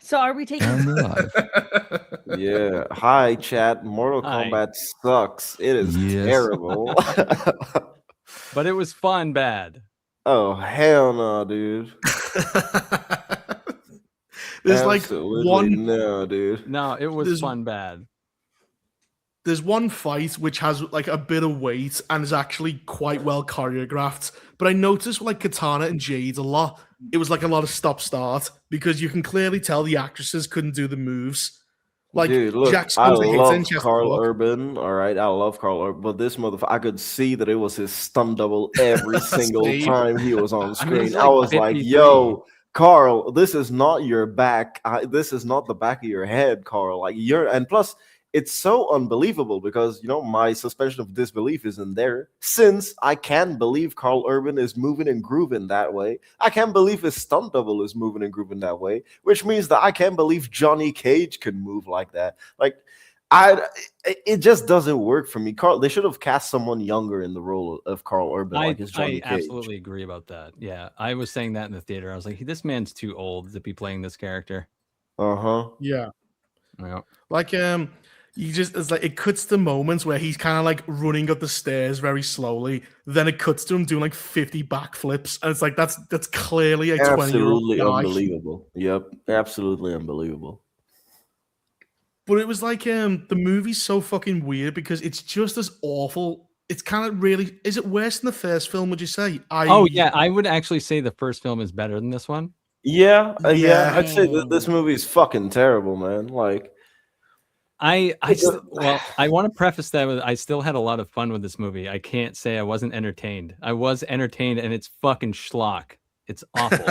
So are we taking? And we're live. Yeah. Hi, chat. Mortal Hi. Kombat sucks. It is Yes. terrible. But it was fun bad. Oh, hell no, dude. There's Absolutely like one. no, dude. No, it was There's- fun bad. There's one fight which has like a bit of weight and is actually quite well choreographed. But I noticed with like Katana and Jade a lot, it was like a lot of stop-start because you can clearly tell the actresses couldn't do the moves. Like Dude, look, Jax I goes to hit her love and she has to Carl block. Urban. All right, I love Carl Urban, but this motherfucker, I could see that it was his stunt double every single Same. time he was on I mean, screen. he's I like was like, 53. "Yo, Carl, this is not your back. This is not the back of your head, Carl. Like you're." And plus, it's so unbelievable because my suspension of disbelief isn't there since I can't believe Carl Urban is moving and grooving that way. I can't believe his stunt double is moving and grooving that way, which means that I can't believe Johnny Cage can move like that. Like, it just doesn't work for me. They should have cast someone younger in the role of Carl Urban, like it's Johnny I Cage. absolutely agree about that. Yeah, I was saying that in the theater. I was like, this man's too old to be playing this character. Yeah. Yeah. Like it's like it cuts to moments where he's kind of like running up the stairs very slowly. Then it cuts to him doing like 50 backflips, and it's like that's clearly a 20-year-old Absolutely guy. unbelievable. Yep, absolutely unbelievable. But it was like the movie's so fucking weird because it's just as awful. It's kind of really. Is it worse than the first film? Would you say? Oh yeah, I would actually say the first film is better than this one. Yeah, Yeah. I'd say that this movie is fucking terrible, man. Like, I want to preface that with I still had a lot of fun with this movie. I can't say I wasn't entertained. I was entertained, and it's fucking schlock. It's awful.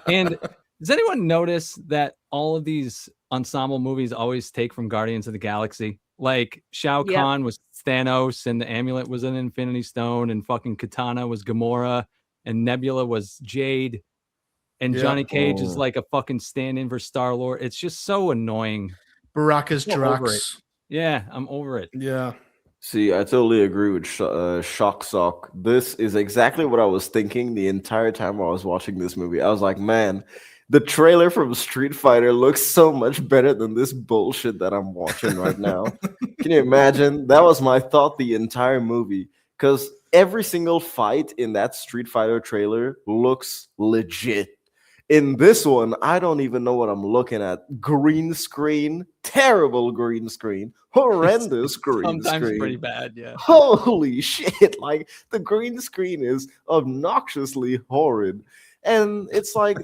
And does anyone notice that all of these ensemble movies always take from Guardians of the Galaxy? Like Shao Yep. Kahn was Thanos, and the amulet was an Infinity Stone, and fucking Katana was Gamora, and Nebula was Jade, and Yeah. Johnny Cage is Oh. like a fucking stand-in for Star-Lord. It's just so annoying. Baraka's I'm over Drax. Yeah, I'm over it. Yeah. see, I totally agree with Shock Sock. This is exactly what I was thinking the entire time I was watching this movie. I was like, man, the trailer from Street Fighter looks so much better than this bullshit that I'm watching right now. Can you imagine? That was my thought the entire movie. Because every single fight in that Street Fighter trailer looks legit. In this one, I don't even know what I'm looking at. Green screen, terrible green screen, horrendous green Sometimes screen. pretty bad, yeah. Holy shit, like the green screen is obnoxiously horrid. And it's like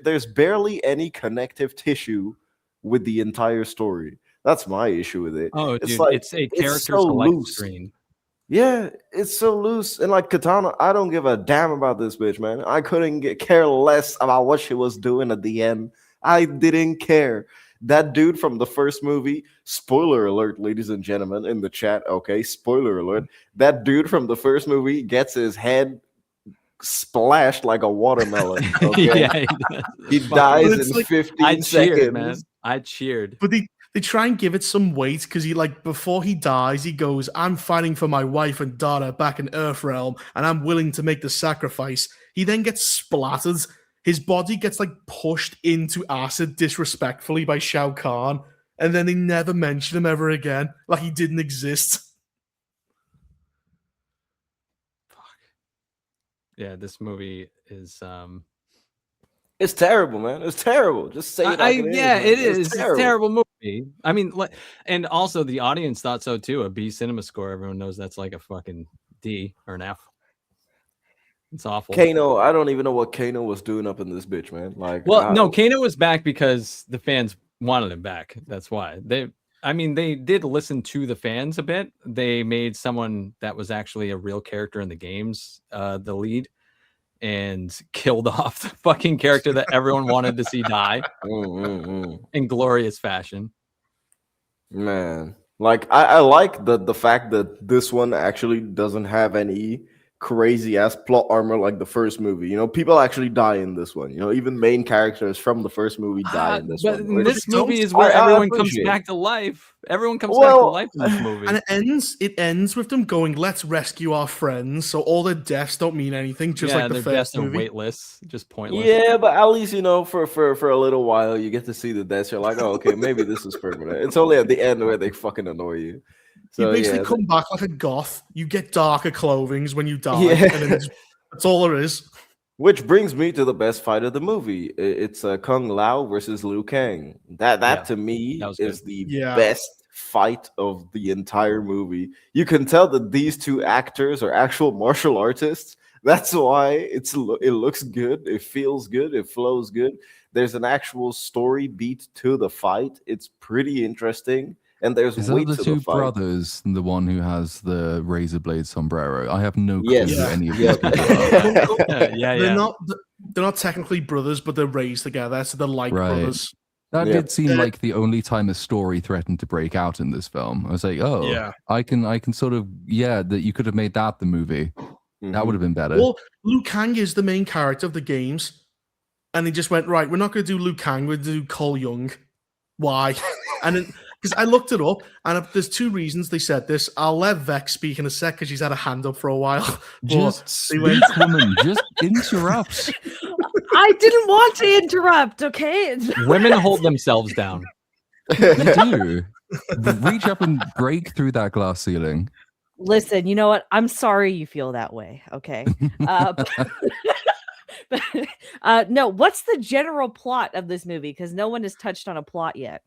there's barely any connective tissue with the entire story. That's my issue with it. Oh, It's dude, like- it's a it's character so select loose. screen. Yeah, it's so loose. And like Katana, I don't give a damn about this bitch, man. I couldn't care less about what she was doing at the end. I didn't care. That dude from the first movie, spoiler alert, ladies and gentlemen, in the chat, okay, spoiler alert. That dude from the first movie gets his head splashed like a watermelon. Okay? Yeah, he does. He Fuck. dies But it's in like- 15 I cheered, seconds. man. I cheered. But they try and give it some weight because he like before he dies, he goes, "I'm fighting for my wife and daughter back in Earthrealm, and I'm willing to make the sacrifice." He then gets splattered. His body gets like pushed into acid disrespectfully by Shao Kahn, and then they never mention him ever again, like he didn't exist. Yeah, this movie is It's terrible, man. It's terrible. Just say it. Like it is, yeah, man. it is. It's a terrible. terrible movie. I mean, and also the audience thought so too. A B cinema score, everyone knows that's like a fucking D or an F. It's awful. Kano, I don't even know what Kano was doing up in this bitch, man. Like, Well, no, Kano was back because the fans wanted him back. That's why they did listen to the fans a bit. They made someone that was actually a real character in the games the lead, and killed off the fucking character that everyone wanted to see die in glorious fashion. Man, like I like the fact that this one actually doesn't have any crazy ass plot armor like the first movie. You know, people actually die in this one. You know, even main characters from the first movie die in this But one. in Which this movie is I where everyone comes appreciate. back to life. Everyone comes back to life in this movie. And it ends with them going, "Let's rescue our friends." So all their deaths don't mean anything, just like the their first deaths are movie. weightless, just pointless. Yeah, but at least, you know, for a little while you get to see the deaths. You're like, oh, okay, maybe this is permanent. It's only at the end where they fucking annoy you. So You basically yeah, come back like a goth. You get darker clothings when you die, Yeah. and then that's all there is. which brings me to the best fight of the movie. It's Kung Lao versus Liu Kang. That Yeah, to me that was is good. the Yeah. best fight of the entire movie. You can tell that these two actors are actual martial artists. That's why it looks good, it feels good, it flows good. There's an actual story beat to the fight. It's pretty interesting. And there's Is weight that to the two the fight. brothers, the one who has the razor blade sombrero? I have no clue Yes. who any of Yep. these people are. They're not technically brothers, but they're raised together, so they're like Right. brothers. That Yeah. did seem like the only time a story threatened to break out in this film. I was like, oh, Yeah. I can sort of, that you could have made that the movie. That would have been better. Well, Liu Kang is the main character of the games, and they just went, right, we're not going to do Liu Kang, we're going to do Cole Young. Why? And because I looked it up, and there's two reasons they said this. I'll let Vex speak in a sec because she's had a hand up for a while. Just speak, woman. Just interrupt. I didn't want to interrupt, okay? Women hold themselves down. They do. Reach up and break through that glass ceiling. Listen, you know what? I'm sorry you feel that way, okay? No, what's the general plot of this movie? Because no one has touched on a plot yet.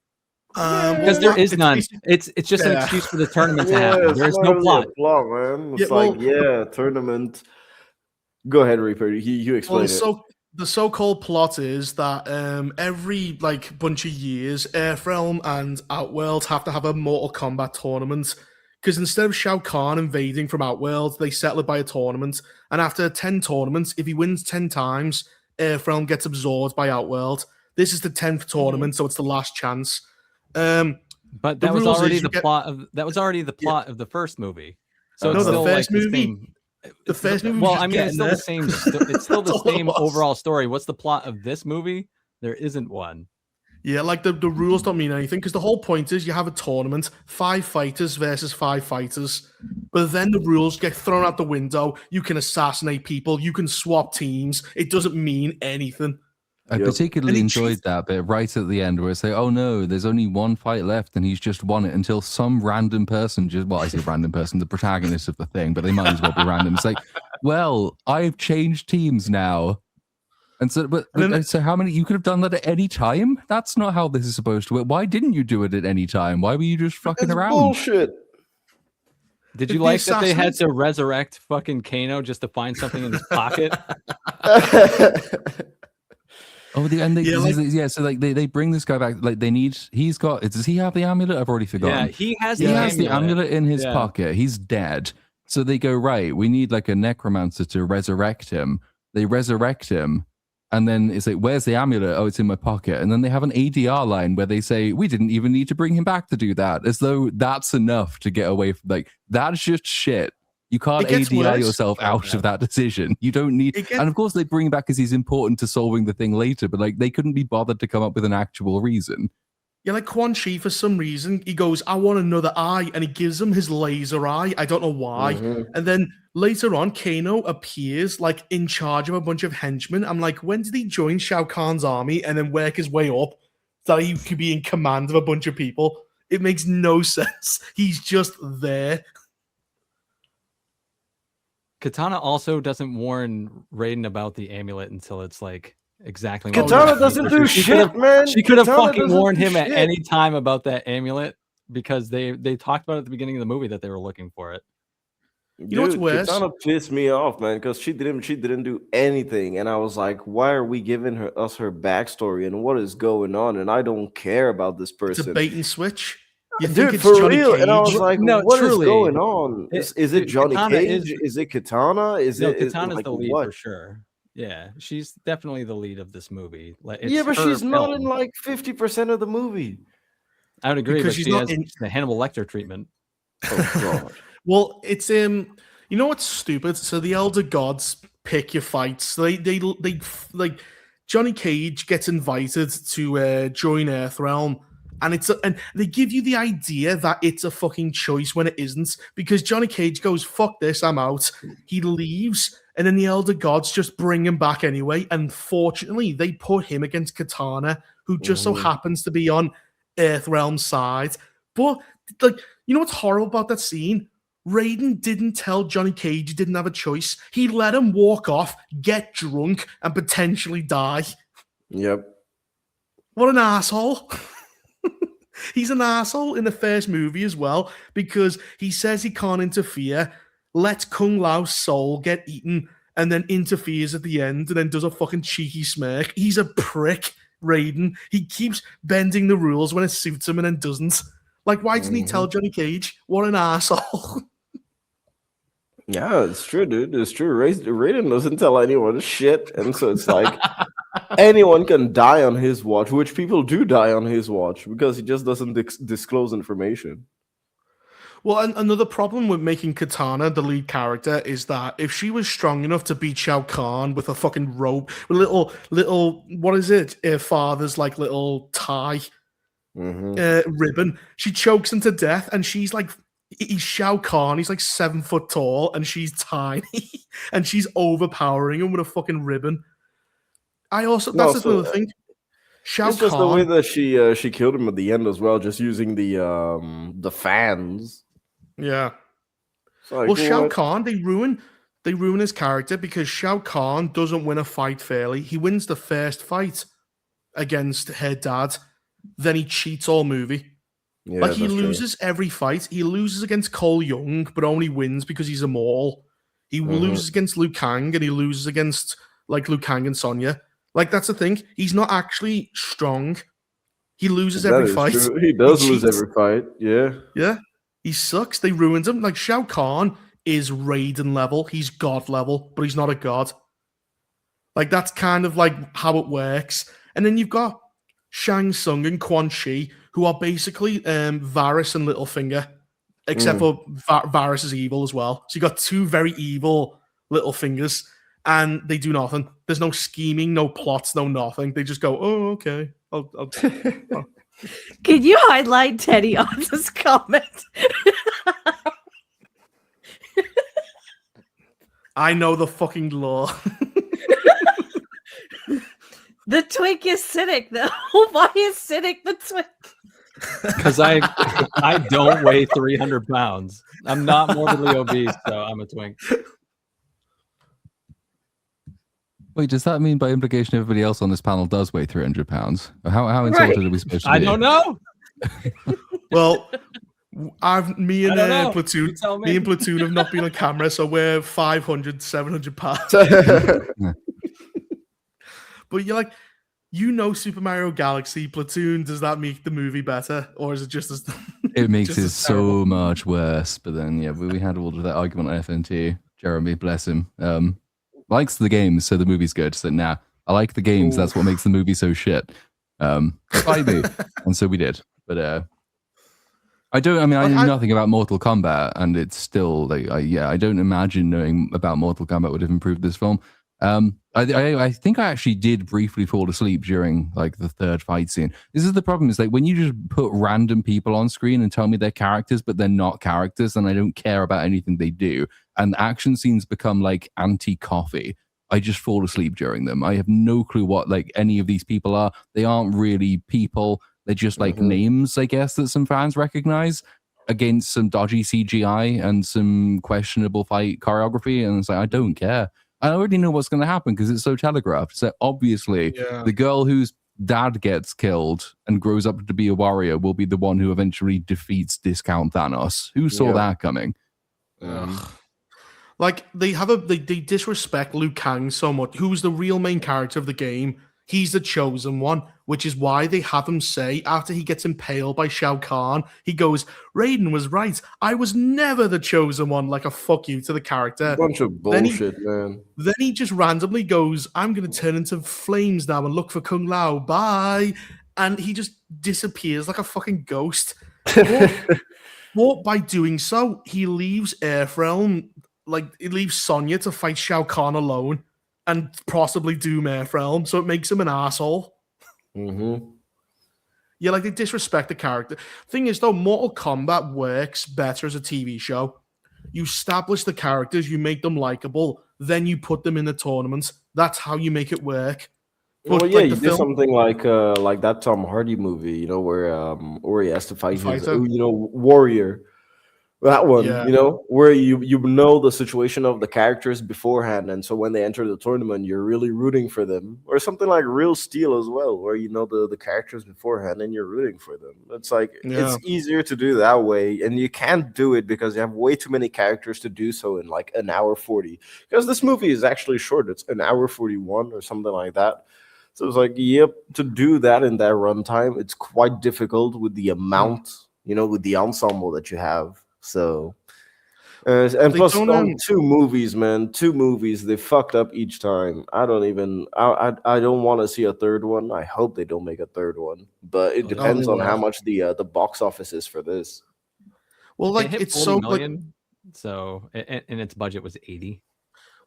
Because there is none. It's just an excuse for the tournament to happen. it's There's not no really plot. a plot, man. It's Yeah, tournament. Go ahead, Reaper. You explain it. So the so-called plot is that every bunch of years, Earthrealm and Outworld have to have a Mortal Kombat tournament. Because instead of Shao Kahn invading from Outworld, they settle it by a tournament. And after 10 tournaments, if he wins 10 times, Earthrealm gets absorbed by Outworld. This is the 10th tournament, so it's the last chance. But that was already the plot of the first movie. So it's still first like movie. The first movie. Well, I mean, it's still the same. It's still the same overall story. What's the plot of this movie? There isn't one. Yeah, the rules don't mean anything because the whole point is you have a tournament, 5 fighters versus 5 fighters, but then the rules get thrown out the window. You can assassinate people, you can swap teams. It doesn't mean anything. I particularly enjoyed that bit right at the end where it's like, oh no, there's only one fight left and he's just won it until some random person I say random person, the protagonist of the thing, but they might as well be random. It's like, well, I've changed teams now. And so, so how many? You could have done that at any time. That's not how this is supposed to work. Why didn't you do it at any time? Why were you just fucking around? Bullshit. Did you like that they had to resurrect fucking Kano just to find something in his pocket? So they bring this guy back. Like does he have the amulet? I've already forgotten. Yeah, he has the amulet in his pocket. He's dead. So they go, right, we need like a necromancer to resurrect him. They resurrect him. And then it's like, where's the amulet? Oh, it's in my pocket. And then they have an ADR line where they say, we didn't even need to bring him back to do that. As though that's enough to get away from, that's just shit. You can't ADR yourself out of that decision. You don't need... And of course they bring him back because he's important to solving the thing later, but they couldn't be bothered to come up with an actual reason. Yeah, like Quan Chi, for some reason, he goes, I want another eye, and he gives him his laser eye. I don't know why. And then later on, Kano appears, in charge of a bunch of henchmen. I'm like, when did he join Shao Kahn's army and then work his way up so that he could be in command of a bunch of people? It makes no sense. He's just there. Katana also doesn't warn Raiden about the amulet until it's exactly. Katana doesn't do shit, man. She could have fucking warned him at any time about that amulet because they talked about it at the beginning of the movie that they were looking for it. You know what's worse? Katana pissed me off, man, because she didn't do anything, and I was like, why are we giving us her backstory and what is going on? And I don't care about this person. It's a bait and switch. You think it's for Johnny real? Cage? And I was like, no, what is going on? Is it Johnny Cage? Is it Katana? Katana's the lead for sure. Yeah, she's definitely the lead of this movie. But she's not in 50% of the movie. I would agree, because she has the Hannibal Lecter treatment. Oh god. Well, it's You know what's stupid? So the elder gods pick your fights. They like Johnny Cage gets invited to join Earthrealm, and and they give you the idea that it's a fucking choice when it isn't, because Johnny Cage goes, "Fuck this, I'm out." He leaves, and then the elder gods just bring him back anyway. And fortunately, they put him against Katana, who just so happens to be on Earthrealm's side. But like, you know what's horrible about that scene? Raiden didn't tell Johnny Cage he didn't have a choice. He let him walk off, get drunk, and potentially die. Yep. What an asshole. He's an asshole in the first movie as well, because he says he can't interfere, lets Kung Lao's soul get eaten, and then interferes at the end, and then does a fucking cheeky smirk. He's a prick, Raiden. He keeps bending the rules when it suits him and then doesn't. Like, why didn't he tell Johnny Cage? What an asshole. Yeah, it's true, dude. It's true. Raiden doesn't tell anyone shit, and so it's like anyone can die on his watch, which people do die on his watch because he just doesn't disclose information. Well, another problem with making Katana the lead character is that if she was strong enough to beat Shao Kahn with a fucking rope, with little what is it? Her father's like little tie ribbon, she chokes him to death, and she's like. He's Shao Kahn. He's like 7 foot tall, and she's tiny, and she's overpowering him with a fucking ribbon. That's another thing. Shao it's just Kahn, the way that she killed him at the end as well, just using the fans. Yeah. Like, Well, Shao Kahn, they ruin his character because Shao Kahn doesn't win a fight fairly. He wins the first fight against her dad, then he cheats all movie. Yeah, like he loses every fight. He loses against Cole Young, but only wins because he's a mole. He loses against Liu Kang, and he loses against like Liu Kang and Sonya. Like, that's the thing. He's not actually strong. He loses every fight. True. He does lose every fight. Yeah. Yeah. He sucks. They ruined him. Like, Shao Kahn is Raiden level. He's God level, but he's not a god. Like, that's kind of like how it works. And then you've got Shang Tsung and Quan Chi, who are basically Varys and Littlefinger, except for Varys is evil as well. So you got two very evil Littlefingers, and they do nothing. There's no scheming, no plots, no nothing. They just go, "Oh, okay." I'll Can you highlight Teddy on this comment? I know the fucking law. The twink is Cynic, though. Why is Cynic the twink? Because I don't weigh 300 pounds. I'm not morbidly obese, so I'm a twink. Wait, does that mean by implication everybody else on this panel does weigh 300 pounds? How insulted are we supposed to be? I don't know. Well, me and Platoon have not been on camera, so we're 500, 700 pounds. But you're like, Super Mario Galaxy, Platoon, does that make the movie better? Or is it just as... It makes it so much worse. But then, yeah, we had all of that argument on FNT. Jeremy, bless him, likes the games, so the movie's good. So, nah, I like the games. That's what makes the movie so shit. Fight me. And so we did. But I knew nothing about Mortal Kombat, and it's still, like, I don't imagine knowing about Mortal Kombat would have improved this film. I think I actually did briefly fall asleep during like the third fight scene. This is the problem, is like when you just put random people on screen and tell me they're characters, but they're not characters, and I don't care about anything they do, and action scenes become like anti-coffee. I just fall asleep during them. I have no clue what like any of these people are. They aren't really people. They're just like names, I guess, that some fans recognize against some dodgy CGI and some questionable fight choreography. And it's like, I don't care. I already know what's going to happen because it's so telegraphed. So obviously, the girl whose dad gets killed and grows up to be a warrior will be the one who eventually defeats Discount Thanos. Who saw that coming? Like, they disrespect Liu Kang so much, who's the real main character of the game. He's the chosen one, which is why they have him say, after he gets impaled by Shao Kahn, he goes, "Raiden was right. I was never the chosen one," like a fuck you to the character. Bunch of bullshit, man. Then he just randomly goes, "I'm going to turn into flames now and look for Kung Lao. Bye." And he just disappears like a fucking ghost. But by doing so, he leaves Earthrealm it leaves Sonya to fight Shao Kahn alone and possibly Doom Earthrealm, so it makes him an asshole. Mm-hmm. Yeah, like they disrespect the character. Thing is, though, Mortal Kombat works better as a TV show. You establish the characters, you make them likable, then you put them in the tournaments. That's how you make it work. But, Well, yeah, like, you the did film, something like that Tom Hardy movie, where he has to fight his Fighter. warrior. That one, Yeah. where you know the situation of the characters beforehand, and so when they enter the tournament, you're really rooting for them. Or something like Real Steel as well, where you know the characters beforehand and you're rooting for them. It's like Yeah. it's easier to do that way, and you can't do it because you have way too many characters to do so in like an hour 40. Because this movie is actually short; it's an hour 41 or something like that. So it's like, yep, to do that in that runtime, it's quite difficult with the amount, with the ensemble that you have. So, and They plus don't, on 2 movies, man, 2 movies, they fucked up each time. I don't want to see a third one. I hope they don't make a third one, but it they depends on how will. much the box office is for this. Well, It like hit it's 40 so like, million, so and its budget was 80.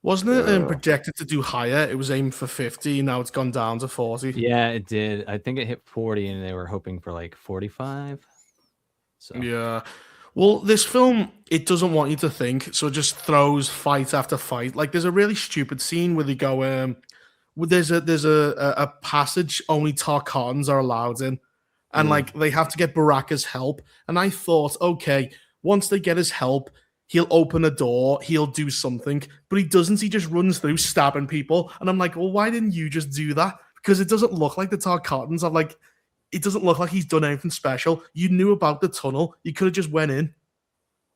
wasn't it Yeah. projected to do higher? It was aimed for 50. Now it's gone down to 40. Yeah, it did. I think it hit 40, and they were hoping for like 45. So Yeah. Well, this film, it doesn't want you to think, so it just throws fight after fight. Like there's a really stupid scene where they go, there's a passage only Tarkans are allowed in, and like they have to get Baraka's help. And I thought, okay, once they get his help, he'll open a door, he'll do something, but he doesn't. He just runs through stabbing people, and I'm like, well, why didn't you just do that? Because it doesn't look like the Tarkans are like. It doesn't look like he's done anything special. You knew about the tunnel. You could have just went in.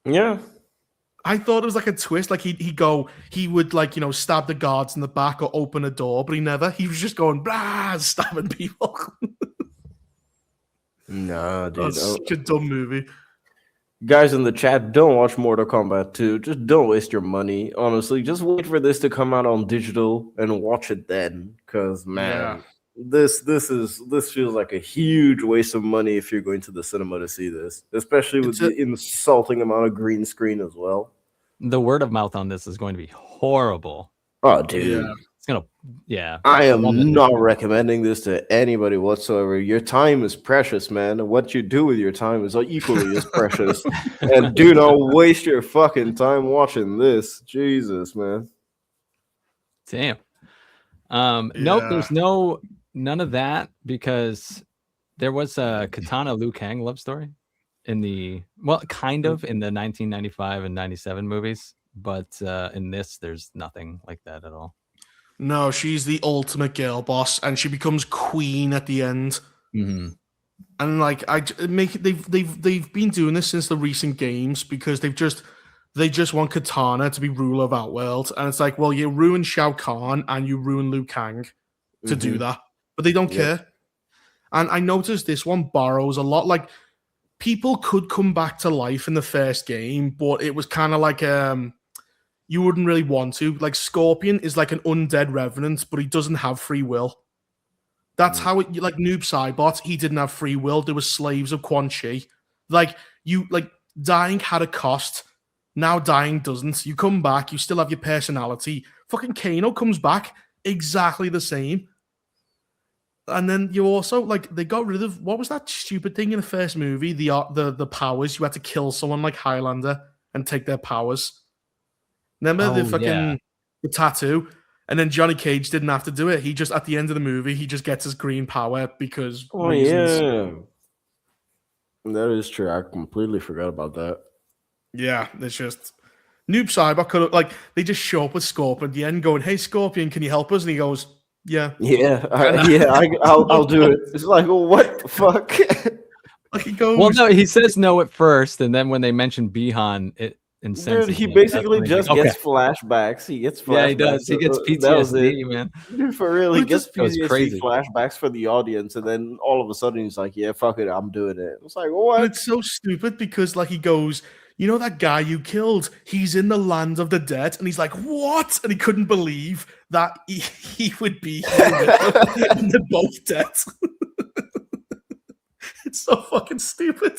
Yeah. I thought it was like a twist. Like he would like, stab the guards in the back or open a door, but he never. He was just going, blah, stabbing people. Nah, dude. That's such a dumb movie. Guys in the chat, don't watch Mortal Kombat 2. Just don't waste your money. Honestly, just wait for this to come out on digital and watch it then. Because, man, this feels like a huge waste of money if you're going to the cinema to see this, especially with the insulting amount of green screen as well. the word of mouth on this is going to be horrible. Oh, dude. It's gonna, yeah. I am not recommending this to anybody whatsoever. Your time is precious, man. What you do with your time is equally as precious. And do not waste your fucking time watching this. Jesus, man. Damn. Nope, there's none of that, because there was a Katana Liu Kang love story in the kind of in the 1995 and 97 movies, but in this there's nothing like that at all. No, she's the ultimate girl boss, and she becomes queen at the end. Mm-hmm. And like they've been doing this since the recent games, because they just want Katana to be ruler of Outworld, and it's like, well, you ruin Shao Kahn and you ruin Liu Kang to do that, but they don't care. And I noticed this one borrows a lot. Like, people could come back to life in the first game, but it was kind of like you wouldn't really want to. Like, Scorpion is like an undead revenant, but he doesn't have free will. That's how it, like Noob Saibot, he didn't have free will. They were slaves of Quan Chi. Like, dying had a cost. Now dying doesn't. You come back, you still have your personality. Fucking Kano comes back exactly the same. And then you also, like, they got rid of, what was that stupid thing in the first movie? The powers. You had to kill someone like Highlander and take their powers. Remember the tattoo? And then Johnny Cage didn't have to do it. He just, at the end of the movie, he just gets his green power because reasons. Yeah. That is true. I completely forgot about that. Yeah, it's just Noob Saibot could have, like, they just show up with Scorpion at the end going, hey, Scorpion, can you help us? And he goes, I'll do it. It's like, well, what the fuck? Like, he goes, well, no, he says no at first, and then when they mention Bihan, it incenses dude, he me. basically That's just when gets flashbacks. He gets flashbacks. Yeah, he does. He gets PTSD, man. Dude, for real, he gets was PTSD crazy. flashbacks for the audience, and then all of a sudden he's like, yeah, fuck it, I'm doing it. It's like, what? and it's so stupid because, like, he goes, you know that guy you killed? He's in the land of the dead. And he's like, what? And he couldn't believe that he would be here. And they're both dead. It's so fucking stupid.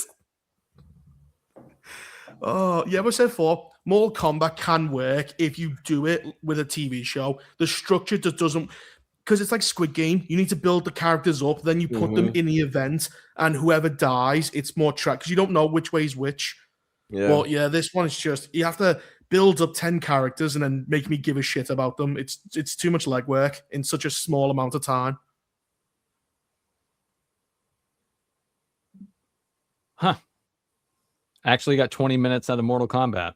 Oh, yeah, we said before, Mortal Kombat can work if you do it with a TV show. The structure just doesn't, because it's like Squid Game. You need to build the characters up, then you put them in the event, and whoever dies, it's more track because you don't know which way is which. Yeah. But yeah, this one is just you have to build up 10 characters and then make me give a shit about them. It's too much legwork in such a small amount of time. Huh. I actually got 20 minutes out of Mortal Kombat.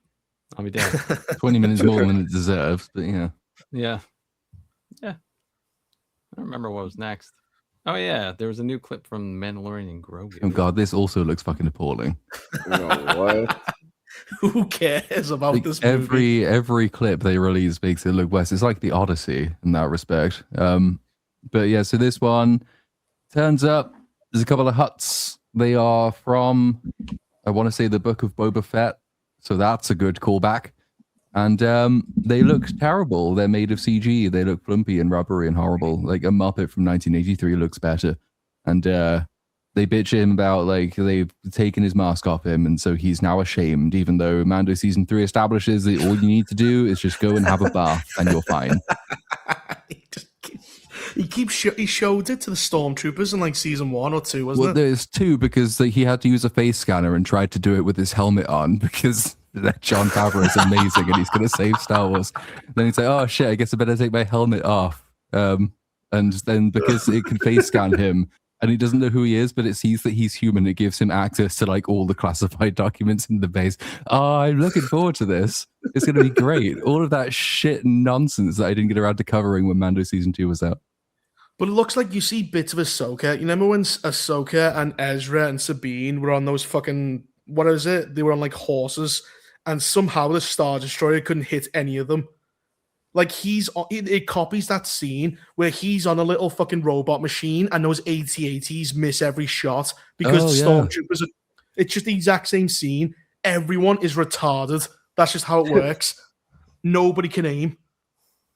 I'll be damned. 20 minutes more than it deserves, but yeah. Yeah. I don't remember what was next. Oh yeah, there was a new clip from Mandalorian and Grogu. Oh god, this also looks fucking appalling. What? Who cares about Like, this movie? every clip they release makes it look worse. It's like the Odyssey in that respect. But yeah, so this one turns up. There's a couple of huts. They are from, I want to say, the Book of Boba Fett. So that's a good callback. And they look terrible. They're made of CG. They look flumpy and rubbery and horrible. Like a Muppet from 1983 looks better. And they bitch him about like they've taken his mask off him, and so he's now ashamed. Even though Mando season 3 establishes that all you need to do is just go and have a bath, and you're fine. He showed it to the stormtroopers in like season 1 or 2, wasn't Well, it? there's 2 because he had to use a face scanner and tried to do it with his helmet on because John Favreau is amazing and he's going to save Star Wars. Then he's like, oh shit, I guess I better take my helmet off. And then because it can face scan him and he doesn't know who he is, but it sees that he's human, it gives him access to like all the classified documents in the base. Oh, I'm looking forward to this. It's going to be great. All of that shit nonsense that I didn't get around to covering when Mando season 2 was out. But it looks like you see bits of Ahsoka. You remember when Ahsoka and Ezra and Sabine were on those fucking, what is it? They were on like horses, and somehow the Star Destroyer couldn't hit any of them. Like it copies that scene where he's on a little fucking robot machine and those AT-ATs miss every shot because the stormtroopers it's just the exact same scene. Everyone is retarded. That's just how it works. Nobody can aim.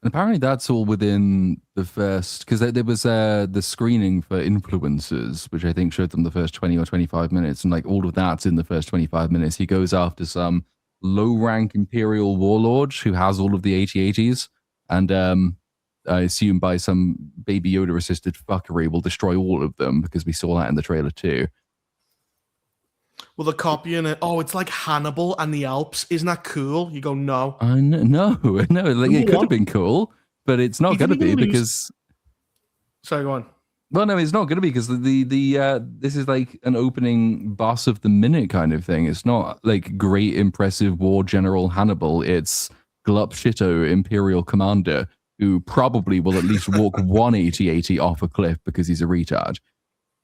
And apparently that's all within the first, because there was the screening for influencers, which I think showed them the first 20 or 25 minutes. And like all of that's in the first 25 minutes. He goes after some low-rank Imperial warlord who has all of the AT-ATs. And I assume by some Baby Yoda-assisted fuckery will destroy all of them because we saw that in the trailer too. Well, the copying it. Oh, it's like Hannibal and the Alps. Isn't that cool? You go, no. No. Like, it could have been cool, but it's not going to be because. Sorry, go on. Well, no, it's not going to be because this is like an opening boss of the minute kind of thing. It's not like great, impressive war general Hannibal. It's Glup Shitto, Imperial commander, who probably will at least walk one AT-AT off a cliff because he's a retard.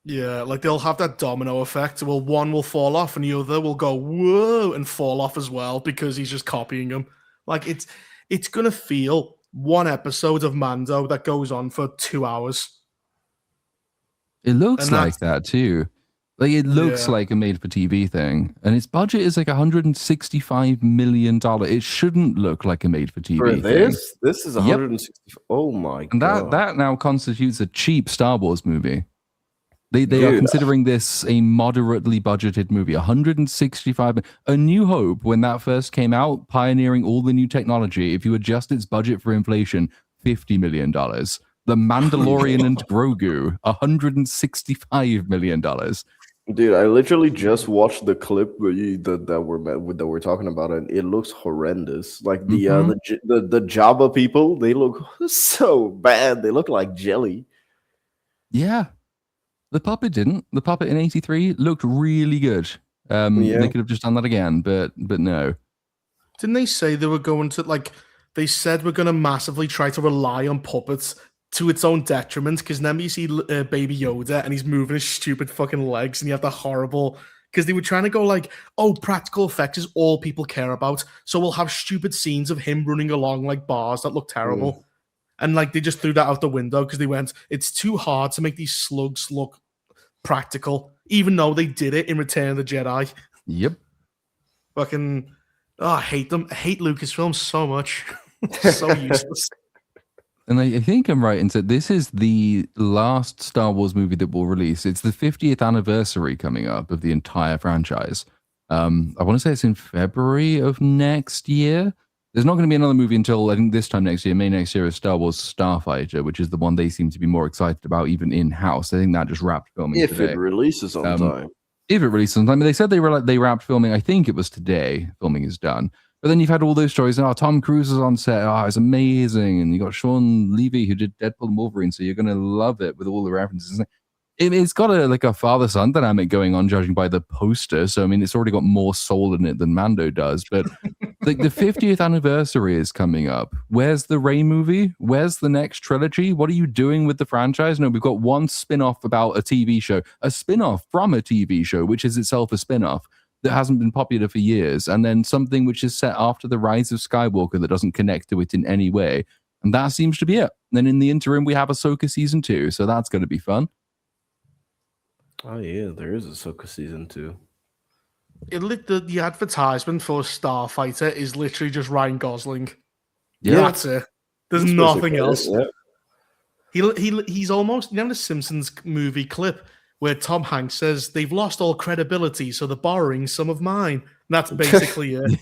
Yeah, like they'll have that domino effect. Well, one will fall off and the other will go, whoa, and fall off as well because he's just copying him. Like it's going to feel one episode of Mando that goes on for 2 hours. It looks like that too. Like it looks like a made-for-TV thing, and its budget is like $165 million. It shouldn't look like a made-for-TV thing. This is 160. Yep. Oh my god! And that now constitutes a cheap Star Wars movie. They are considering this a moderately budgeted movie. 165. A New Hope, when that first came out, pioneering all the new technology. If you adjust its budget for inflation, $50 million. The Mandalorian and Grogu, $165 million. Dude, I literally just watched the clip that we're talking about, and it looks horrendous. Like the Jabba people, they look so bad. They look like jelly. Yeah. The puppet didn't. The puppet in 83 looked really good. They could have just done that again, but no. Didn't they say they were going to, like, they said we're going to massively try to rely on puppets to its own detriment, because then you see Baby Yoda and he's moving his stupid fucking legs and you have the horrible, because they were trying to go like, oh, practical effects is all people care about, so we'll have stupid scenes of him running along like bars that look terrible. And like they just threw that out the window because they went, it's too hard to make these slugs look practical, even though they did it in Return of the Jedi. Yep. Fucking, I hate them. I hate Lucasfilm so much. So useless. And I think I'm right in saying this is the last Star Wars movie that will release. It's the 50th anniversary coming up of the entire franchise. I want to say it's in February of next year. There's not going to be another movie until I think this time next year. May next year is Star Wars Starfighter, which is the one they seem to be more excited about, even in house. I think that just wrapped filming If today. it releases on time. If it releases on time, they said they wrapped filming. I think it was today. Filming is done. But then you've had all those stories. Oh, Tom Cruise is on set. Oh, it's amazing. And you got Sean Levy who did Deadpool and Wolverine. So you're gonna love it with all the references. It's got a father-son dynamic going on, judging by the poster. So I mean, it's already got more soul in it than Mando does. But like the 50th anniversary is coming up. Where's the Rey movie? Where's the next trilogy? What are you doing with the franchise? No, we've got one spin-off about a TV show, a spin-off from a TV show, which is itself a spin-off that hasn't been popular for years, and then something which is set after the rise of Skywalker that doesn't connect to it in any way. And that seems to be it. Then in the interim, we have Ahsoka season 2, so that's going to be fun. Oh yeah, there is Ahsoka season 2. The advertisement for Starfighter is literally just Ryan Gosling. Yeah. That's it. There's That's nothing basically else. it, yeah. He's almost, you know, the Simpsons movie clip where Tom Hanks says they've lost all credibility, so they're borrowing some of mine. And that's basically it.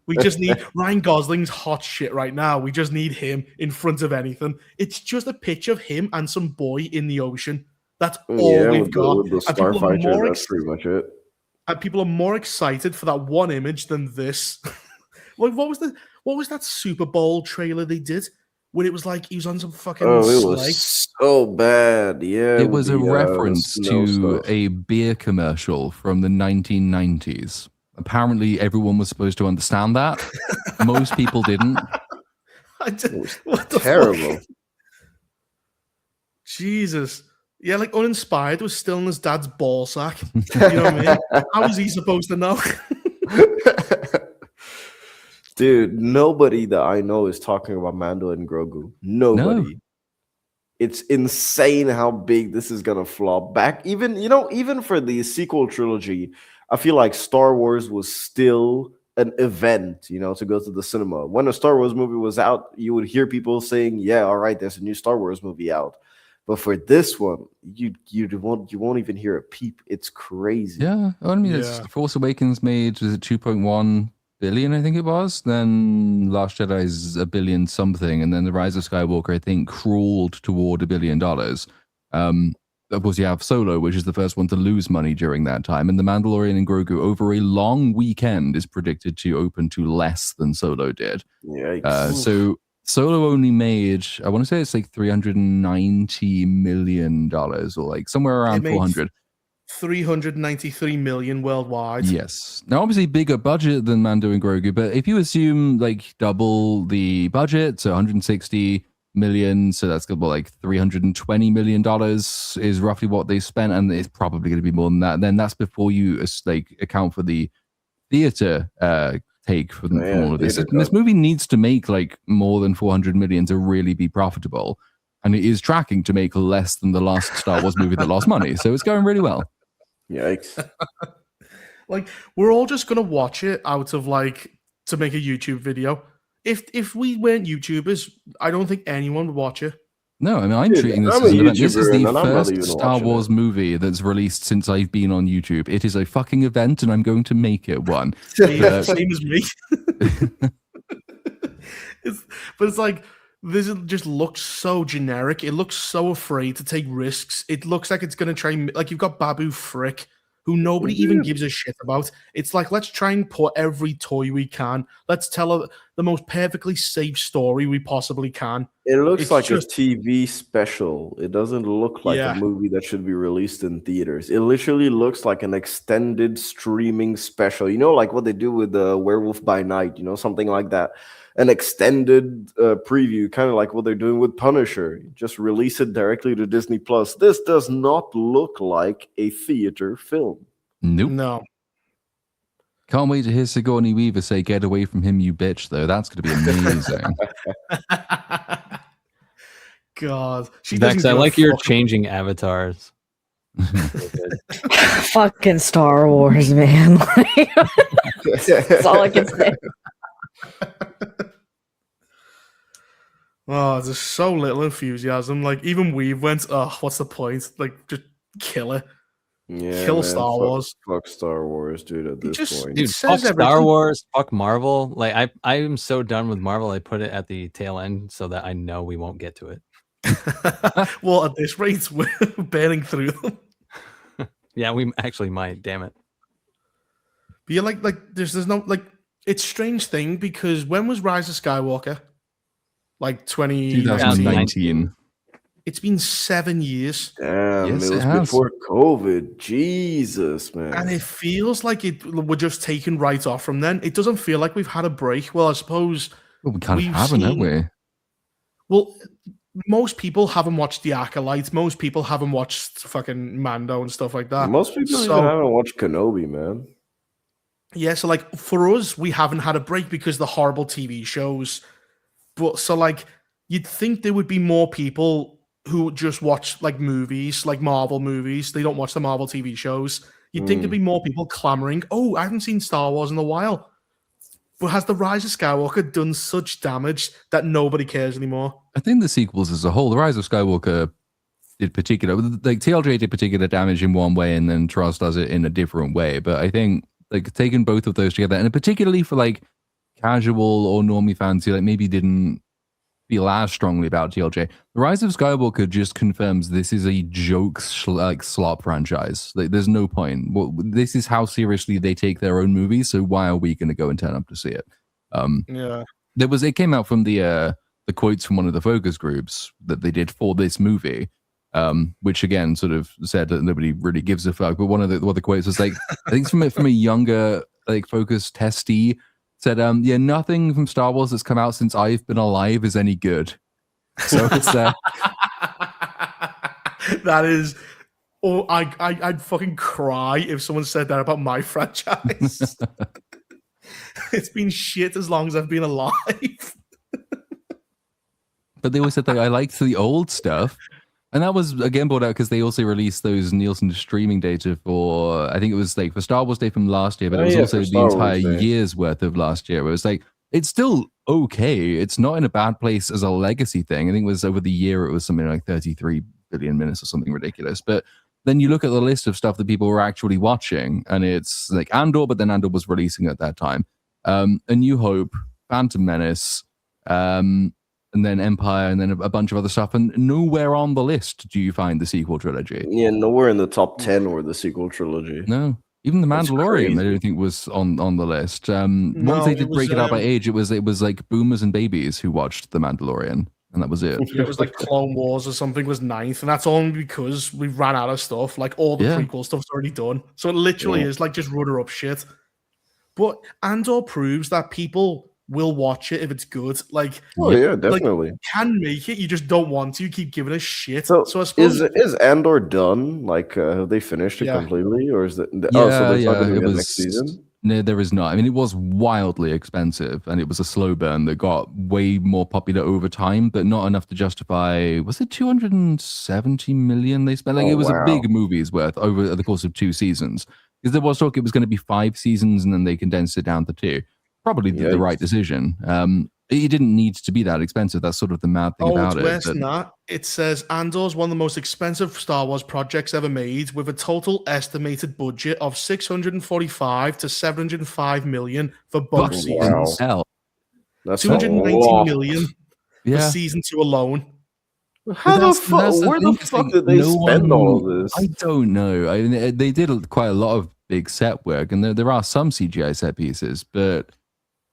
We just need Ryan Gosling's hot shit right now. We just need him in front of anything. It's just a picture of him and some boy in the ocean. That's all we've got. With the Starfighter, that's pretty much it. And people are more excited for that one image than this. Like, what was that Super Bowl trailer they did when it was like he was on some fucking it sleigh? was so bad. Yeah, It was a reference snow to stuff. a beer commercial from the 1990s. Apparently, everyone was supposed to understand that. Most people didn't. It was What the terrible. fuck? Jesus. Yeah, like uninspired was still in his dad's ball sack. You know what I mean? How was he supposed to know? Dude, nobody that I know is talking about Mando and Grogu. Nobody. No. It's insane how big this is gonna flop back. Even for the sequel trilogy, I feel like Star Wars was still an event, to go to the cinema. When a Star Wars movie was out, you would hear people saying, "Yeah, all right, there's a new Star Wars movie out." But for this one, you won't even hear a peep. It's crazy. Yeah, I mean, it's Force Awakens made, was it 2.1 billion, I think it was. Then Last Jedi is $1 billion something, and then The Rise of Skywalker, I think, crawled toward $1 billion. Of course, you have Solo, which is the first one to lose money during that time, and The Mandalorian and Grogu over a long weekend is predicted to open to less than Solo did. Yeah. So Solo only made, I want to say it's like $390 million, or like somewhere around 400. 393 million worldwide. Yes. Now, obviously, bigger budget than Mando and Grogu, but if you assume like double the budget, so 160 million, so that's about like $320 million is roughly what they spent, and it's probably going to be more than that. Then that's before you like account for the theater take from all of this. And this movie needs to make like more than 400 million to really be profitable, and it is tracking to make less than the last Star Wars movie that lost money, so it's going really well. Yikes. Like, we're all just gonna watch it out of like to make a YouTube video. If we weren't YouTubers, I don't think anyone would watch it. No, I mean, I'm treating this as an event. This is the first Star Wars movie that's released since I've been on YouTube. It is a fucking event, and I'm going to make it one. Same as me. But it's like, this just looks so generic. It looks so afraid to take risks. It looks like it's going to try, like, you've got Babu Frick, who nobody even gives a shit about. It's like, let's try and put every toy we can. Let's tell the most perfectly safe story we possibly can. It looks like a TV special. It doesn't look like a movie that should be released in theaters. It literally looks like an extended streaming special. Like what they do with the Werewolf by Night, something like that. An extended preview, kind of like what they're doing with Punisher. Just release it directly to Disney Plus. This does not look like a theater film. Nope. No. Can't wait to hear Sigourney Weaver say, "Get away from him, you bitch," though. That's going to be amazing. God. Dex, I like your changing avatars. Fucking Star Wars, man. That's all I can say. Oh, there's so little enthusiasm. Like, even Weave went, "Oh, what's the point? Like, just kill it." Yeah, Kill man, Star Wars. Fuck Star Wars, dude. At this just- point, it Dude, says fuck Star everything. Wars, fuck Marvel. Like I am so done with Marvel. I put it at the tail end so that I know we won't get to it. Well, at this rate, we're burning through them. Yeah, we actually might. Damn it. But yeah, like there's no like it's a strange thing because when was Rise of Skywalker? Like 2019. It's been 7 years. damn, Yes, it it was has. before COVID. Jesus, man. And it feels like we're just taken right off from then. It doesn't feel like we've had a break. Well, I suppose Well, we kind of we've haven't, have seen- we? Well, most people haven't watched The Acolyte. Most people haven't watched fucking Mando and stuff like that. Most people So- even haven't watched Kenobi, man. Yeah, so like for us, we haven't had a break because of the horrible TV shows. But so like you'd think there would be more people who just watch like movies, like Marvel movies. They don't watch the Marvel TV shows. You'd think there'd be more people clamoring, oh, I haven't seen Star Wars in a while. But has The Rise of Skywalker done such damage that nobody cares anymore? I think the sequels as a whole, The Rise of Skywalker did particular, like TLJ did particular damage in one way and then Tross does it in a different way. But I think like taking both of those together, and particularly for like casual or normie fans who like maybe didn't feel as strongly about TLJ, The Rise of Skywalker just confirms this is a joke like slop franchise. Like there's no point. Well, this is how seriously they take their own movies. So why are we going to go and turn up to see it? Yeah. It came out from the quotes from one of the focus groups that they did for this movie, which again sort of said that nobody really gives a fuck. But one of the quotes was like, I think it's from a younger like focus testee said, yeah, nothing from Star Wars that's come out since I've been alive is any good. So it's That is, oh, I'd fucking cry if someone said that about my franchise. It's been shit as long as I've been alive. but they always said that I liked the old stuff. And that was again brought out because they also released those Nielsen streaming data for, I think it was like for Star Wars Day from last year, but it was also the entire year's worth of last year. It was like, it's still okay. It's not in a bad place as a legacy thing. I think it was over the year, it was something like 33 billion minutes or something ridiculous. But then you look at the list of stuff that people were actually watching, and it's like Andor, but then Andor was releasing at that time. A New Hope, Phantom Menace, and then Empire, and then a bunch of other stuff. And nowhere on the list do you find the sequel trilogy. Yeah, nowhere in the top 10 were the sequel trilogy. No. Even The That's Mandalorian, I crazy. don't think was on the list. Once No, they it did was, break it out by age, it was like boomers and babies who watched The Mandalorian, and that was it. It was like Clone Wars or something was 9th, and that's only because we ran out of stuff. Like all the Yeah. prequel stuff's already done. So it literally is like just runner up shit. But Andor proves that people will watch it if it's good. Like, Oh yeah, definitely. you can make it, you just don't want to. You keep giving us shit. So, So I suppose is Andor done? Like, have they finished it Yeah. completely, or is it? Yeah, Oh, so there's not yeah, going to it be a was. next season. No, there is not. I mean, it was wildly expensive, and it was a slow burn that got way more popular over time, but not enough to justify. Was it 270 million they spent? Like, Oh, it was wow. a big movie's worth over the course of 2 seasons. Because there was talk it was going to be 5 seasons, and then they condensed it down to 2. Probably the right Yikes. decision. It didn't need to be that expensive. That's sort of the mad thing it's about it. worse but- than that. It says Andor's one of the most expensive Star Wars projects ever made, with a total estimated budget of 645 to 705 million for both Fucking seasons. hell. That's 290 a lot. million for Yeah. season 2 alone. How the That's- fuck? that's the Where thing, the is, fuck like, did they no spend all of one- this? I don't know. I mean, they did quite a lot of big set work, and there are some CGI set pieces, but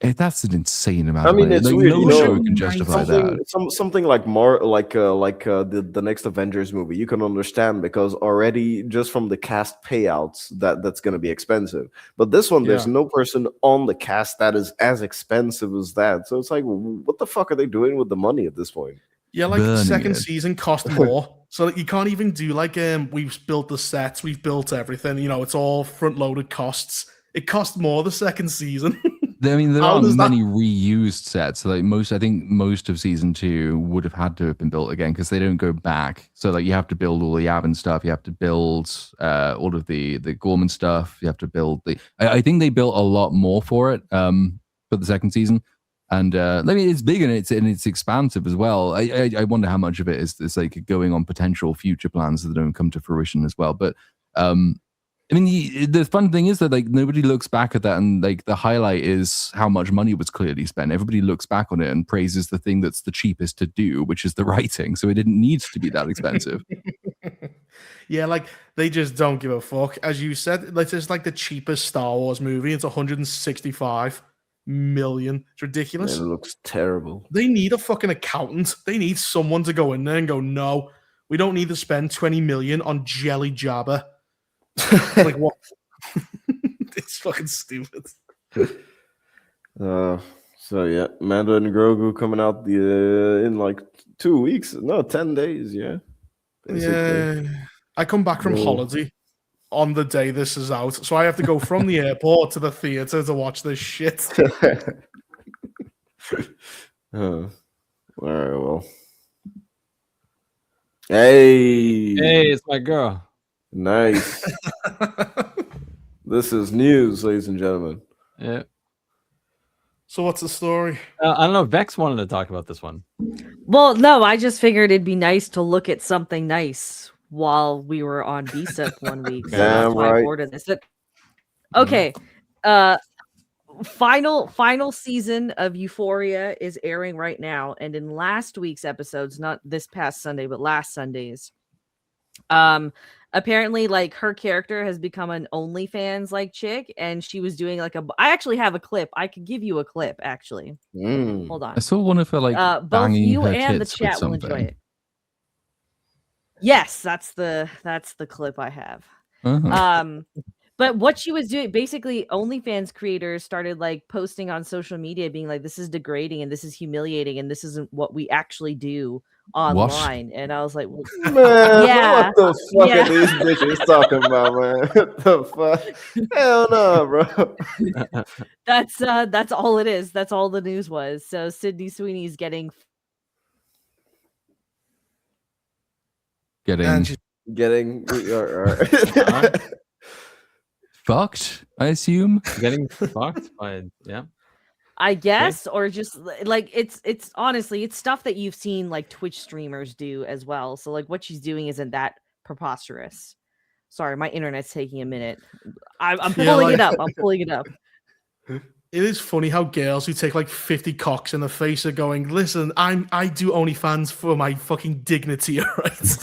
that's an insane amount. I of mean, money. it's like, weird, no you know, show can justify that. something like the next Avengers movie. You can understand because already just from the cast payouts that's going to be expensive. But this one, there's Yeah. no person on the cast that is as expensive as that. So it's like, what the fuck are they doing with the money at this point? Yeah, like the Burning second it. season cost more. So like, you can't even do like we've built the sets, we've built everything, you know, it's all front loaded costs. It cost more the second season. I mean, there How aren't does that- many reused sets. Like I think most of season 2 would have had to have been built again because they don't go back. So like you have to build all the Yavin stuff. You have to build all of the Gorman stuff. You have to build I think they built a lot more for it for the second season. And I mean, it's big and it's expansive as well. I wonder how much of it is like going on potential future plans that don't come to fruition as well. But I mean, the fun thing is that like nobody looks back at that, and like the highlight is how much money was clearly spent. Everybody looks back on it and praises the thing that's the cheapest to do, which is the writing. So it didn't need to be that expensive. Yeah, like they just don't give a fuck. As you said, like it's like the cheapest Star Wars movie. It's 165 million. It's ridiculous. Man, it looks terrible. They need a fucking accountant. They need someone to go in there and go, no, we don't need to spend 20 million on Jelly Jabba. Like what? It's fucking stupid. So yeah, Mando and Grogu coming out in like 2 weeks. No, 10 days. Yeah. Basically. Yeah. I come back from holiday on the day this is out, so I have to go from the airport to the theater to watch this shit. All right, well. Hey, it's my girl. Nice. This is news, ladies and gentlemen. Yeah. So what's the story? I don't know. Vex wanted to talk about this one. Well, no, I just figured it'd be nice to look at something nice while we were on BSUP 1 week. So that's why I ordered this. Okay. Final season of Euphoria is airing right now. And in last week's episodes, not this past Sunday, but last Sunday's, apparently like her character has become an OnlyFans like chick, and she was doing like I actually have a clip. I could give you a clip actually. Hold on. I saw one of her like both you her and the tits with chat will enjoy something. it. Yes, that's the clip I have. Uh-huh. But what she was doing, basically, OnlyFans creators started like posting on social media, being like, "This is degrading and this is humiliating and this isn't what we actually do online." And I was like, well, Man, yeah, what the fuck yeah. are these bitches talking about, man? What the fuck? Hell no, bro. That's all it is. That's all the news was. So Sydney Sweeney's getting fucked, I assume. Getting fucked by I guess, or just like it's honestly it's stuff that you've seen like Twitch streamers do as well. So like what she's doing isn't that preposterous. Sorry, my internet's taking a minute. I'm pulling it up. I'm pulling it up. It is funny how girls who take like 50 cocks in the face are going, listen, I do OnlyFans for my fucking dignity, right?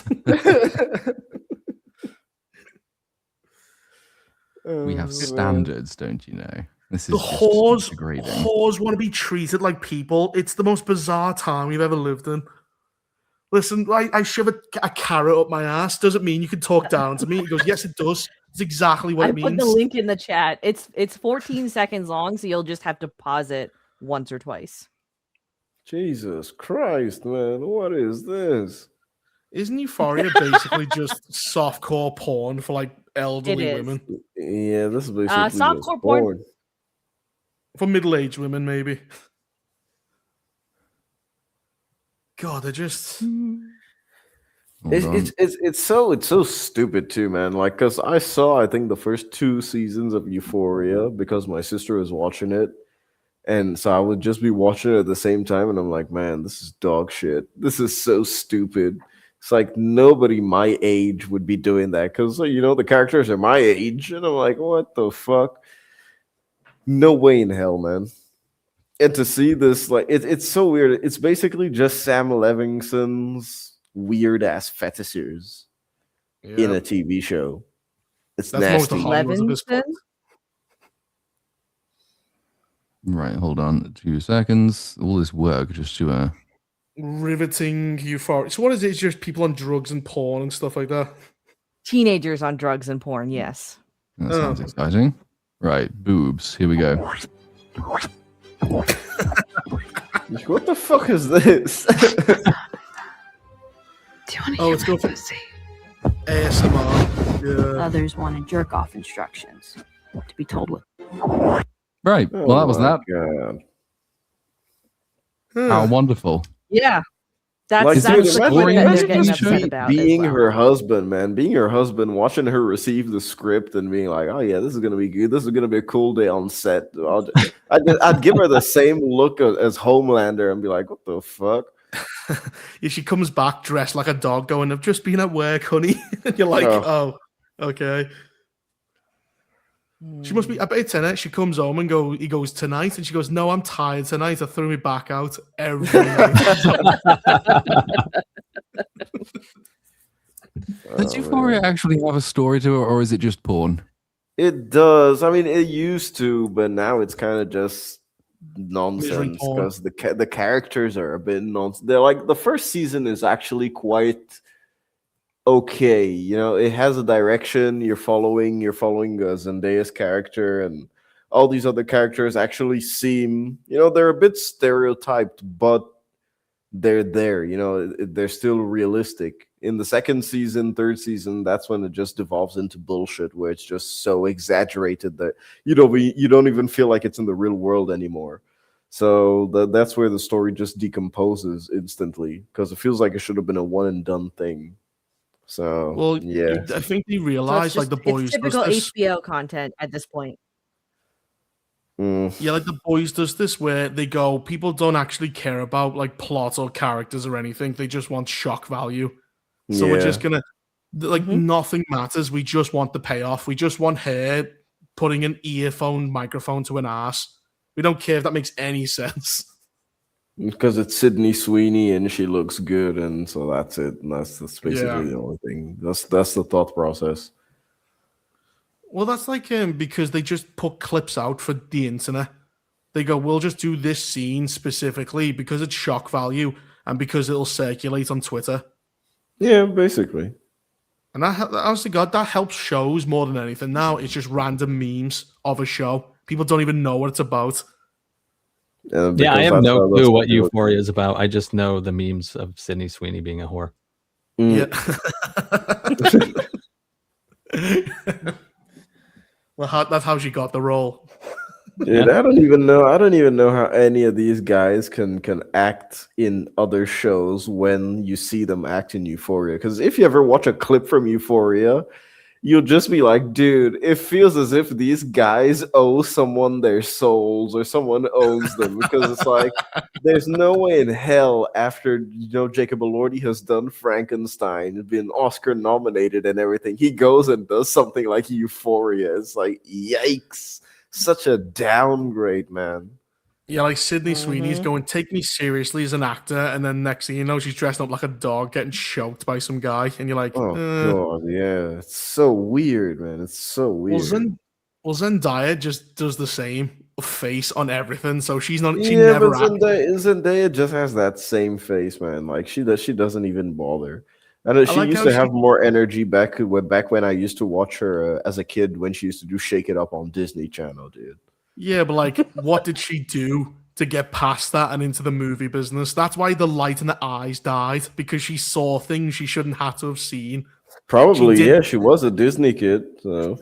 We have standards, don't you know? This is the whores want to be treated like people. It's the most bizarre time we've ever lived in. Listen, I shove a carrot up my ass. Doesn't mean you can talk down to me. He goes, yes, it does. It's exactly what it means. I put the link in the chat. It's 14 seconds long, so you'll just have to pause it once or twice. Jesus Christ, man. What is this? Isn't Euphoria basically just softcore porn for like elderly women? Yeah, this is basically softcore porn. For middle-aged women, maybe. God, they're just... It's so stupid too, man. Like, cause I think the first 2 seasons of Euphoria because my sister was watching it, and so I would just be watching it at the same time, and I'm like, man, this is dog shit. This is so stupid. It's like nobody my age would be doing that because the characters are my age, and I'm like, what the fuck? No way in hell, man. And to see this, like, it's so weird. It's basically just Sam Levinson's weird ass fetishes in a TV show. That's nasty. Right, hold on 2 seconds. All this work just to riveting Euphoria. So what is it? It's just people on drugs and porn and stuff like that. Teenagers on drugs and porn, yes. That sounds exciting. Right, boobs. Here we go. What the fuck is this? Do you want to hear my pussy? ASMR. Yeah. Others wanted jerk off instructions to be told what. Right. Well, that was that. God. How wonderful. Yeah. That's like, that's dude, what they're imagine getting upset about. Being her husband, man. Being her husband, watching her receive the script and being like, oh, yeah, this is going to be good. This is going to be a cool day on set. I'd give her the same look as Homelander and be like, what the fuck? If she comes back dressed like a dog going, I've just been at work, honey. And you're like, oh, okay. She must be. I bet it's in it. She comes home and he goes tonight, and she goes, "No, I'm tired tonight. I threw me back out every night." Does Euphoria actually have a story to it, or is it just porn? It does. I mean, it used to, but now it's kind of just nonsense porn. because the characters are a bit nonsense. They're like the first season is actually quite okay. You know, it has a direction. You're following Zendaya's character, and all these other characters actually seem, they're a bit stereotyped, but they're there. They're still realistic. In the second season, third season, that's when it just devolves into bullshit, where it's just so exaggerated that you don't even feel like it's in the real world anymore. So that's where the story just decomposes instantly, because it feels like it should have been a one and done thing. So Well, yeah, I think they So realized like the boys it's typical does this. HBO content at this point. Yeah, like the boys does this where they go, people don't actually care about like plot or characters or anything. They just want shock value. So we're just gonna nothing matters. We just want the payoff. We just want her putting an earphone microphone to an ass. We don't care if that makes any sense. Because it's Sydney Sweeney and she looks good, and so that's it. And that's basically the only thing. That's the thought process. Well, that's like because they just put clips out for the internet. They go, we'll just do this scene specifically because it's shock value and because it'll circulate on Twitter. Yeah, basically. And honestly, God, that helps shows more than anything. Now it's just random memes of a show. People don't even know what it's about. Yeah, I have no clue what Euphoria is about. I just know the memes of Sydney Sweeney being a whore. Yeah. Well, that's how she got the role. Dude, I don't even know how any of these guys can act in other shows when you see them act in Euphoria. Because if you ever watch a clip from Euphoria, you'll just be like, dude, it feels as if these guys owe someone their souls or someone owns them. Because it's like, there's no way in hell after, Jacob Elordi has done Frankenstein, been Oscar nominated and everything, he goes and does something like Euphoria. It's like, yikes. Such a downgrade, man. Yeah, like Sydney Sweeney's going, take me seriously as an actor, and then next thing you know, she's dressed up like a dog getting choked by some guy, and you're like, oh god, yeah, it's so weird, man. It's so weird. Well, Zendaya just does the same face on everything, so she's not. She yeah, never. But Zendaya just has that same face, man. Like she doesn't even bother. And she used to have more energy back when I used to watch her as a kid when she used to do Shake It Up on Disney Channel, dude. Yeah, but like, what did she do to get past that and into the movie business? That's why the light in the eyes died, because she saw things she shouldn't have to have seen. Probably, she was a Disney kid, so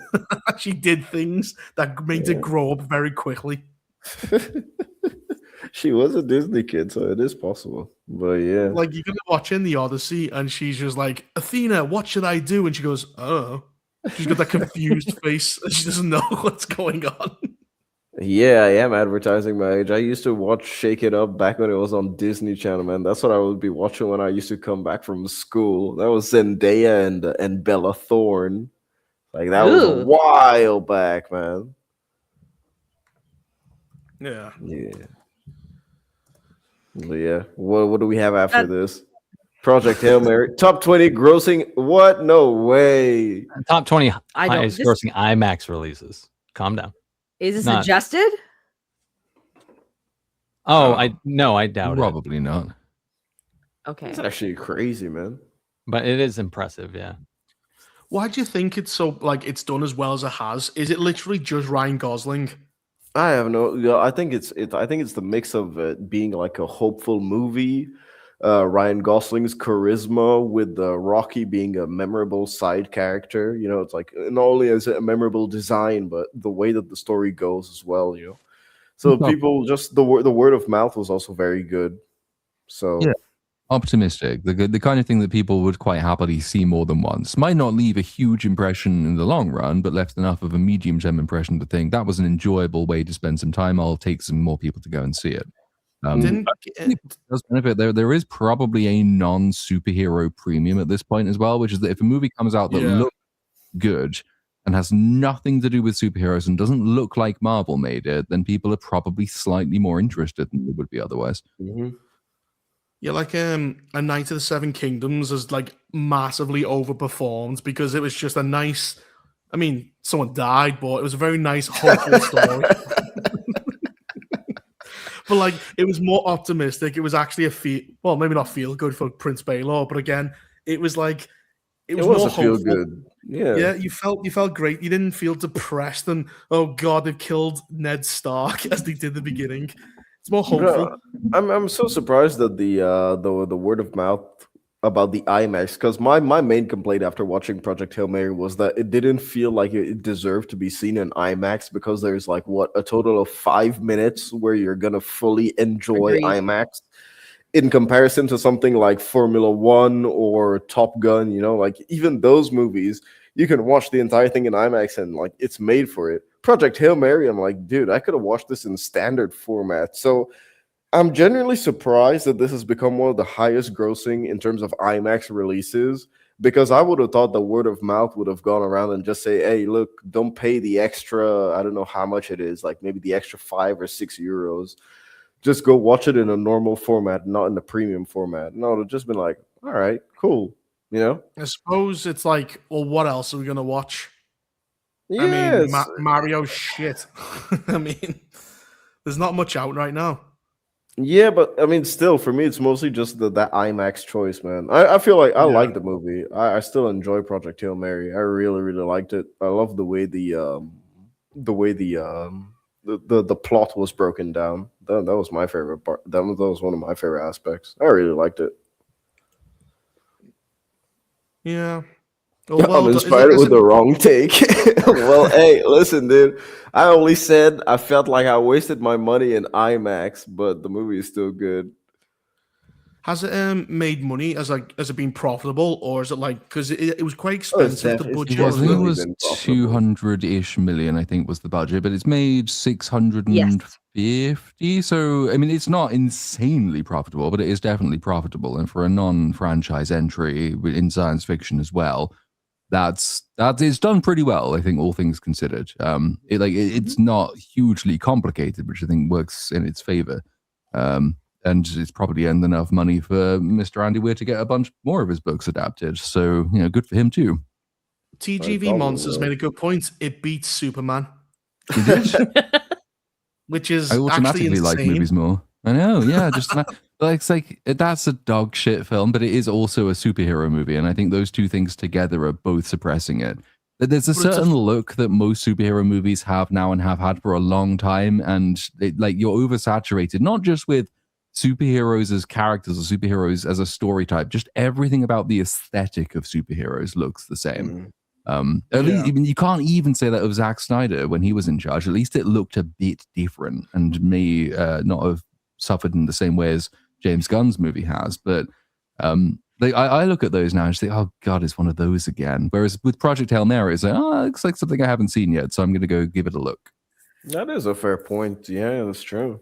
she did things that made her grow up very quickly. She was a Disney kid, so it is possible. But yeah. Like, you're going to watch in the Odyssey, and she's just like, Athena, what should I do? And she goes, oh. She's got that confused face, and she doesn't know what's going on. Yeah, I am advertising my age. I used to watch Shake It Up back when it was on Disney Channel, man. That's what I would be watching when I used to come back from school. That was Zendaya and Bella Thorne. Like, that was a while back, man. Yeah. Yeah. But yeah, what do we have after this? Project Hail Mary, top 20 grossing. What? No way. Top 20 highest grossing IMAX releases. Calm down. Is this adjusted? Oh, I doubt it. Probably not. Okay. It's actually crazy, man. But it is impressive, yeah. Why do you think it's so it's done as well as it has? Is it literally just Ryan Gosling? I have I think it's the mix of it being like a hopeful movie, Ryan Gosling's charisma with Rocky being a memorable side character. It's like not only as a memorable design, but the way that the story goes as well. So people just the word of mouth was also very good. So yeah. Optimistic, the kind of thing that people would quite happily see more than once. Might not leave a huge impression in the long run, but left enough of a medium-term impression to think that was an enjoyable way to spend some time. I'll take some more people to go and see it. It does benefit. There is probably a non-superhero premium at this point as well, which is that if a movie comes out that looks good, and has nothing to do with superheroes and doesn't look like Marvel made it, then people are probably slightly more interested than they would be otherwise. Mhm. Yeah, like A Night of the Seven Kingdoms has like massively overperformed because it was just a nice. I mean, someone died, but it was a very nice, hopeful story. But like, it was more optimistic. It was actually well, maybe not feel good for Prince Baylor, but again, it was like it was more a feel hopeful. good. Yeah. Yeah, you felt great. You didn't feel depressed and oh god, they've killed Ned Stark as they did at the beginning. It's more hopeful. I'm so surprised that the word of mouth about the IMAX, because my main complaint after watching Project Hail Mary was that it didn't feel like it deserved to be seen in IMAX, because there's like a total of 5 minutes where you're gonna fully enjoy Agreed. IMAX in comparison to something like Formula One or Top Gun. Like even those movies, you can watch the entire thing in IMAX and like it's made for it. Project Hail Mary, I'm like, dude, I could have watched this in standard format. So I'm genuinely surprised that this has become one of the highest grossing in terms of IMAX releases, because I would have thought the word of mouth would have gone around and just say, hey, look, don't pay the extra, I don't know how much it is, like maybe the extra €5 or €6. Just go watch it in a normal format, not in the premium format. No, it'd just been like, all right, cool. I suppose it's like, well, what else are we gonna watch? Yes. I mean, Mario shit. I mean, there's not much out right now. Yeah, but I mean, still, for me, it's mostly just that IMAX choice, man. I feel like I like the movie. I still enjoy Project Hail Mary. I really, really liked it. I love the way the plot was broken down. That was my favorite part. That was one of my favorite aspects. I really liked it. Yeah. I'm inspired with the wrong take. Well, hey, listen, dude. I only said I felt like I wasted my money in IMAX, but the movie is still good. Has it made money? Has it been profitable, or is it like, because it was quite expensive? The budget I think it was been profitable. 200-ish million, I think was the budget, but it's made 650. So I mean, it's not insanely profitable, but it is definitely profitable. And for a non-franchise entry in science fiction as well, that is done pretty well, I think, all things considered. It's not hugely complicated, which I think works in its favor. And it's probably earned enough money for Mr. Andy Weir to get a bunch more of his books adapted. So, good for him too. TGV Monsters made a good point. It beats Superman. He did. Which is I automatically actually like insane. movies more. I know, yeah. Just it's like that's a dog shit film, but it is also a superhero movie, and I think those two things together are both suppressing it. There's a certain look that most superhero movies have now and have had for a long time, and you're oversaturated, not just with superheroes as characters or superheroes as a story type. Just everything about the aesthetic of superheroes looks the same. At least, I mean, you can't even say that of Zack Snyder when he was in charge. At least it looked a bit different and may not have suffered in the same way as James Gunn's movie has. But I look at those now and just think, oh God, it's one of those again. Whereas with Project Hail Mary, it's like, oh, it looks like something I haven't seen yet, so I'm going to go give it a look. That is a fair point. Yeah, that's true.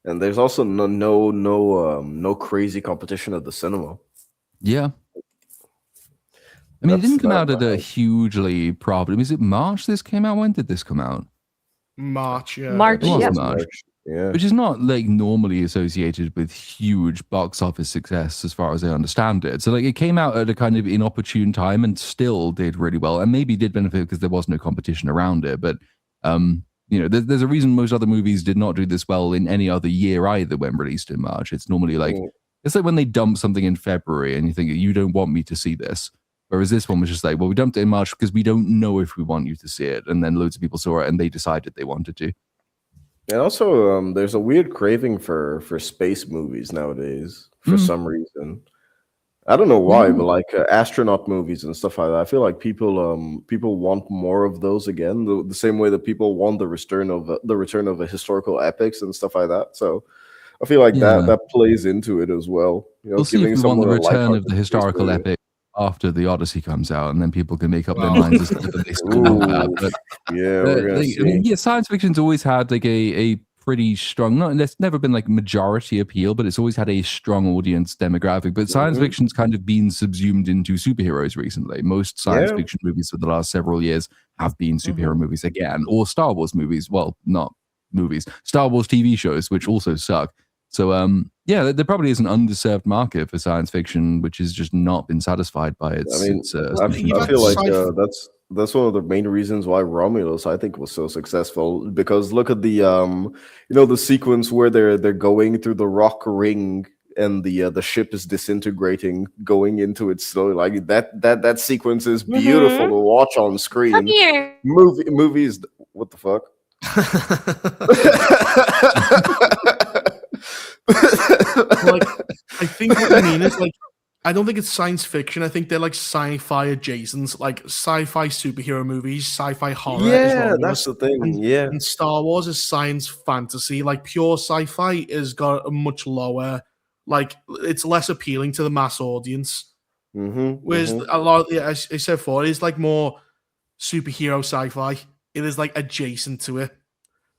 And there's also no crazy competition at the cinema. Yeah. I mean, it didn't come out at a hugely problem. Is it March this came out? When did this come out? March, yeah. March, It was yeah. March. Yeah. Which is not like normally associated with huge box office success as far as I understand it. So like it came out at a kind of inopportune time and still did really well, and maybe did benefit because there was no competition around it. But there's a reason most other movies did not do this well in any other year either when released in March. It's normally like it's like when they dump something in February and you think you don't want me to see this. Whereas this one was just like, well, we dumped it in March because we don't know if we want you to see it. And then loads of people saw it and they decided they wanted to. And also, there's a weird craving for space movies nowadays for some reason. I don't know why, but like astronaut movies and stuff like that. I feel like people want more of those again, the same way that people want the return of a historical epics and stuff like that. So I feel like that plays into it as well. We'll see if we want the return of the historical epic after the Odyssey comes out, and then people can make up their minds as to whether they still want that. But we're gonna see. I mean, science fiction's always had like a pretty strong. Not there's never been like majority appeal, but it's always had a strong audience demographic. But science fiction's kind of been subsumed into superheroes recently. Most science fiction movies for the last several years have been superhero movies again, or Star Wars movies. Well, not movies, Star Wars TV shows, which also suck. So yeah, there probably is an underserved market for science fiction, which has just not been satisfied by its. I feel like that's one of the main reasons why Romulus, I think, was so successful. Because look at the the sequence where they're going through the rock ring and the ship is disintegrating, going into it slowly. Like that sequence is beautiful to watch on screen. Come here. Movies, what the fuck? Like, I think what you mean is like, I don't think it's science fiction. I think they're like sci-fi adjacent, like sci-fi superhero movies, sci-fi horror. Yeah, that's the thing. And Star Wars is science fantasy. Like pure sci-fi has got a much lower, like it's less appealing to the mass audience. Whereas a lot, as I said before, it is like more superhero sci-fi. It is like adjacent to it,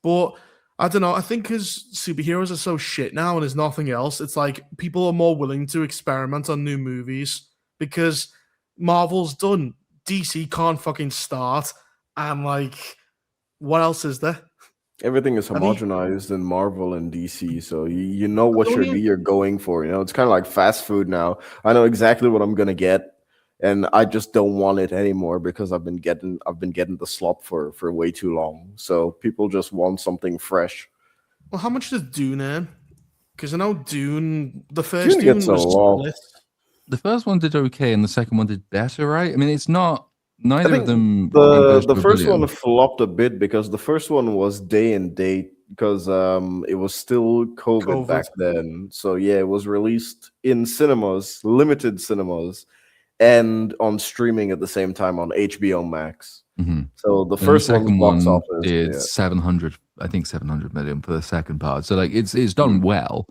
but I don't know. I think because superheroes are so shit now and there's nothing else, it's like people are more willing to experiment on new movies because Marvel's done. DC can't fucking start. And like, what else is there? Everything is homogenized in Marvel and DC, so you know what you're going for. You know, it's kind of like fast food now. I know exactly what I'm gonna get, and I just don't want it anymore because I've been getting the slop for way too long. So people just want something fresh. Well, how much does Dune earn? Because I know Dune, the first Dune gets a was lot. split. The first one did okay, and the second one did better, right? I mean, it's not neither of them. The first one flopped a bit because the first one was day and date because it was still COVID back then. So yeah, it was released in cinemas, limited cinemas, and on streaming at the same time on HBO Max. So the first second box one office did 700, I think 700 million for the second part. So like it's done well.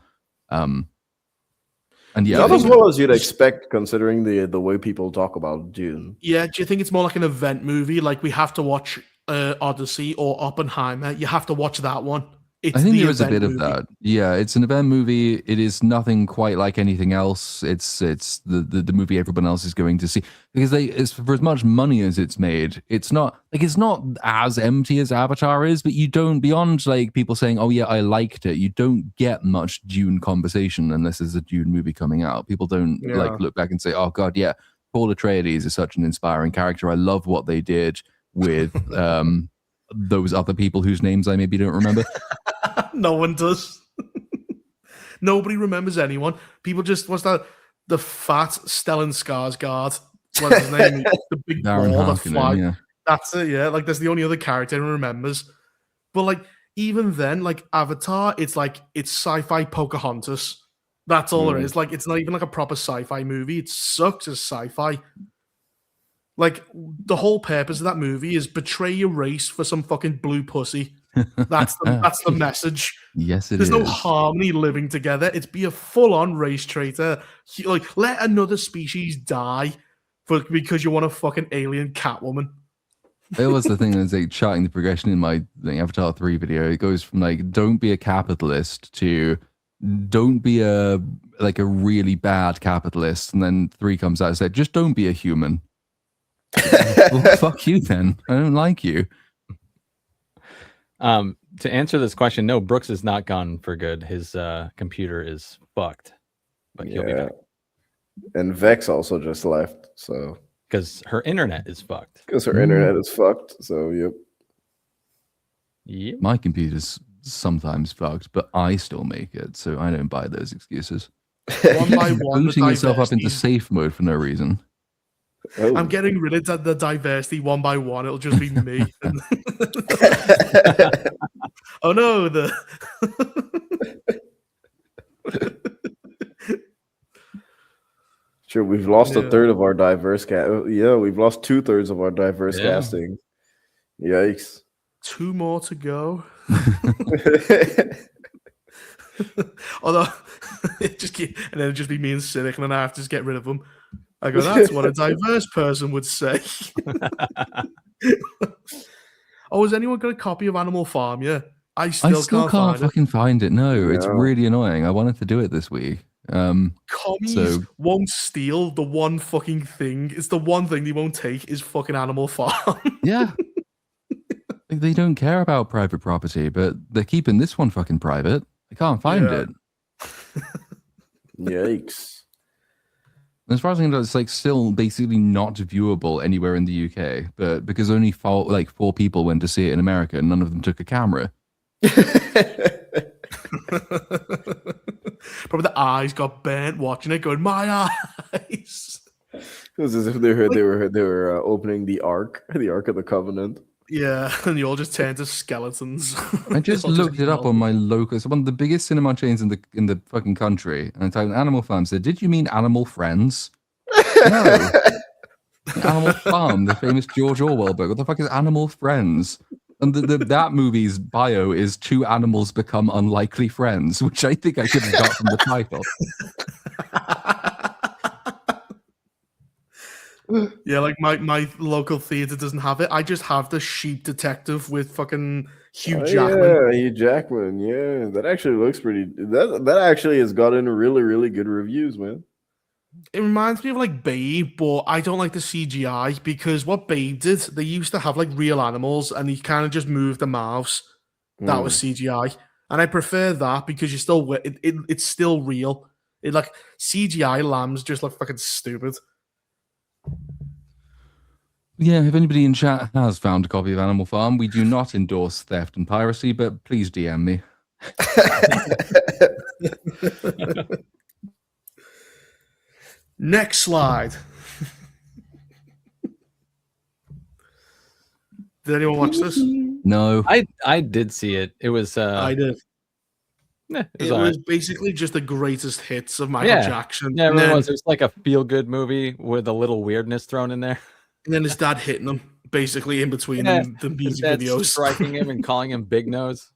And yeah, not as well as you'd expect considering the way people talk about Dune. Yeah, do you think it's more like an event movie? Like we have to watch Odyssey or Oppenheimer. You have to watch that one. I think there is a bit of that. Yeah, it's an event movie. It is nothing quite like anything else. It's the movie everyone else is going to see because it's for as much money as it's made. It's not as empty as Avatar is, but you don't beyond like people saying, "Oh yeah, I liked it." You don't get much Dune conversation unless there's a Dune movie coming out. People don't like look back and say, "Oh God, yeah, Paul Atreides is such an inspiring character. I love what they did with." Those other people whose names I maybe don't remember. No one does. Nobody remembers anyone. People just, what's that? The fat Stellan Skarsgård. What's his name? The big Darren ball, the Harkonnen, flag. yeah. That's it, yeah. Like, that's the only other character anyone remembers. But, like, even then, like, Avatar, it's like, it's sci-fi Pocahontas. That's all there is. Like, it's not even like a proper sci-fi movie. It sucks as sci-fi. Like, the whole purpose of that movie is betray your race for some fucking blue pussy. That's the message. Yes, There's no harmony living together. It's be a full-on race traitor. Like, let another species die because you want a fucking alien Catwoman. It was the thing that's like charting the progression in my Avatar 3 video. It goes from like, don't be a capitalist to don't be a really bad capitalist. And then 3 comes out and said, just don't be a human. Well, fuck you then. I don't like you. To answer this question, no, Brooks is not gone for good. His computer is fucked, but he'll be back. And Vex also just left, so because her internet is fucked. So yep. My computer's sometimes fucked, but I still make it, so I don't buy those excuses. One by one, booting yourself up into safe mode for no reason. Oh. I'm getting rid of the diversity one by one. It'll just be me. Oh no, Sure, we've lost a third of our diverse we've lost 2/3 of our diverse casting. Yikes. 2 more to go. Although and then it'll just be me and Cynic, and then I have to just get rid of them. I go, that's what a diverse person would say. Oh, has anyone got a copy of Animal Farm? Yeah. I I still, still can't can't find it. fucking find it. No, it's No. really annoying. I wanted to do it this week. Commies So- won't steal the one fucking thing. It's the one thing they won't take is fucking Animal Farm. Yeah. Like, they don't care about private property, but they're keeping this one fucking private. I can't find Yeah. it. Yikes. As far as I know, it's like still basically not viewable anywhere in the UK, but because only four people went to see it in America, and none of them took a camera. Probably the eyes got burnt watching it, going, my eyes. It was as if they were opening the Ark of the Covenant. Yeah, and you all just turned to skeletons. I just They all looked it up on melted. my local. It's one of the biggest cinema chains in the fucking country, and I typed in Animal Farm. Said, "Did you mean Animal Friends?" No, Animal Farm, the famous George Orwell book. What the fuck is Animal Friends? And that movie's bio is two animals become unlikely friends, which I think I could have got from the title. Yeah, like my local theater doesn't have it. I just have the Sheep Detective with fucking Hugh Jackman. Yeah, Hugh Jackman. Yeah, that actually looks pretty. That actually has gotten really, really good reviews, man. It reminds me of like Babe, but I don't like the CGI because what Babe did, they used to have like real animals and he kind of just moved the mouths. That was CGI, and I prefer that because you still it's still real. It like CGI lambs just look fucking stupid. Yeah, if anybody in chat has found a copy of Animal Farm, we do not endorse theft and piracy, but please DM me. Next slide. Did anyone watch this? No. I did see it. It was I did. it It all right. was basically just the greatest hits of Michael Yeah. Jackson. Yeah, it and, really then, was. It was like a feel-good movie with a little weirdness thrown in there. and then his dad hitting him basically in between Yeah, the His music dad videos. striking him and calling him Big Nose.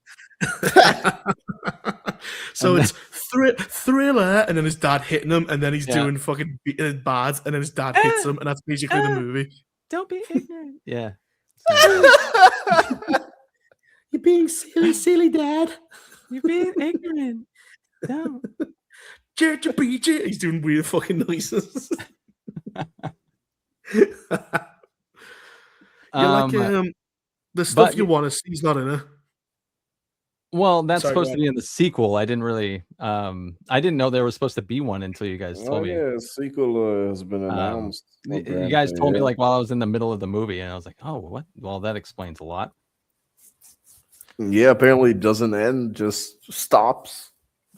So And it's thriller, and then his dad hitting him, and then he's Yeah. doing fucking bad, and then his dad hits him, and that's basically the movie. Don't be ignorant. Yeah. You're being silly, dad. You're being ignorant. Don't. He's doing weird fucking noises. You're like the stuff but you want to see is not in it. Well, that's Sorry, supposed go to be in the sequel. I didn't really I didn't know there was supposed to be one until you guys told me. Yeah, a sequel has been announced. You guys told me like while I was in the middle of the movie, and I was like, "Oh, what?" Well, that explains a lot. Yeah, apparently it doesn't end, just stops.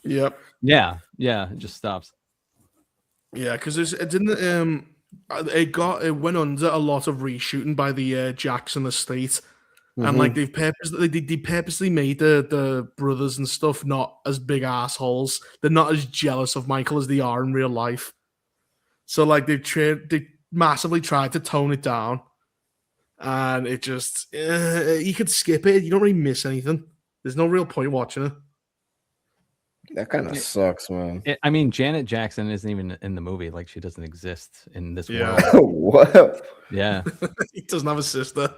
Yep. Yeah, it just stops. Yeah, because it didn't. It went under a lot of reshooting by the Jackson estate, and like they purposely made the brothers and stuff not as big assholes. They're not as jealous of Michael as they are in real life. So like they massively tried to tone it down, and it just you could skip it. You don't really miss anything. There's no real point watching it. That kind of sucks, man. I mean, Janet Jackson isn't even in the movie. Like, she doesn't exist in this Yeah. world. What? Yeah. He doesn't have a sister.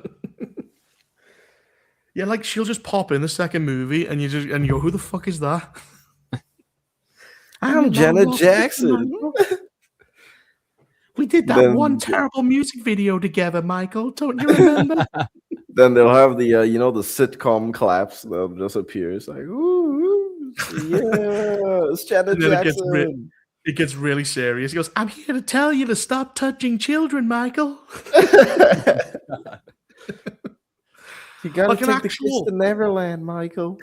Yeah, like she'll just pop in the second movie, and you go, "Who the fuck is that?" I'm Janet Jackson. We did that Then- one terrible music video together, Michael. Don't you remember? Then they'll have the the sitcom claps that'll just appear. It's like, ooh, yeah, it's Janet And then it gets Jackson. It gets really serious. He goes, "I'm here to tell you to stop touching children, Michael." You gotta Like an take the actual- kids to Neverland, Michael.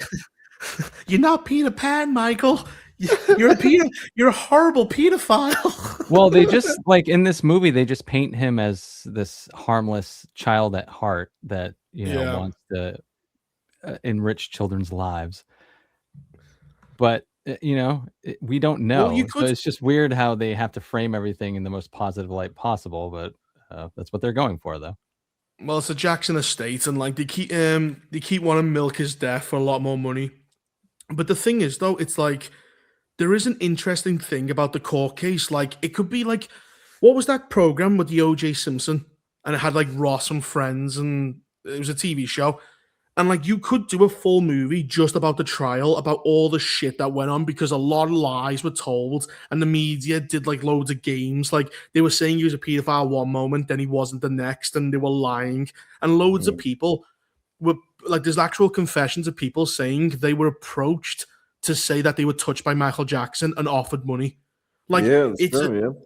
You're not Peter Pan, Michael. You're a horrible pedophile. Well, they just like in this movie, they just paint him as this harmless child at heart that Yeah. wants to enrich children's lives. But we don't know. Well, you So could- it's just weird how they have to frame everything in the most positive light possible. But that's what they're going for, though. Well, it's a Jackson estate, and like they keep wanting to milk his death for a lot more money. But the thing is, though, it's like there is an interesting thing about the court case. Like it could be like, what was that program with the O.J. Simpson, and it had like Ross and Friends, and it was a TV show, And like you could do a full movie just about the trial, about all the shit that went on, because a lot of lies were told, and the media did like loads of games. Like they were saying he was a pedophile one moment, then he wasn't the next, and they were lying. And loads of people were like, there's actual confessions of people saying they were approached to say that they were touched by Michael Jackson and offered money. Like the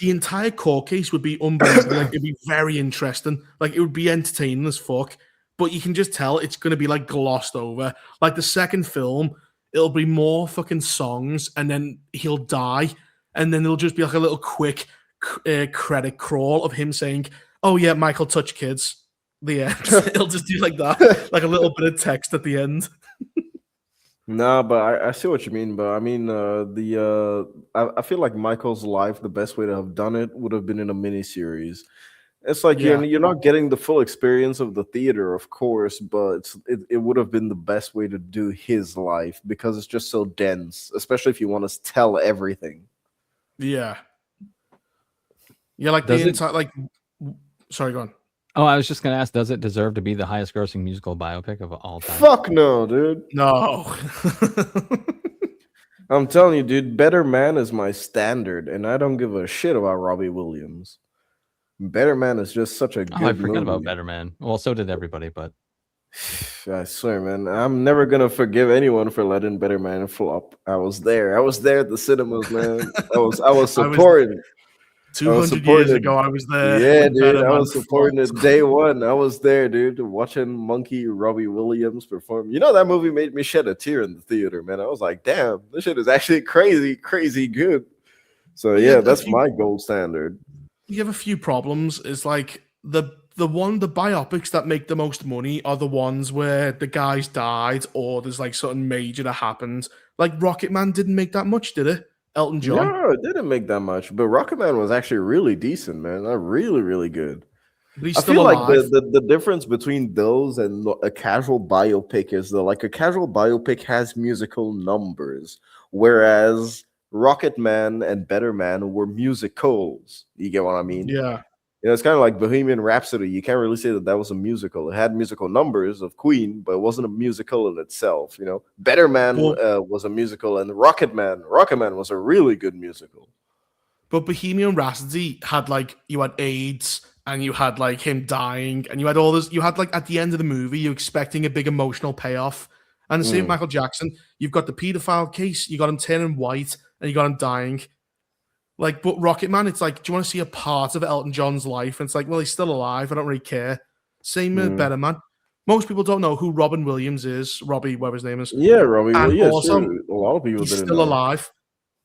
entire court case would be unbelievable. Like it'd be very interesting. Like it would be entertaining as fuck. But you can just tell it's going to be like glossed over. Like the second film, it'll be more fucking songs, and then he'll die, and then there'll just be like a little quick credit crawl of him saying, "Oh yeah, Michael touched kids." The end. It'll just do like that, like a little bit of text at the end. No, but I see what you mean. But I mean, I feel like Michael's life, the best way to have done it would have been in a miniseries. It's like you're not getting the full experience of the theater, of course, but it would have been the best way to do his life, because it's just so dense, especially if you want to tell everything. Yeah. Yeah, like the entire, like, sorry, go on. Oh, I was just going to ask, does it deserve to be the highest grossing musical biopic of all time? Fuck no, dude. No. I'm telling you, dude, Better Man is my standard, and I don't give a shit about Robbie Williams. Better Man is just such a good movie. I forgot about Better Man. Well, so did everybody, but I swear, man, I'm never gonna forgive anyone for letting Better Man flop. I was there at the cinemas, man. I was supporting. 200 years ago, I was there. Yeah, dude, I was supporting it day one. I was there, dude, watching Monkey Robbie Williams perform. You know, that movie made me shed a tear in the theater, man. I was like, damn, this shit is actually crazy good. So yeah, that's my gold standard. You have a few problems. Is like the biopics that make the most money are the ones where the guys died or there's like something major that happened. Like Rocket Man didn't make that much, did it? Elton John. No, it didn't make that much. But Rocket Man was actually really decent, man. Really good. But he's I still feel alive. like the difference between those and a casual biopic is that like a casual biopic has musical numbers, whereas Rocket Man and Better Man were musicals. You get what I mean? Yeah. You know, it's kind of like Bohemian Rhapsody. You can't really say that was a musical. It had musical numbers of Queen, but it wasn't a musical in itself. You know, Better Man was a musical, and Rocket Man was a really good musical. But Bohemian Rhapsody had like, you had AIDS, and you had like him dying, and you had all this. You had like at the end of the movie, you're expecting a big emotional payoff. And the same with Michael Jackson, you've got the pedophile case, you got him turning white, and you got him dying. Like, but Rocket Man, it's like, do you want to see a part of Elton John's life? And it's like, well, he's still alive. I don't really care. Same with Better Man. Most people don't know who Robin Williams is. Robbie, whatever his name is. Yeah, Robbie. And yeah, also, sure. A lot of people he's didn't still know. alive.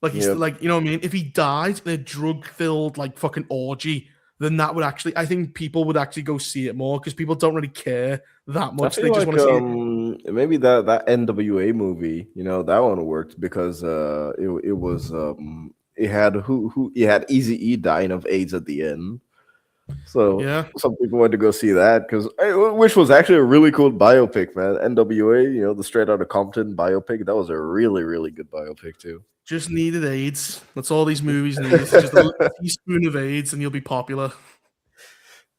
Like he's still, like, you know what I mean? If he died in a drug-filled like fucking orgy, then that would actually, I think people would actually go see it more because people don't really care that much. They just want to see it. Maybe that NWA movie, you know, that one worked because it was it had Eazy-E dying of AIDS at the end. So yeah, some people went to go see that because, which was actually a really cool biopic, man. NWA, you know, the Straight Outta Compton biopic, that was a really good biopic too. Just needed AIDS. That's all these movies need. It's just a teaspoon of AIDS, and you'll be popular.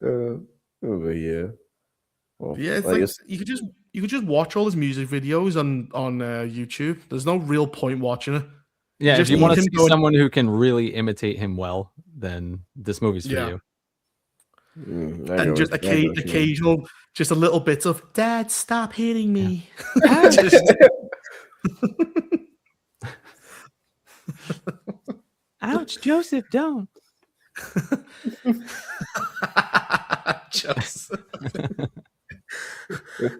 Yeah. Well, Yeah, it's like you could just watch all his music videos on YouTube. There's no real point watching it. Yeah, if you want to see someone who can really imitate him well, then this movie's for you. And just occasional, just a little bit of "Dad, stop hitting me." Ouch, Joseph, don't. Joseph.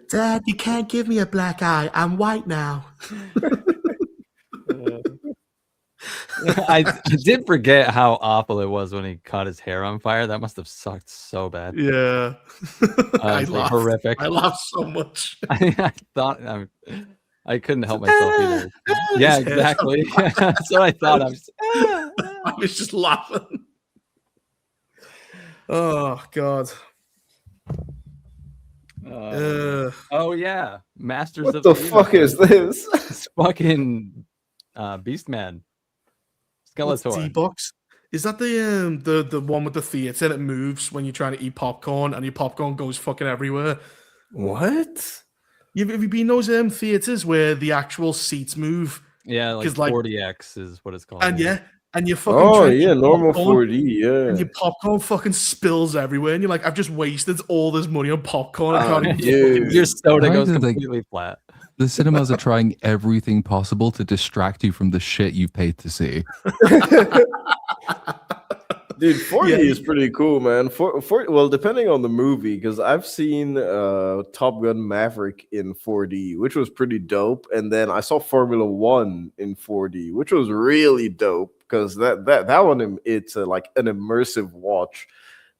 Dad, you can't give me a black eye. I'm white now. I did forget how awful it was when he caught his hair on fire. That must have sucked so bad. Yeah. I laughed. Horrific. I laughed so much. I thought I couldn't help myself either. Yeah, exactly. That's what I thought. I was just laughing. Oh God. Oh yeah, Masters what of the fuck is this? It's fucking Beastman. Skeletor. D-Box. Is that the one with the theater that moves when you're trying to eat popcorn and your popcorn goes fucking everywhere? What? Have you been in those theaters where the actual seats move? Yeah, like 'Cause, like- 40X is what it's called. And and you fucking Oh drink yeah, your normal popcorn, 4D. Yeah. and your popcorn fucking spills everywhere, and you're like, I've just wasted all this money on popcorn. I can't even dude. Your soda Why goes did they- completely flat. The cinemas are trying everything possible to distract you from the shit you paid to see. Dude, 4D Yeah. is pretty cool, man. Well, depending on the movie, because I've seen Top Gun Maverick in 4D, which was pretty dope, and then I saw Formula One in 4D, which was really dope because that one it's like an immersive watch.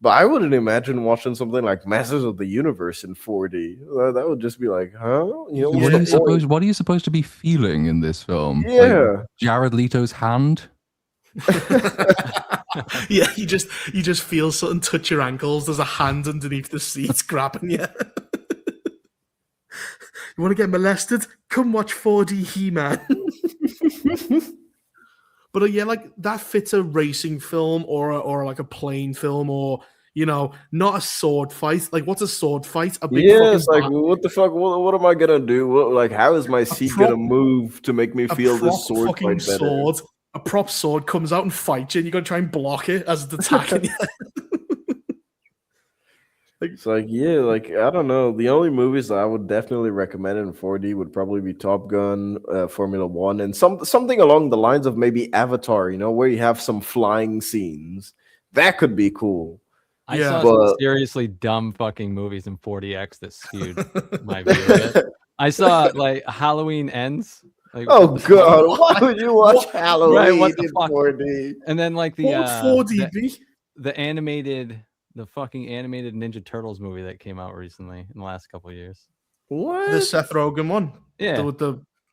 But I wouldn't imagine watching something like Masters of the Universe in 4D. That would just be like, huh? You know, What what's are, the point? what are you supposed to be feeling in this film? Like, Yeah. Jared Leto's hand? Yeah, you just feel something touch your ankles. There's a hand underneath the seats grabbing you. You want to get molested? Come watch 4D He-Man. But yeah, like that fits a racing film or like a plane film, or not a sword fight. Like, what's a sword fight? A big Yeah, fucking it's like, bat- what the fuck? What am I gonna do? Like, how is my seat prop- gonna move to make me a feel prop this sword fucking fight better? sword. A prop sword comes out and fights you, and you got to try and block it as it's attacking you. It's like, yeah, like I don't know. The only movies that I would definitely recommend in 4D would probably be Top Gun, Formula One, and something along the lines of maybe Avatar. Where you have some flying scenes. That could be cool. I Yeah. saw But- some seriously dumb fucking movies in 40X that skewed my view of it. I saw like Halloween Ends. Like, Oh what the fuck? God, why would you watch Halloween Right, what the in fuck? 4D? And then like the What 4D? the fucking animated Ninja Turtles movie that came out recently in the last couple of years. What? The Seth Rogen one. Yeah.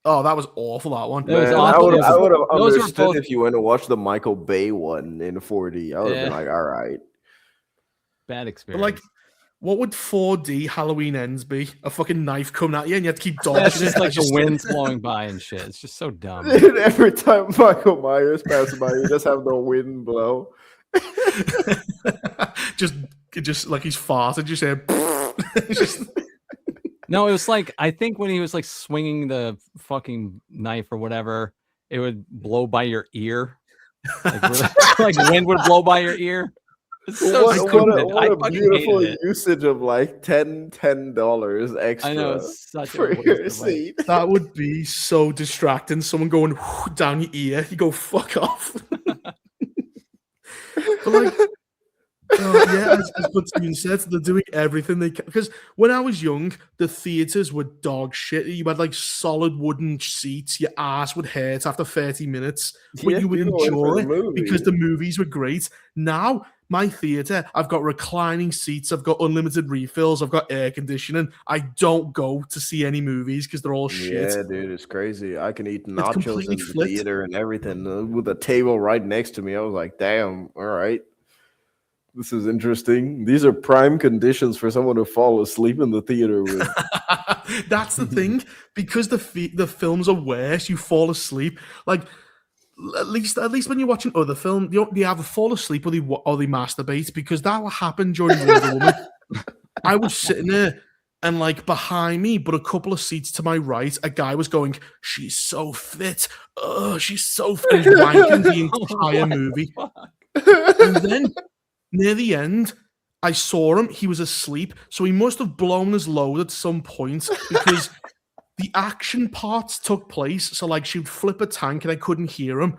Oh, that was awful. That one. It was Man, awful. I would have Those were understood both- if you went to watch the Michael Bay one in 4D. I would have been Yeah. like, all right. Bad But experience. like, what would 4D Halloween Ends be? A fucking knife coming at you, and you have to keep dodging That's just it. like as the you- wind's blowing by and shit. It's just so dumb. Dude, every time Michael Myers passes by, you just have the wind blow. just like he's farted. Just say, just No, it was like I think when he was like swinging the fucking knife or whatever, it would blow by your ear. Like, really- like wind would blow by your ear. It's so What stupid. a I fucking beautiful hated it. usage of like $10 extra I know it's such a for waste your of money. seat. that would be so distracting. Someone going down your ear, you go fuck off. But like, yeah, as Steven said, they're doing everything they can. Because when I was young, the theaters were dog shit. You had like solid wooden seats. Your ass would hurt after 30 minutes, but Yeah, you would people went for enjoy the it because movie. the movies were great. Now, my theater, I've got reclining seats, I've got unlimited refills, I've got air conditioning. I don't go to see any movies because they're all shit. Yeah, dude, it's crazy. I can eat nachos completely in the flipped. theater and everything with a table right next to me. I was like, damn, all right. This is interesting. These are prime conditions for someone to fall asleep in the theater with. That's the thing, because the films are worse. You fall asleep. Like at least when you're watching other film, you either fall asleep or they masturbate, because that will happen during Wonder Woman. I was sitting there, and like behind me, but a couple of seats to my right, a guy was going, "She's so fit. Oh, she's so fit." He was wanking the entire movie, and then near the end, I saw him. He was asleep, so he must have blown his load at some point, because the action parts took place. So like she would flip a tank and I couldn't hear him,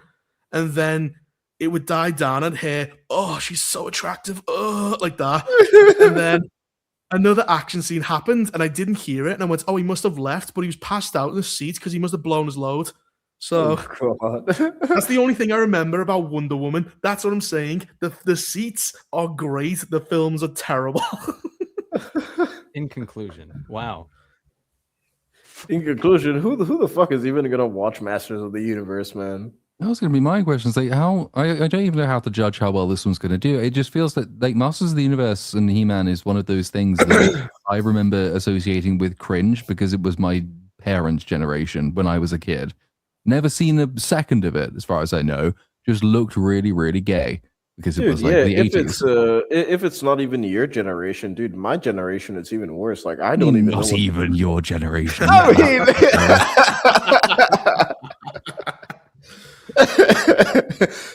and then it would die down and hear, "Oh, she's so attractive," like that, and then another action scene happened and I didn't hear it, and I went, "Oh, he must have left," but he was passed out in the seat because he must have blown his load. So Oh, God. that's the only thing I remember about Wonder Woman. That's what I'm saying. The seats are great. The films are terrible. In conclusion, wow. In conclusion, who the fuck is even gonna watch Masters of the Universe, man? That was going to be my question. It's like, how I don't even know how to judge how well this one's going to do. It just feels that like Masters of the Universe and He-Man is one of those things that I remember associating with cringe because it was my parents' generation when I was a kid. Never seen a second of it, as far as I know. Just looked really, really gay. because it Dude, was like yeah, the if it's not even your generation, dude, my generation is even worse. Like I I don't mean, even know not what even your generation. I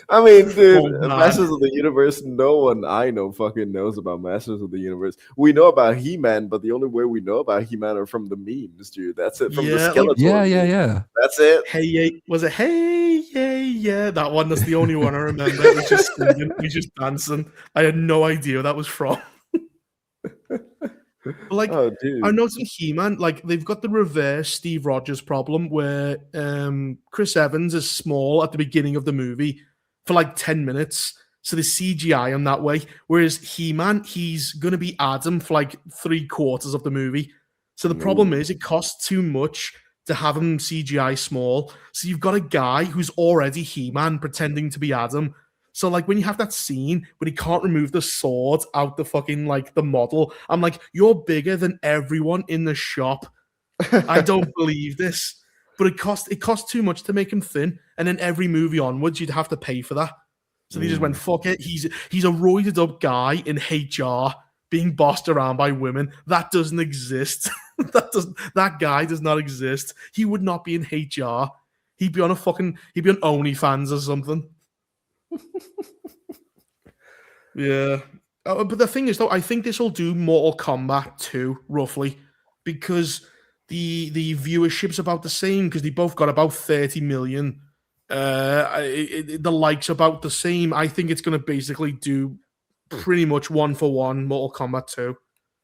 I mean, dude, Oh, man. Masters of the Universe, no one I know fucking knows about Masters of the Universe. We know about He-Man, but the only way we know about He-Man are from the memes, dude. That's it, from the Yeah, like- Skeletor. yeah. That's it. Hey, yeah, was it hey, yeah? That one, that's the only one I remember. It was just singing, we just dancing. I had no idea where that was from. Like, Oh, I dude. noticed in He-Man, like they've got the reverse Steve Rogers problem where Chris Evans is small at the beginning of the movie for like 10 minutes. So the CGI on that way. Whereas He-Man, he's gonna be Adam for like 3/4 of the movie. So the problem is it costs too much to have him CGI small. So you've got a guy who's already He-Man pretending to be Adam. So like when you have that scene when he can't remove the sword out the fucking like the model, I'm like, you're bigger than everyone in the shop. I don't believe this. But it cost too much to make him thin, and then every movie onwards you'd have to pay for that. So they just went, fuck it. He's a roided up guy in HR being bossed around by women. That doesn't exist. That guy does not exist. He would not be in HR. He'd be on OnlyFans or something. Yeah. But the thing is, though, I think this will do Mortal Kombat 2, roughly, because the viewership's about the same, because they both got about 30 million. The likes about the same. I think it's going to basically do pretty much 1-for-1 Mortal Kombat 2.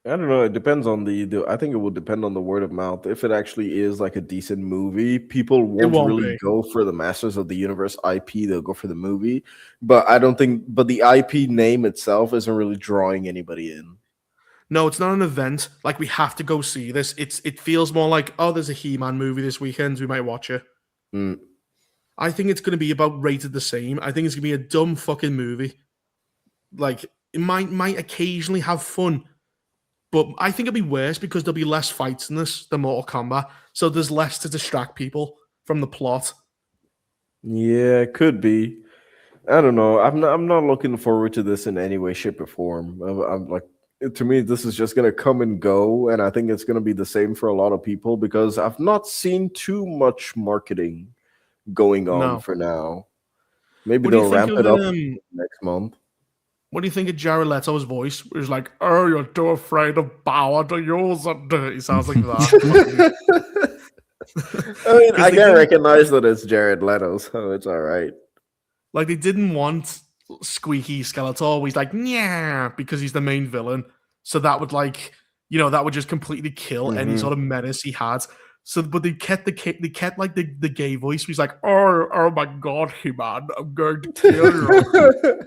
I don't know. It depends on I think it will depend on the word of mouth. If it actually is like a decent movie, people won't really go for the Masters of the Universe IP. They'll go for the movie. But I don't think. But the IP name itself isn't really drawing anybody in. No, it's not an event. Like we have to go see this. It feels more like, oh, there's a He-Man movie this weekend. We might watch it. Mm. I think it's going to be about rated the same. I think it's going to be a dumb fucking movie. Like it might occasionally have fun. But I think it'll be worse because there'll be less fights in this than Mortal Kombat. So there's less to distract people from the plot. Yeah, it could be. I don't know. I'm not looking forward to this in any way, shape, or form. I'm like, to me, this is just gonna come and go, and I think it's gonna be the same for a lot of people because I've not seen too much marketing going on for now. Maybe they'll ramp it up next month. What do you think of Jared Leto's voice? It was like, oh, you're too afraid of power to use it. He sounds like that. I mean, I can recognize that it's Jared Leto, so it's all right. Like, they didn't want squeaky Skeletor. He's like, yeah, because he's the main villain. So that would, like, that would just completely kill any sort of menace he had. So, but they kept the gay voice. He's like, oh my God, He-Man, I'm going to kill you.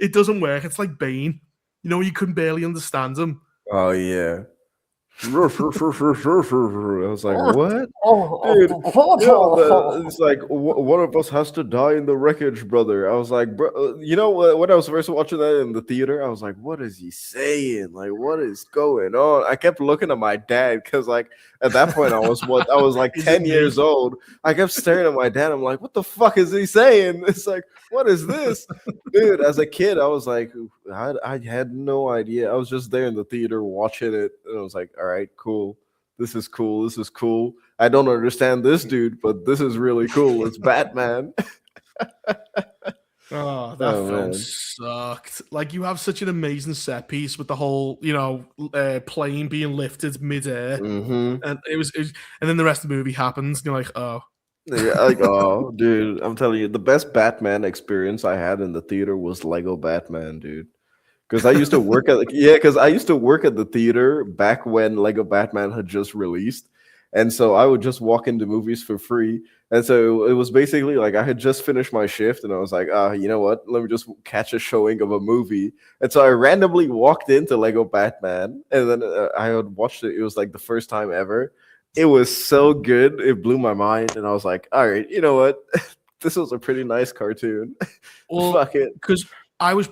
It doesn't work. It's like Bane. You couldn't barely understand him. Oh yeah. I was like, what? Dude, it's like one of us has to die in the wreckage, brother. I was like, bro, when I was first watching that in the theater, I was like, what is he saying? Like, what is going on? I kept looking at my dad because, like, at that point, I was like 10 years old. I kept staring at my dad. I'm like, what the fuck is he saying? It's like, what is this? Dude, as a kid, I was like, I had no idea. I was just there in the theater watching it, and I was like, all right, cool. This is cool. This is cool. I don't understand this dude, but this is really cool. It's Batman. Oh, that film sucked. Like, you have such an amazing set piece with the whole, plane being lifted midair, and it was, and then the rest of the movie happens. And you're like, oh. Yeah, like, oh, dude, I'm telling you, the best Batman experience I had in the theater was Lego Batman, dude. Because I used to work at the theater back when Lego Batman had just released, and so I would just walk into movies for free. And so it was basically like I had just finished my shift, and I was like, you know what? Let me just catch a showing of a movie. And so I randomly walked into Lego Batman, and then I had watched it. It was like the first time ever. It was so good. It blew my mind, and I was like, all right, you know what? This was a pretty nice cartoon. Well, fuck it. Because I was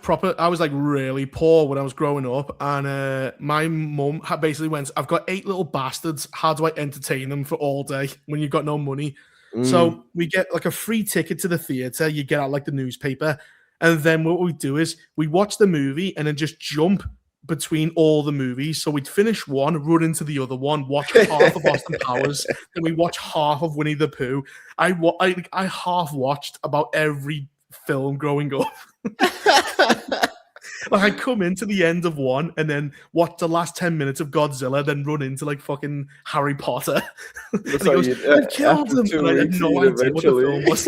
like really poor when I was growing up, and my mum basically went, I've got 8 little bastards. How do I entertain them for all day when you've got no money? So we get like a free ticket to the theater. You get out like the newspaper, And then what we do is we watch the movie and then just jump between all the movies. So we'd finish one, run into the other one, watch half of Austin Powers, then we watch half of Winnie the Pooh. I half watched about every film growing up. Like I come into the end of one and then watch the last 10 minutes of Godzilla, then run into like fucking Harry Potter. And he goes, "You've killed him." And I had no idea what the film was.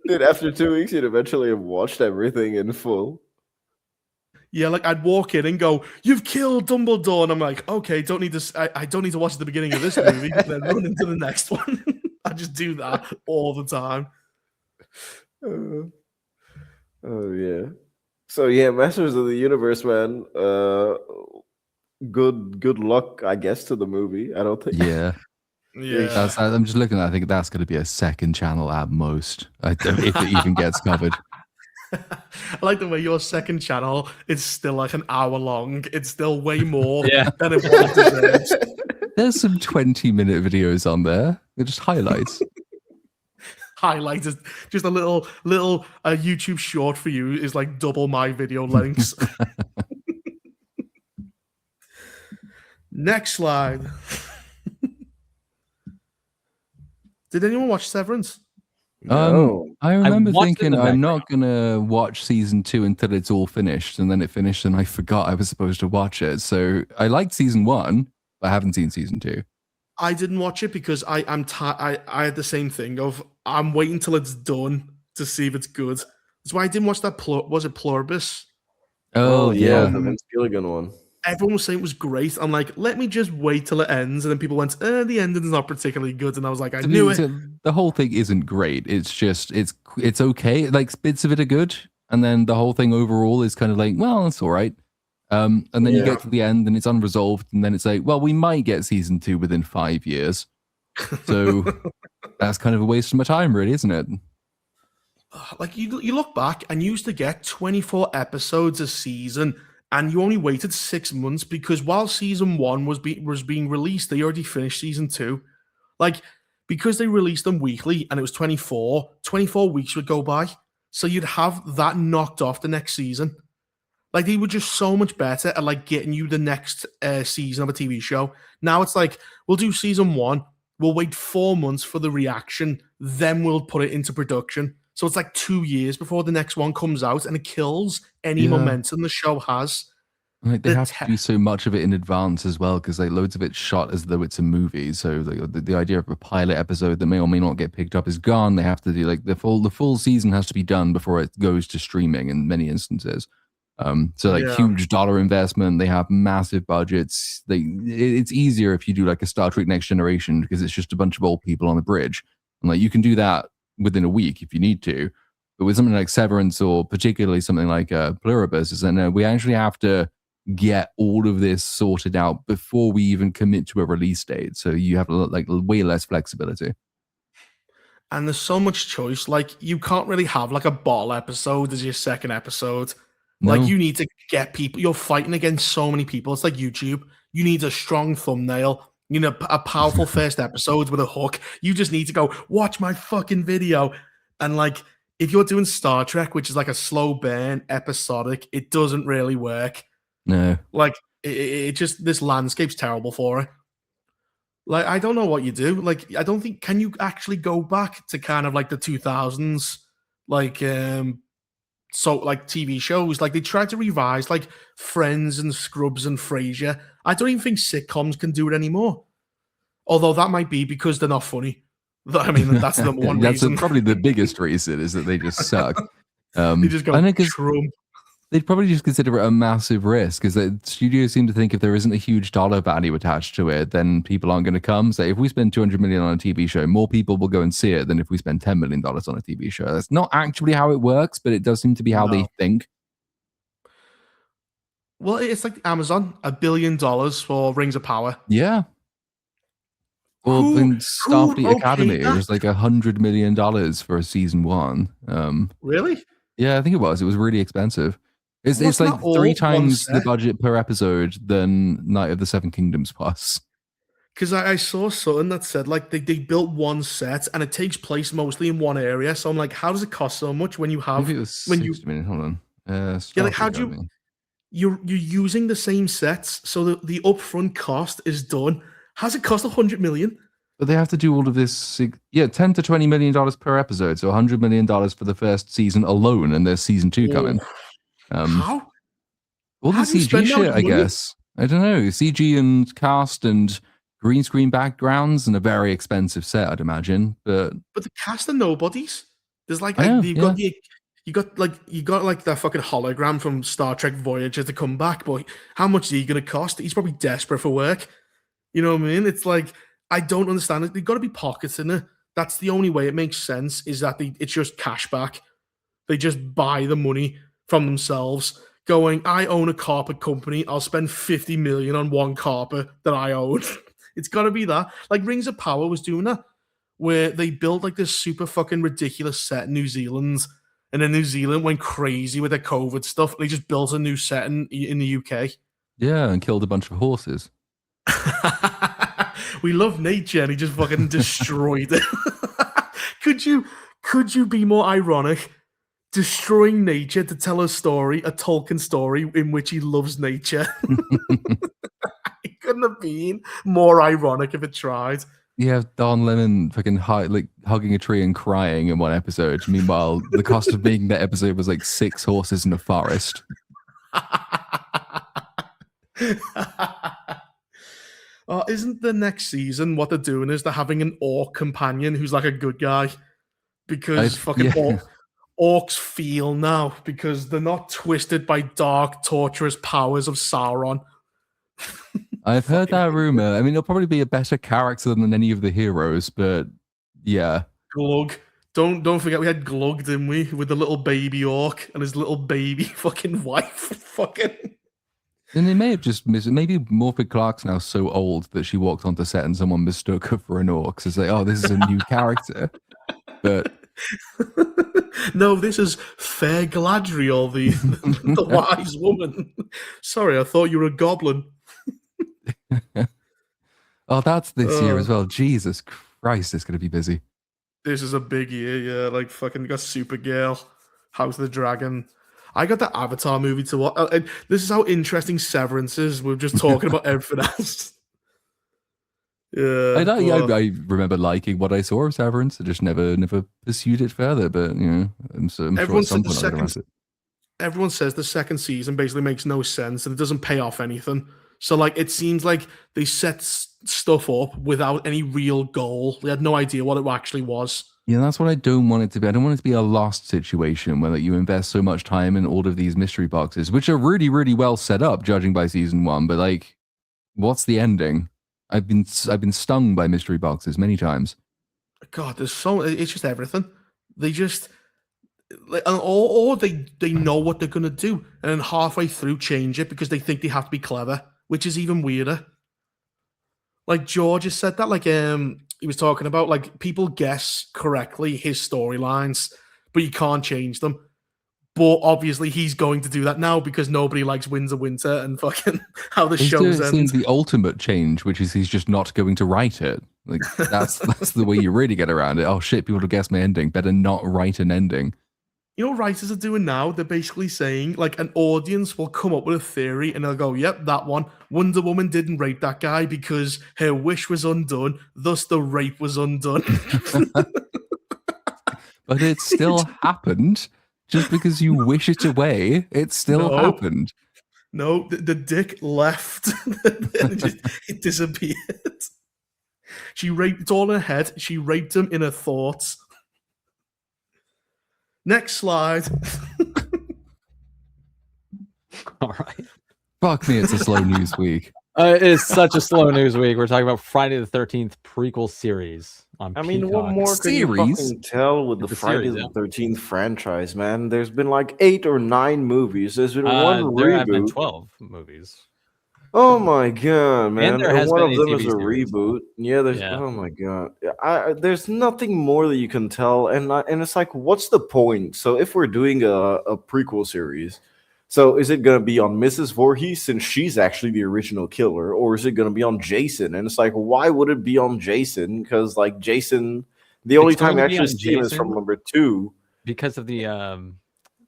Dude, after 2 weeks, you'd eventually have watched everything in full. Yeah, like I'd walk in and go, "You've killed Dumbledore," and I'm like, "Okay, I don't need to watch the beginning of this movie," and then run into the next one. I just do that all the time. Oh yeah. So yeah, Masters of the Universe, man. Good luck, I guess, to the movie. I don't think. Yeah. Yeah, I'm just looking. I think that's going to be a second channel at most, if it even gets covered. I like the way your second channel is still like an hour long. It's still way more than it was deserves. There's some 20-minute videos on there. They're just highlights. Highlight is just a little YouTube short for you is like double my video lengths. Next slide. Did anyone watch Severance? No. I remember watched in thinking the I'm not gonna watch season 2 until it's all finished, and then it finished, and I forgot I was supposed to watch it. So I liked season 1, but I haven't seen season 2. I didn't watch it because I had the same thing of I'm waiting till it's done to see if it's good. That's why I didn't watch that. Was it Pluribus? Oh yeah. The Vince Gilligan one. Everyone was saying it was great. I'm like, let me just wait till it ends. And then people went, the ending is not particularly good. And I was like, I knew it. The whole thing isn't great. It's just it's okay. Like bits of it are good, and then the whole thing overall is kind of like, well, it's all right. And then you get to the end and it's unresolved, and then it's like, well, we might get season 2 within 5 years. So that's kind of a waste of my time, really, isn't it? Like you look back and you used to get 24 episodes a season, and you only waited 6 months because while season 1 was being released, they already finished season 2. Like because they released them weekly and it was 24 weeks would go by, so you'd have that knocked off the next season. Like they were just so much better at like getting you the next season of a TV show. Now it's like we'll do season 1, we'll wait 4 months for the reaction, then we'll put it into production. So it's like 2 years before the next one comes out, and it kills any momentum the show has. Like they have to do so much of it in advance as well, because like loads of it's shot as though it's a movie. So the idea of a pilot episode that may or may not get picked up is gone. They have to do like the full season has to be done before it goes to streaming in many instances. Huge dollar investment. They have massive budgets. It's easier if you do like a Star Trek Next Generation, because it's just a bunch of old people on a bridge, and like you can do that within a week if you need to. But with something like Severance, or particularly something like Pluribus, is that we actually have to get all of this sorted out before we even commit to a release date. So you have like way less flexibility. And there's so much choice. Like you can't really have like a bottle episode as your second episode. No. Like you need to get people. You're fighting against so many people. It's like YouTube. You need a strong thumbnail. You know, a powerful first episode with a hook. You just need to go watch my fucking video. And like, if you're doing Star Trek, which is like a slow burn, episodic, it doesn't really work. No, like it just this landscape's terrible for it. Like I don't know what you do. Like I don't think can you actually go back to kind of like the 2000s, like so like TV shows, like they tried to revise like Friends and Scrubs and Frasier. I don't even think sitcoms can do it anymore. Although that might be because they're not funny. I mean, that's the number one reason. Probably the biggest reason is that they just suck. They just go Trump. They'd probably just consider it a massive risk, because the studios seem to think if there isn't a huge dollar value attached to it, then people aren't going to come. So if we spend $200 million on a TV show, more people will go and see it than if we spend $10 million on a TV show. That's not actually how it works, but it does seem to be how they think. Well, it's like Amazon, $1 billion for Rings of Power. Yeah. Well, in Starfleet Academy, it was like $100 million for a season 1. Really? Yeah, I think it was. It was really expensive. It's like 3 times the budget per episode than Night of the Seven Kingdoms plus. Because I saw something that said like they built one set and it takes place mostly in one area. So I'm like, how does it cost so much when you have Maybe it was when you 60 million. Hold on. yeah, like Starfleet how do you Academy. you're using the same sets, so the upfront cost is done. How's it cost 100 million? But they have to do all of this. Yeah, $10 to $20 million per episode. So $100 million for the first season alone, and there's season 2 coming. How? All the How do you CG spend that shit, much I money? guess. I don't know. CG and cast and green screen backgrounds and a very expensive set, I'd imagine. But But the cast are nobodies. There's like I know, you've got you got like that fucking hologram from Star Trek Voyager to come back, but how much is he gonna cost? He's probably desperate for work. You know what I mean? It's like I don't understand it. There's got to be pockets in it. That's the only way it makes sense. Is that it's just cash back. They just buy the money from themselves. Going, I own a carpet company. I'll spend 50 million on one carpet that I own. It's got to be that. Like Rings of Power was doing that, where they built like this super fucking ridiculous set in New Zealand, and then New Zealand went crazy with their COVID stuff. They just built a new set in the UK. yeah, and killed a bunch of horses. We love nature, and he just fucking destroyed it. Could you be more ironic? Destroying nature to tell a story, a Tolkien story in which he loves nature. It couldn't have been more ironic if it tried. You have Don Lemon fucking hugging a tree and crying in one episode. Meanwhile, the cost of making that episode was like 6 horses in a forest. Isn't the next season what they're doing is they're having an orc companion who's like a good guy? Because orcs feel now because they're not twisted by dark, torturous powers of Sauron. I've heard that rumor. I mean, he'll probably be a better character than any of the heroes, but yeah. Glug. Don't forget we had Glug, didn't we? With the little baby orc and his little baby fucking wife. Fucking. And they may have just maybe Morphy Clark's now so old that she walked onto set and someone mistook her for an orc. So it's like, oh, this is a new character. But no, this is Fair Galadriel, the wise woman. Sorry, I thought you were a goblin. Oh, that's this year as well. Jesus Christ, it's going to be busy. This is a big year, yeah. Like, fucking got Supergirl, House of the Dragon. I got the Avatar movie to watch. This is how interesting Severance is. We're just talking about everything else. Yeah, I remember liking what I saw of Severance. I just never pursued it further. But you know, I'm sure at some point I'll get around to it. Everyone says the second season basically makes no sense and it doesn't pay off anything. So like it seems like they set stuff up without any real goal. They had no idea what it actually was. Yeah, that's what I don't want it to be. I don't want it to be a Lost situation where like, you invest so much time in all of these mystery boxes, which are really, really well set up, judging by season 1. But like, what's the ending? I've been stung by mystery boxes many times. God, it's just everything. They just or they know what they're gonna do, and then halfway through change it because they think they have to be clever, which is even weirder. Like George has said that, like he was talking about, like people guess correctly his storylines, but you can't change them. But obviously he's going to do that now because nobody likes Winds of Winter and fucking how the show's end. The ultimate change, which is he's just not going to write it. Like that's the way you really get around it. Oh shit, people will guess my ending. Better not write an ending. You know what writers are doing now? They're basically saying, like, an audience will come up with a theory and they'll go, yep, that one. Wonder Woman didn't rape that guy because her wish was undone, thus the rape was undone. But it still happened. Just because you wish it away, it still happened. No, the dick left. It disappeared. She raped, it's all in her head. She raped him in her thoughts. Next slide. All right. Fuck me, it's a slow news week. It is such a slow news week. We're talking about Friday the 13th prequel series on Peacock. What more can you fucking tell with the Friday the 13th franchise, man? There's been like 8 or 9 movies. There's been one reboot. There have been 12 movies. Oh my god, man! And there has one been of them a is a series. reboot. Yeah, there's. Oh my god, there's nothing more that you can tell, and it's like, what's the point? So if we're doing a prequel series, So is it going to be on Mrs. Voorhees since she's actually the original killer, or is it going to be on Jason? And it's like, why would it be on Jason? Because like Jason, the only It's going time I to be actually on see him is from Jason. number 2. Because of the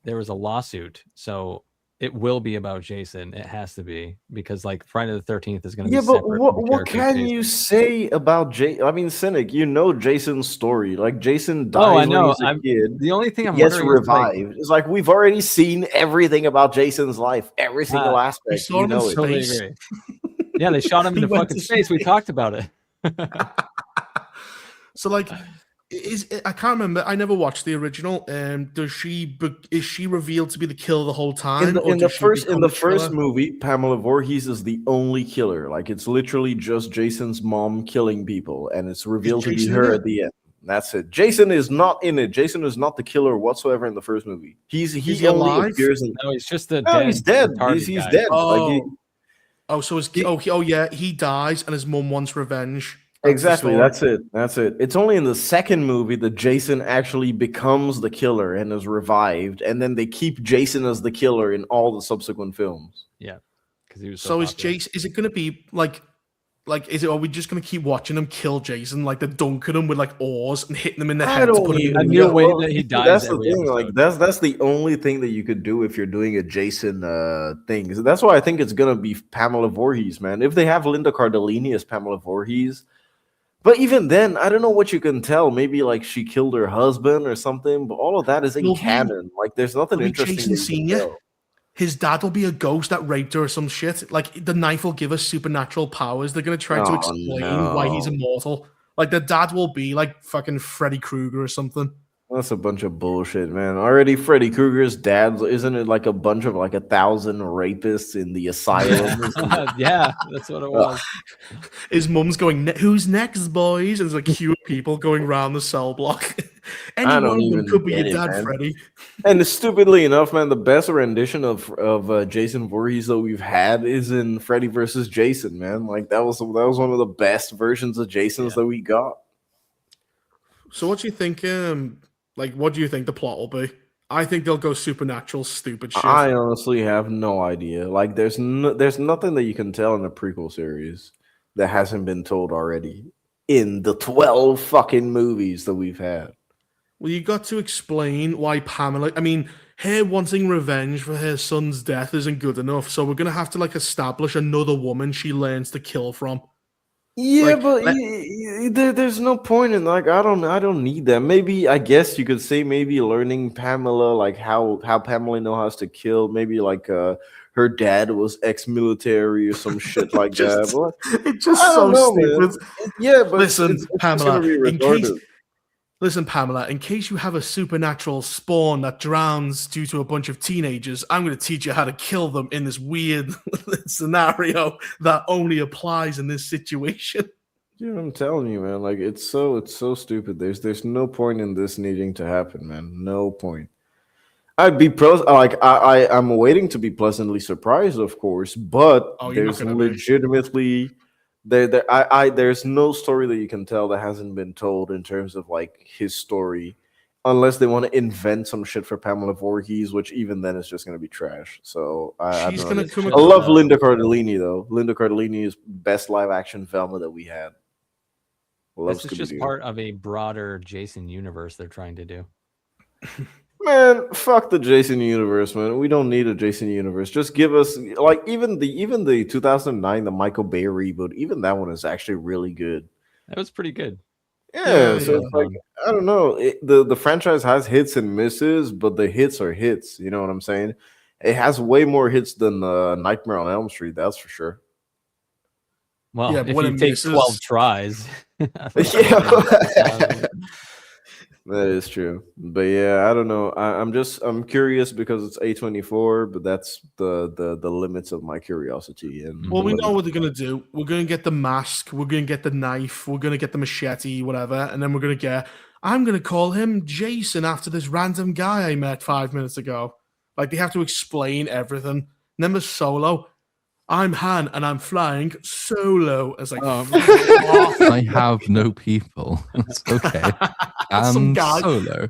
there was a lawsuit, so it will be about Jason. It has to be, because like Friday the 13th is going to be Yeah, but separate from the what character of can you Jason. say about I mean, Cynic, you know Jason's story. Like Jason dies Oh, I when know. he's a kid. The only thing I'm He gets wondering is like, revived. It's like we've already seen everything about Jason's life, every single aspect. saw You him in know it. totally Space. agree. Yeah, they shot him He into went fucking to space. We space. talked about it. So like, I can't remember. I never watched the original. Is she revealed to be the killer the whole time? In the first killer? movie, Pamela Voorhees is the only killer. Like it's literally just Jason's mom killing people, and it's revealed to be Jason her in it? at the end. That's it. Jason is not in it. Jason is not the killer whatsoever in the first movie. He he only alive? appears in. No, he's just a No, he's dead. retarded He's guy. dead. Like So he dies and his mom wants revenge. That's the exactly. story. That's it. That's it. It's only in the second movie that Jason actually becomes the killer and is revived, and then they keep Jason as the killer in all the subsequent films. Yeah, because he was So is popular. Jason? Is it going to be like? Are we just going to keep watching him kill Jason, like they're dunking him with like oars and hitting him in the head to put him in I the knew wheel? way that he dies That's the every thing. Like episode. that's the only thing that you could do if you're doing a Jason thing. That's why I think it's gonna be Pamela Voorhees, man. If they have Linda Cardellini as Pamela Voorhees, but even then, I don't know what you can tell. Maybe like she killed her husband or something. But all of that is in It'll be- canon. Like there's nothing it'll be interesting. Jason that you can Senior. tell. His dad will be a ghost that raped her or some shit. Like the knife will give us supernatural powers. They're going to try to Oh, explain why he's no. immortal. Like the dad will be like fucking Freddy Krueger or something. That's a bunch of bullshit, man. Already Freddy Krueger's dad, isn't it like a bunch of like 1,000 rapists in the asylum? or something? Yeah, that's what it was. His mum's going, "Who's next, boys?" And there's like a queue of people going around the cell block. Any I one don't of them even could be get your it, dad, man. Freddy. And stupidly enough, man, the best rendition of Jason Voorhees that we've had is in Freddy versus Jason, man. Like that was one of the best versions of Jason's that we got. So what do you think? What do you think the plot will be? I think they'll go supernatural, stupid shit. I honestly have no idea. Like there's nothing that you can tell in a prequel series that hasn't been told already in the 12 fucking movies that we've had. Well, you got to explain why Pamela. I mean, her wanting revenge for her son's death isn't good enough. So we're gonna have to like establish another woman she learns to kill from. Yeah, Like, but there's no point in like I don't need that. Maybe I guess you could say maybe learning Pamela like how Pamela knows to kill. Maybe like her dad was ex-military or some shit like Just- that. But It's just I so don't know, man. stupid. Yeah, but Listen, it's Pamela, gonna be in case- retarded. Listen, Pamela, in case you have a supernatural spawn that drowns due to a bunch of teenagers, I'm going to teach you how to kill them in this weird scenario that only applies in this situation. Yeah, I'm telling you, man. Like it's so stupid. There's no point in this needing to happen, man. No point. I'd be I'm waiting to be pleasantly surprised, of course, but Oh, you're not there's gonna be. legitimately there's no story that you can tell that hasn't been told in terms of like his story, unless they want to invent some shit for Pamela Voorhees, which even then is just gonna be trash. So I She's don't going know. to come I love across. Linda Cardellini though. Linda Cardellini is best live action Velma that we had. Love This is just Scooby-Doo. part of a broader Jason universe they're trying to do. Man, fuck the Jason universe, man. We don't need a Jason universe. Just give us like even the 2009 the Michael Bay reboot. Even that one is actually really good. That was pretty good. Yeah, Yeah, so yeah. it's like I don't know. The franchise has hits and misses, but the hits are hits. You know what I'm saying? It has way more hits than Nightmare on Elm Street. That's for sure. Well, Yeah, but if when you it take misses- 12 tries. Yeah. That is true, but yeah, I don't know. I'm curious because it's A24, but that's the limits of my curiosity. And Well, we know what they're going to do. We're going to get the mask. We're going to get the knife. We're going to get the machete, whatever. And then we're going to get, I'm going to call him Jason after this random guy I met 5 minutes ago. Like, they have to explain everything. And then there's Solo. I'm Han and I'm flying solo. It's like, I have no people. It's okay. Some And guy. Solo.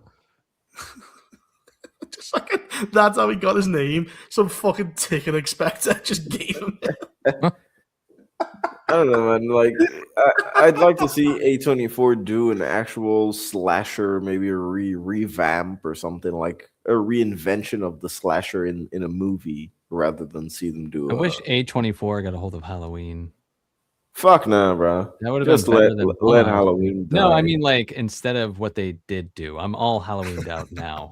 Just like That's how he got his name. Some fucking ticket inspector just gave him. I don't know, man. Like, I'd like to see A24 do an actual slasher, maybe a revamp or something, like a reinvention of the slasher in a movie, rather than see them do. I wish A24 got a hold of Halloween. Fuck nah, bro. That would have Just been better than let Halloween. Halloween die. No, I mean like instead of what they did do. I'm all Halloweened out now.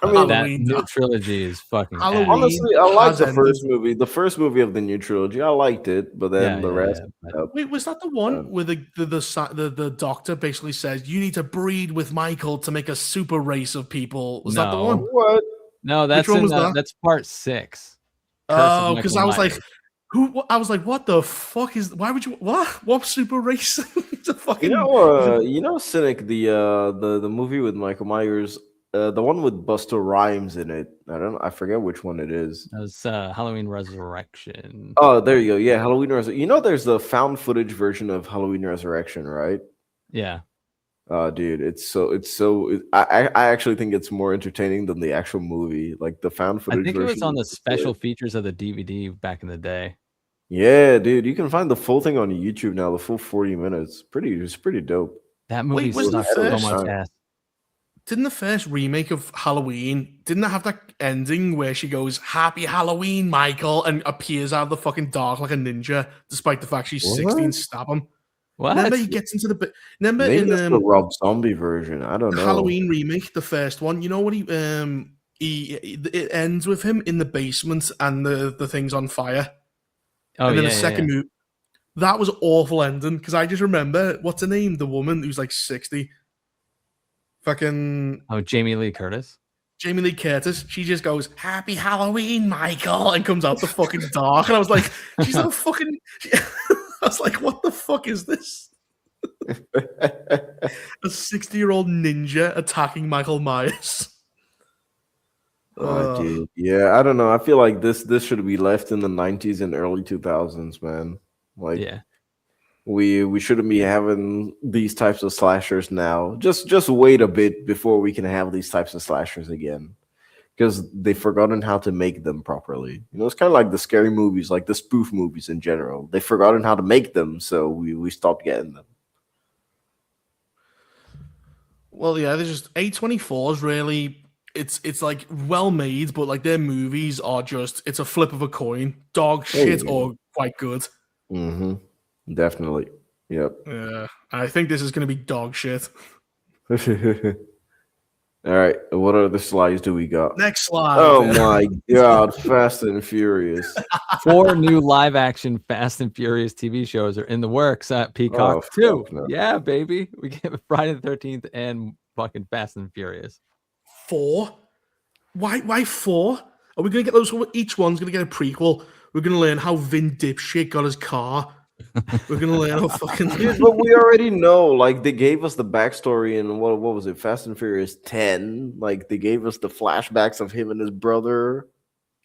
I mean, that Halloween new die. trilogy is fucking Halloween- ass. honestly, I liked has the ended. first movie. The first movie of the new trilogy, I liked it, but then the rest. but- Wait, was that the one where the doctor basically says you need to breed with Michael to make a super race of people? Was that the No. one? What? No, that's one in was that? that's part 6. Oh, because I was like, Myers. who? I was like, what the fuck is? Why would you? What super race? It's a fucking. Cynic, the movie with Michael Myers, the one with Busta Rhymes in it. I forget which one it is. That was Halloween Resurrection. Oh, there you go. Yeah, Halloween Resurrection. There's the found footage version of Halloween Resurrection, right? Yeah. Dude, I actually think it's more entertaining than the actual movie. Like the found footage. I think it was version on the is special good. features of the DVD back in the day. Yeah, dude, you can find the full thing on YouTube now. The full 40 minutes. It's pretty dope. That movie was the sucked so first- much ass. Didn't the first remake of Halloween didn't it have that ending where she goes "Happy Halloween, Michael" and appears out of the fucking dark like a ninja, despite the fact she's What? 16? Stab him. What? Remember he gets into the remember Maybe in that's the Rob Zombie version. I don't the know. Halloween remake, the first one. You know what it ends with him in the basement and the thing's on fire. Oh, and then yeah, the second yeah. movie, that was awful ending because I just remember what's her name, the woman who's like 60, fucking Oh, Jamie Lee Curtis. Jamie Lee Curtis. She just goes "Happy Halloween, Michael" and comes out the fucking dark, and I was like, she's not fucking. I was like, what the fuck is this? A 60-year-old ninja attacking Michael Myers. Oh, dude. Yeah, I don't know. I feel like this should be left in the 90s and early 2000s, man. Like, Yeah. we shouldn't be having these types of slashers now. Just wait a bit before we can have these types of slashers again, because they've forgotten how to make them properly. It's kind of like the scary movies, like the spoof movies in general. They've forgotten how to make them, so we stopped getting them. Well, yeah, there's just A24 is really it's like well made, but like their movies are just it's a flip of a coin, dog shit or quite good. Mm-hmm. Definitely. Yep. Yeah, I think this is going to be dog shit. All right. What other slides do we got? Next slide. Oh my God! Fast and Furious. 4 new live action Fast and Furious TV shows are in the works at Peacock Oh, too. fuck no. Yeah, baby. We get Friday the 13th and fucking Fast and Furious. 4? Why 4? Are we going to get those? Each one's going to get a prequel. We're going to learn how Vin Dipshit got his car. We're going to learn how fucking. Dude, but we already know. Like they gave us the backstory in what was it? Fast and Furious 10. Like they gave us the flashbacks of him and his brother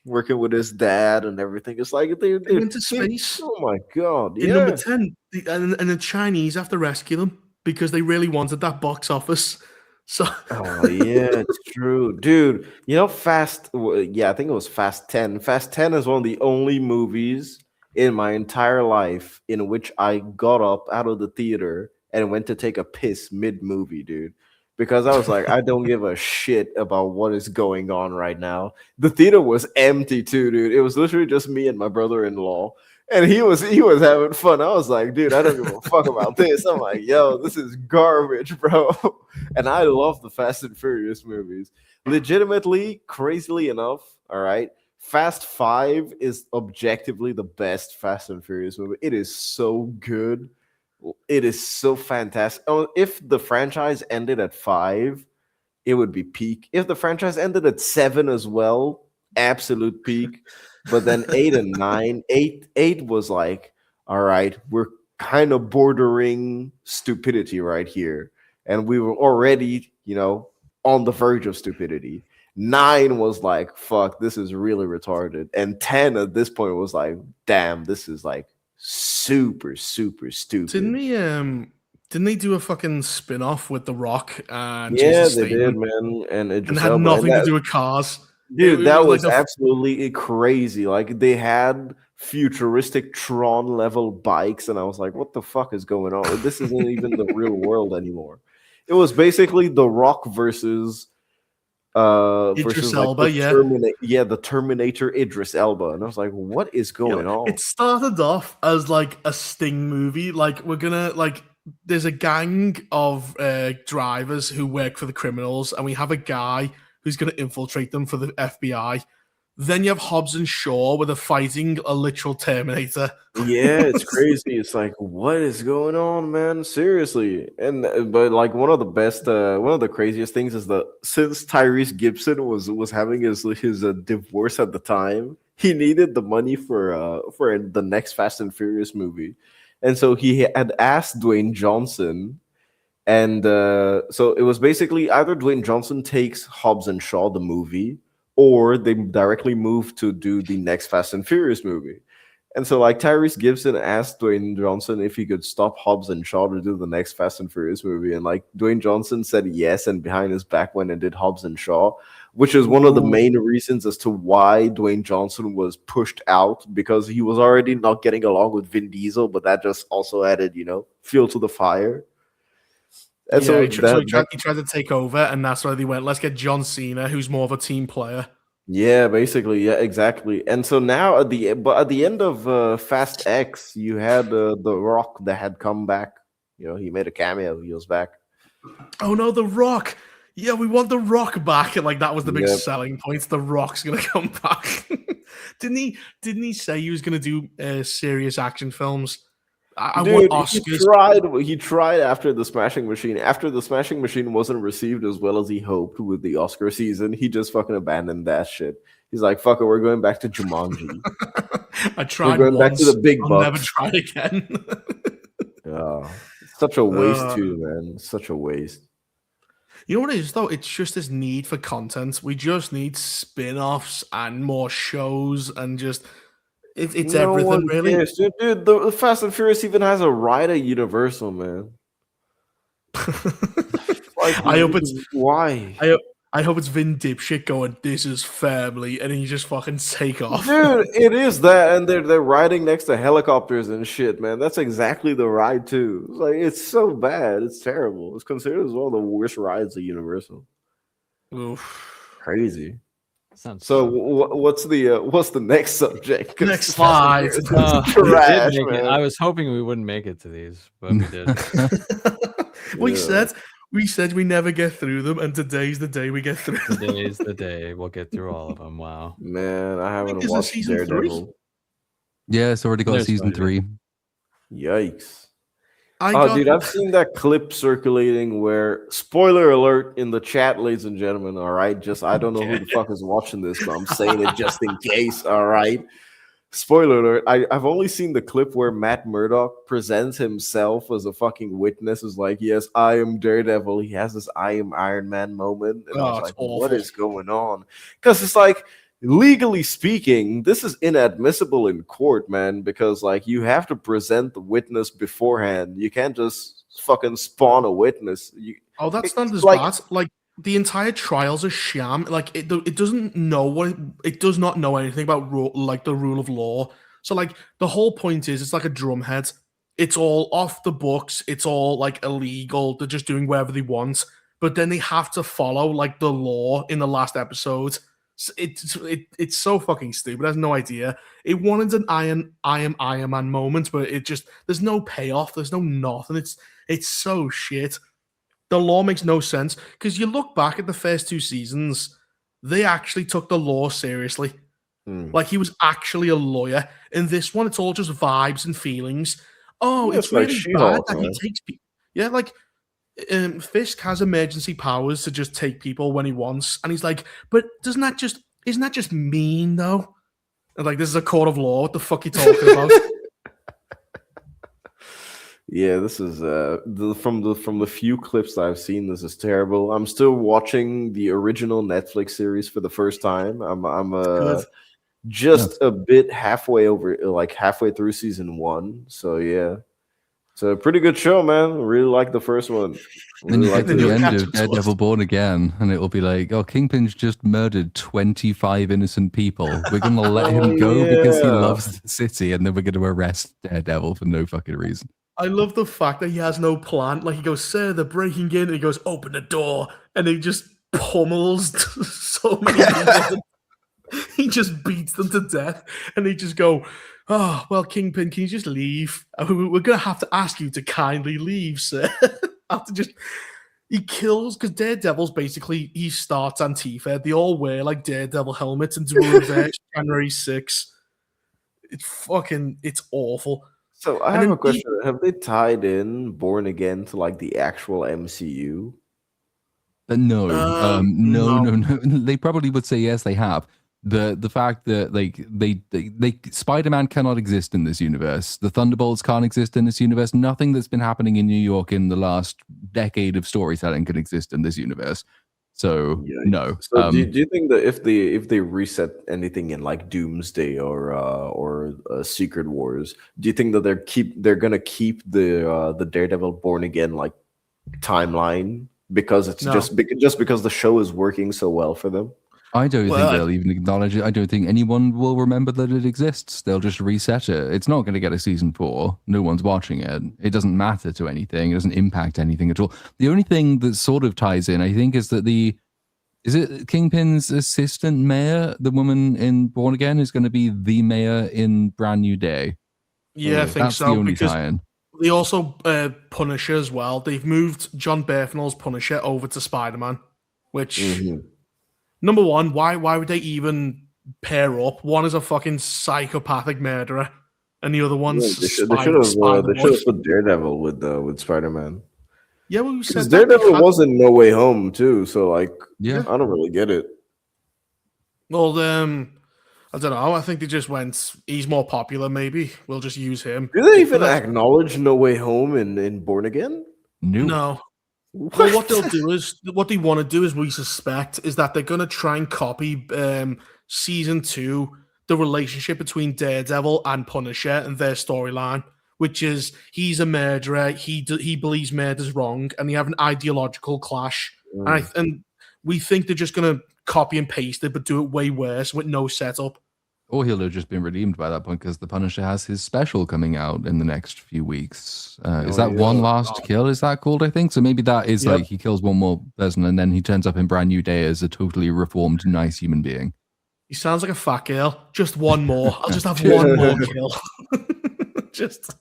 working with his dad and everything. It's like they went to space. Oh my God! In Yeah. number 10, and the Chinese have to rescue them because they really wanted that box office. So Oh yeah, it's true, dude. Fast. Yeah, I think it was Fast 10. Fast 10 is one of the only movies in my entire life in which I got up out of the theater and went to take a piss mid-movie, dude. Because I was like, I don't give a shit about what is going on right now. The theater was empty too, dude. It was literally just me and my brother-in-law. And he was having fun. I was like, dude, I don't give a fuck about this. I'm like, yo, this is garbage, bro. And I love the Fast and Furious movies. Legitimately, crazily enough, all right, Fast 5 is objectively the best Fast and Furious movie. It is so good. It is so fantastic. Oh, if the franchise ended at 5, it would be peak. If the franchise ended at 7 as well, absolute peak. But then 8 and 9, 8 was like, all right, we're kind of bordering stupidity right here. And we were already, on the verge of stupidity. 9 was like, fuck, this is really retarded. And 10 at this point was like, damn, this is like super, super stupid. didn't he Didn't they do a fucking spin-off with The Rock and Yeah, Jason they did, Statham? man, and it And just had nothing to do with cars. dude, It that was like was absolutely crazy. Like they had futuristic Tron level bikes, and I was like, "What the fuck is going on? This isn't even the real world anymore." It was basically The Rock versus Idris like Elba, yeah. the Terminator Idris Elba, and I was like, "What is going on?" It started off as like a Sting movie. Like we're gonna like there's a gang of drivers who work for the criminals, and we have a guy who's gonna infiltrate them for the FBI. Then you have Hobbs and Shaw where they're fighting a literal Terminator. Yeah, it's crazy. It's like, what is going on, man? Seriously. And but like one of the craziest things is that since Tyrese Gibson was having his divorce at the time, he needed the money for the next Fast and Furious movie, and so he had asked Dwayne Johnson. And so it was basically either Dwayne Johnson takes Hobbs and Shaw the movie, or they directly move to do the next Fast and Furious movie. And so, like, Tyrese Gibson asked Dwayne Johnson if he could stop Hobbs and Shaw to do the next Fast and Furious movie. And, like, Dwayne Johnson said yes, and behind his back went and did Hobbs and Shaw, which is one of the main reasons as to why Dwayne Johnson was pushed out, because he was already not getting along with Vin Diesel, but that just also added, fuel to the fire. And Yeah, so, he tried to take over, and that's why they went, let's get John Cena, who's more of a team player. yeah, basically, yeah, exactly. And so now at the end of Fast X, you had The Rock that had come back. He made a cameo. He was back. Oh no, The Rock! Yeah, we want The Rock back, and like that was the big Yep. selling point. The Rock's gonna come back. Didn't he say he was gonna do serious action films? I want Dude, Oscars. he tried after the Smashing Machine. After the Smashing Machine wasn't received as well as he hoped with the Oscar season, he just fucking abandoned that shit. He's like, "Fuck it, we're going back to Jumanji. I tried We're going back once. to the big I'll bucks." never try again. It's such a waste too, man. Such a waste. You know what it is though? It's just this need for content. We just need spin-offs and more shows, and just it's No everything one really. cares, dude. The Fast and Furious even has a ride at Universal, man. Like, I hope it's why, I hope it's Vin dipshit going, "This is family," and then you just fucking take off. dude. It is that, and they're riding next to helicopters and shit, man. That's exactly the ride too. It's so bad. It's terrible. It's considered as one of the worst rides at Universal. Oof. Crazy. Sounds So what's the next subject? 'Cause Next Fast and slide. Furious is we did trash, make it. man. I was hoping we wouldn't make it to these, but we did. Yeah. We said we never get through them, and today's the day we get through them. Today's the day. We'll get through all of them. Wow. Man, I haven't Is this watched season Daredevil. Yeah, it's already got There's season Spider. 3. Yikes. I Dude, I've seen that clip circulating where, spoiler alert in the chat, ladies and gentlemen, all right? Just, I don't know who the fuck is watching this, but I'm saying it just in case, all right? Spoiler alert, I've only seen the clip where Matt Murdock presents himself as a fucking witness, is like, yes, I am Daredevil. He has this I am Iron Man moment. And I was it's like, awful. what is going on? Because it's like, legally speaking, this is inadmissible in court, man, because like you have to present the witness beforehand. You can't just fucking spawn a witness. That's not it's as like- bad. Like the entire trial's a sham. Like it doesn't know it does not know anything about the rule of law. So like the whole point is it's like a drumhead. It's all off the books. It's all like illegal. They're just doing whatever they want. But then they have to follow like the law in the last episode. It's so fucking stupid. I have no idea. It wanted an I am Iron Man moment, but there's no payoff. There's no nothing. It's so shit. The law makes no sense because you look back at the first 2 seasons, they actually took the law seriously. Like he was actually a lawyer. In this one, it's all just vibes and feelings. Oh, Yeah, it's it's like really She-Hulk, bad that man. he takes people. Yeah, like Fisk has emergency powers to just take people when he wants, and he's like, but isn't that just mean though? And like, this is a court of law. What the fuck are you talking about? Yeah, this is from the few clips that I've seen, this is terrible. I'm still watching the original Netflix series for the first time. I'm Good. just a bit halfway through season 1. So yeah. It's a pretty good show, man. Really like the first one. Then you get to Then the you'll end catch of up to us. Daredevil Born Again, and it will be like, oh, Kingpin's just murdered 25 innocent people. We're going to let him Oh, go because he yeah. loves the city, and then we're going to arrest Daredevil for no fucking reason. I love the fact that he has no plan. Like he goes, "Sir, they're breaking in," and he goes, "Open the door," and he just pummels so many people. He just beats them to death, and they just go, "Oh, well, Kingpin, can you just leave? We're gonna have to ask you to kindly leave, sir." After just he kills because Daredevil's basically he starts Antifa. They all wear like Daredevil helmets and do a reverse January 6th. It's awful. So I And have then a question. Have they tied in Born Again to like the actual MCU? No, No. no. They probably would say yes, they have. The fact that like they Spider-Man cannot exist in this universe. The Thunderbolts can't exist in this universe. Nothing that's been happening in New York in the last decade of storytelling can exist in this universe. So Yikes. no. So do you think that if they reset anything in like Doomsday or Secret Wars, do you think that they're gonna keep the Daredevil Born Again like timeline because it's No. just because the show is working so well for them? I don't Well, think they'll even acknowledge it. I don't think anyone will remember that it exists. They'll just reset it. It's not going to get a season 4. No one's watching it. It doesn't matter to anything. It doesn't impact anything at all. The only thing that sort of ties in, I think, is that is it Kingpin's assistant mayor, the woman in Born Again, is going to be the mayor in Brand New Day. Yeah, I think That's so. the only Because tie-in. they also Punisher as well. They've moved John Bernthald's Punisher over to Spider-Man, which number one, why would they even pair up? One is a fucking psychopathic murderer, and the other one's They should Spider- Spider-Boy. put Daredevil with Spider-Man. Yeah, well, you Because said that. They Daredevil had- was in No Way Home too, so like Yeah. I don't really get it. Well, I don't know. I think they just went. He's more popular. Maybe we'll just use him. Do they even But that's- acknowledge No Way Home in Born Again? Nope. No. Well, what they'll do is what they want to do is we suspect is that they're going to try and copy season 2, the relationship between Daredevil and Punisher and their storyline, which is he's a murderer, he believes murder's wrong, and they have an ideological clash. And we think they're just going to copy and paste it, but do it way worse with no setup. Or he'll have just been redeemed by that point because the Punisher has his special coming out in the next few weeks. Is that One Last Kill? Is that called? I think so. Maybe that is like he kills one more person and then he turns up in Brand New Day as a totally reformed, nice human being. He sounds like a fat girl. Just one more. I'll just have one more kill. Just.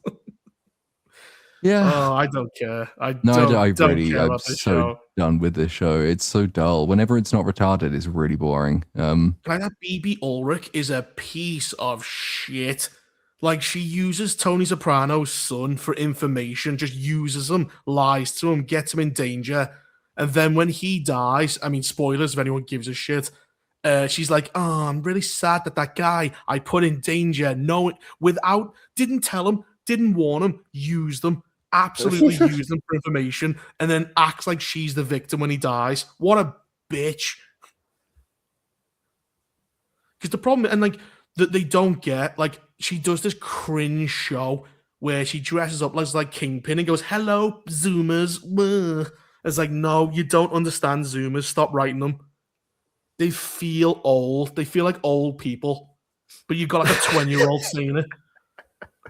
Yeah. Oh, I don't care. I'm this so show. done with this show. It's so dull. Whenever it's not retarded, it's really boring. Like that BB Ulrich is a piece of shit. Like she uses Tony Soprano's son for information, just uses him, lies to him, gets him in danger, and then when he dies, I mean, spoilers if anyone gives a shit. She's like, "Oh, I'm really sad that guy I put in danger. Didn't tell him, didn't warn him, used them." Absolutely use them for information and then acts like she's the victim when he dies. What a bitch. Because the problem, and like, that they don't get, like, she does this cringe show where she dresses up like Kingpin and goes, "Hello, Zoomers." It's like, no, you don't understand Zoomers. Stop writing them. They feel old. They feel like old people. But you've got like a 20-year-old saying it.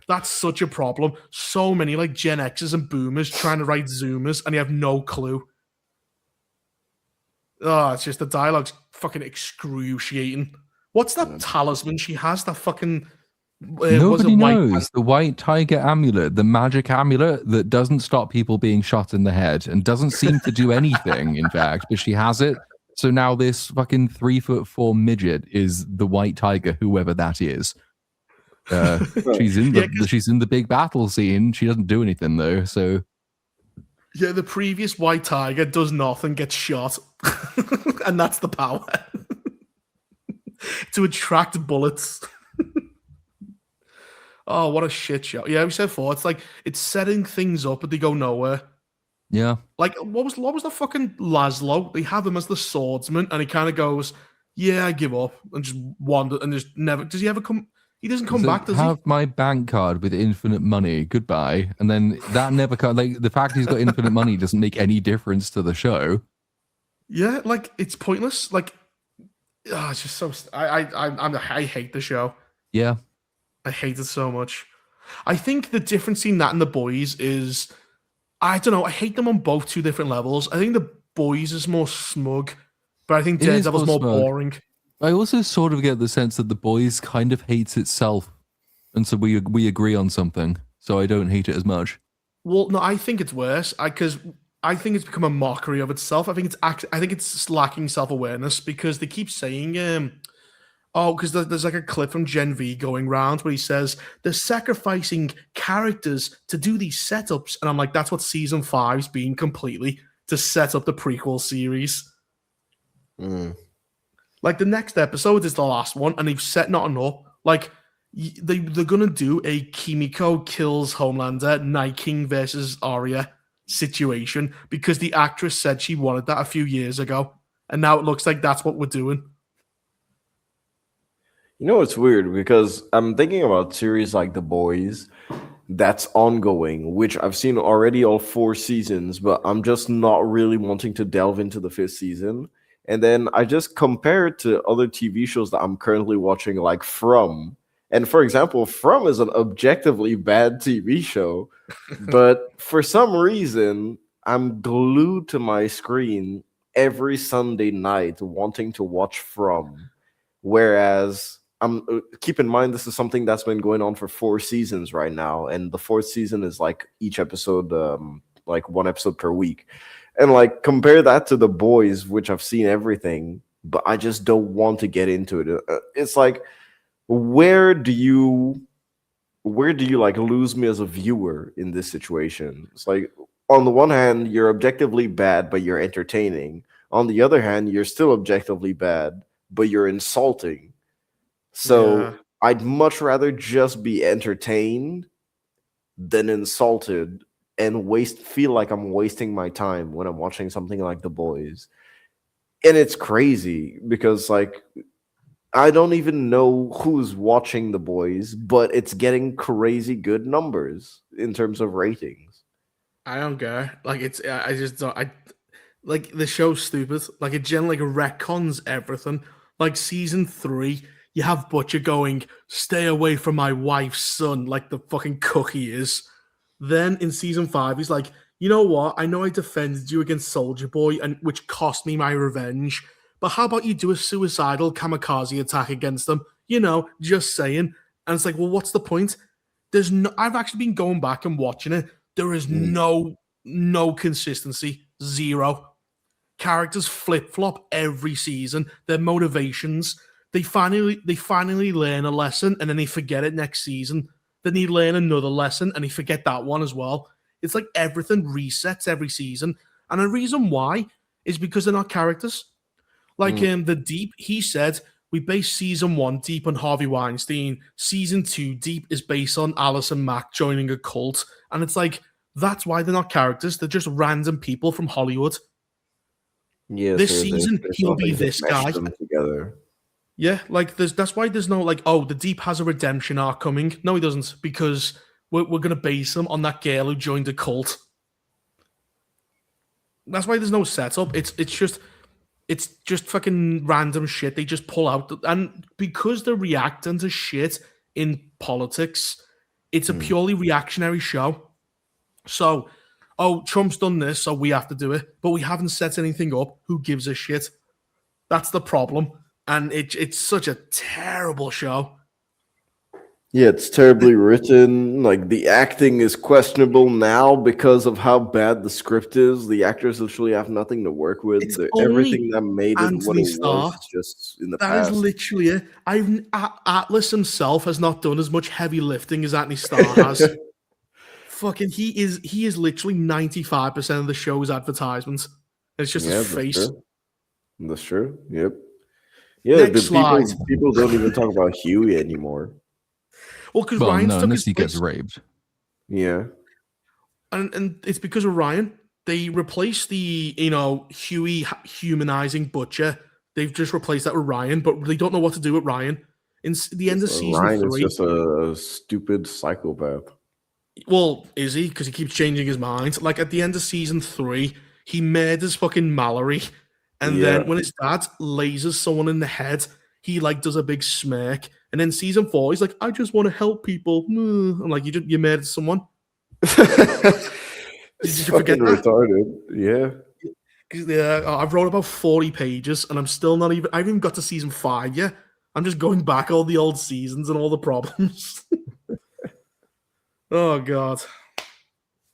That's such a problem. So many like Gen Xers and Boomers trying to write Zoomers and you have no clue. Oh, it's just the dialogue's fucking excruciating. What's that talisman she has? That fucking nobody knows. The white tiger amulet, the magic amulet that doesn't stop people being shot in the head and doesn't seem to do anything, in fact, but she has it. So now this fucking 3'4" midget is the white tiger, whoever that is. She's in the big battle scene. She doesn't do anything though. So yeah, the previous white tiger does nothing, gets shot, and that's the power to attract bullets. Oh, what a shit show! Yeah, we said before, it's like it's setting things up, but they go nowhere. Yeah, like what was the fucking Laszlo? They have him as the swordsman, and he kind of goes, "Yeah, I give up," and just wander, and just never. Does he ever come? He doesn't come So back, does he? have my bank card with infinite money. Goodbye. And then that never like the fact he's got infinite money doesn't make any difference to the show. Yeah, like it's pointless. Like, it's just so. I hate the show. Yeah. I hate it so much. I think the difference between that and The Boys is, I don't know. I hate them on both two different levels. I think The Boys is more smug, but I think It is Daredevil's more more smug. boring. I also sort of get the sense that The Boys kind of hates itself. And so we agree on something. So I don't hate it as much. Well, no, I think it's worse because I think it's become a mockery of itself. I think it's lacking self-awareness because they keep saying, because there's like a clip from Gen V going round where he says they're sacrificing characters to do these setups, and I'm like, that's what season 5's been completely, to set up the prequel series. Like the next episode is the last one, and they've set nothing up. Like they're gonna do a Kimiko kills Homelander, Night King versus Arya situation because the actress said she wanted that a few years ago, and now it looks like that's what we're doing. You know, it's weird because I'm thinking about series like The Boys that's ongoing, which I've seen already all 4 seasons, but I'm just not really wanting to delve into the 5th season. And then I just compare it to other TV shows that I'm currently watching, like From. And for example, From is an objectively bad TV show, but for some reason, I'm glued to my screen every Sunday night wanting to watch From. Whereas, keep in mind, this is something that's been going on for 4 seasons right now. And the 4th season is like each episode, like 1 episode per week. And like compare that to The Boys, which I've seen everything, but I just don't want to get into it. It's like, where do you like lose me as a viewer in this situation? It's like, on the one hand, you're objectively bad, but you're entertaining. On the other hand, you're still objectively bad, but you're insulting. So Yeah. I'd much rather just be entertained than insulted and feel like I'm wasting my time when I'm watching something like The Boys. And it's crazy because like I don't even know who's watching The Boys, but it's getting crazy good numbers in terms of ratings. I don't care. Like I just don't. Like the show's stupid. Like it generally retcons everything. Like season 3, you have Butcher going, "Stay away from my wife's son," like the fucking cook he is. Then in season 5, he's like, "You know what? I know I defended you against Soldier Boy, and which cost me my revenge. But how about you do a suicidal kamikaze attack against them? You know, just saying." And it's like, well, what's the point? There's no. I've actually been going back and watching it. There is no consistency. Zero. Characters flip-flop every season. Their motivations. They finally learn a lesson and then they forget it next season. Then they learn another lesson and they forget that one as well. It's like everything resets every season. And the reason why is because they're not characters. Like the Deep, he said, we base season 1 Deep on Harvey Weinstein. Season 2 Deep is based on Alison Mack joining a cult. And it's like, that's why they're not characters. They're just random people from Hollywood. Yeah, This so season, there's he'll be nothing to this mesh guy. them together. Yeah, like that's why there's no like, oh, the Deep has a redemption arc coming. No, he doesn't, because we're gonna base him on that girl who joined a cult. That's why there's no setup. It's just fucking random shit they just pull out, and because they're reacting to shit in politics, it's a purely reactionary show. So, oh, Trump's done this, so we have to do it, but we haven't set anything up. Who gives a shit? That's the problem. And it's such a terrible show. Yeah, it's terribly written. Like the acting is questionable now because of how bad the script is. The actors literally have nothing to work with. It's only Everything that made it what Anthony it Starr. was just in the That past. is literally it. Atlas himself has not done as much heavy lifting as Anthony Starr has. Fucking, he is literally 95% of the show's advertisements. It's just his face. That's true. Yep. Yeah, Next slide. people don't even talk about Huey anymore. Well, because Ryan's took unless his he gets place. raped. Yeah. And it's because of Ryan. They replaced the, Huey humanizing Butcher. They've just replaced that with Ryan, but they don't know what to do with Ryan. the end of season Ryan 3. is just a stupid psychopath. Well, is he? Because he keeps changing his mind. Like at the end of season 3, he murders fucking Mallory, and then when his dad lasers someone in the head, he like does a big smirk. And then season 4, he's like, "I just want to help people." I'm like, you murdered someone. It's Did you forget fucking that? retarded. Yeah. Yeah, I've wrote about 40 pages, and I'm still not even. I haven't even got to season 5 yet. I'm just going back all the old seasons and all the problems. Oh god.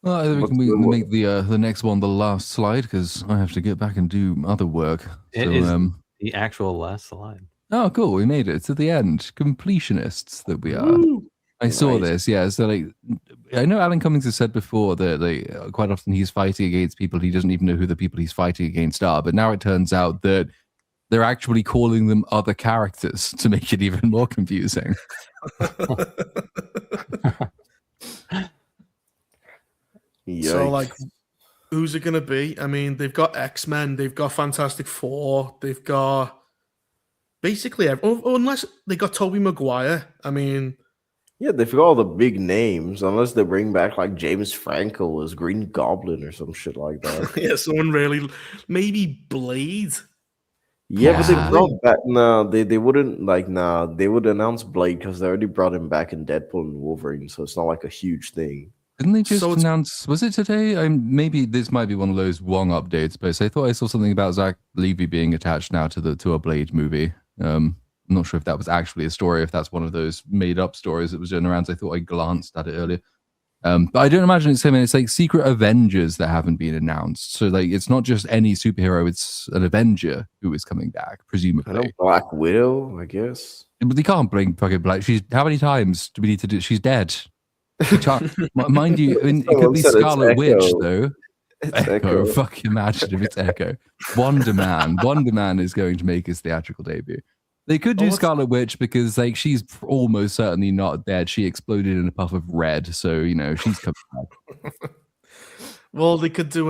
Well, I think we can make the next one the last slide because I have to get back and do other work. It So, is the actual last slide. oh, cool! We made it to the end. Completionists that we are. Woo! I saw Nice. this. Yeah. So, like, I know Alan Cummings has said before that quite often he's fighting against people he doesn't even know who the people he's fighting against are. But now it turns out that they're actually calling them other characters to make it even more confusing. So, like, Yikes. who's it gonna be? I mean, they've got X-Men, they've got Fantastic Four, they've got basically unless they got Tobey Maguire. I mean, Yeah, they've got all the big names, unless they bring back like James Franco as Green Goblin or some shit like that. yeah, someone really maybe Blade. Yeah, but they Possibly. brought back they wouldn't they would announce Blade because they already brought him back in Deadpool and Wolverine, so it's not like a huge thing. Didn't they just So it's- announce? Was it today? Maybe this might be one of those wrong updates, but I thought I saw something about Zach Levy being attached now to a Blade movie. I'm not sure if that was actually a story, if that's one of those made up stories that was going around. So I thought I glanced at it earlier. But I don't imagine it's him. And it's like Secret Avengers that haven't been announced. So like it's not just any superhero; it's an Avenger who is coming back, I presumably. know Black Widow, I guess. But they can't bring fucking Black. How many times do we need to do? She's dead. Mind you, it could Someone be said it's Scarlet Witch Echo. though. It's Echo. Echo. Fuck, imagine if it's Echo. Wonder Man is going to make his theatrical debut. They could do what's- Scarlet Witch because like she's almost certainly not dead. She exploded in a puff of red, so you know she's coming back. Well, they could do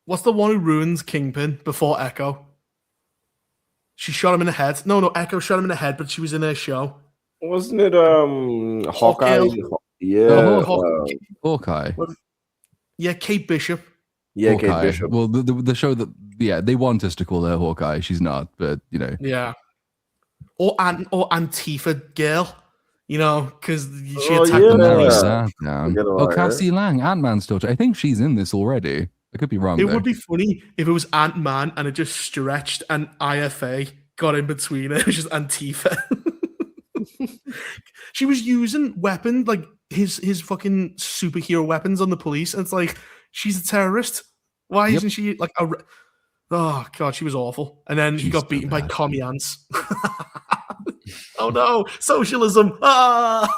what's the one who ruins Kingpin before Echo? She shot him in the head. No, Echo shot him in the head, but she was in her show. Wasn't it Hawkeye? Hawkeye. Yeah. Hawkeye. Yeah, Kate Bishop. Yeah, Kate Hawkeye. Bishop. Well, the show that they want us to call her Hawkeye. She's not, but you know. Yeah. Or Antifa girl, you know, because she Oh, attacked yeah. the Narrow police. that down. Forget Oh, about her. Cassie Lang, Ant-Man's daughter. I think she's in this already. I could be wrong. It though. would be funny if it was Ant-Man and it just stretched and IFA got in between it. It was just Antifa. She was using weapons like his fucking superhero weapons on the police. And it's like, she's a terrorist. Why Yep. isn't she like a... Oh, God, she was awful. And then he She's got so beaten by bad. commie ants. Oh, no. Socialism. Ah!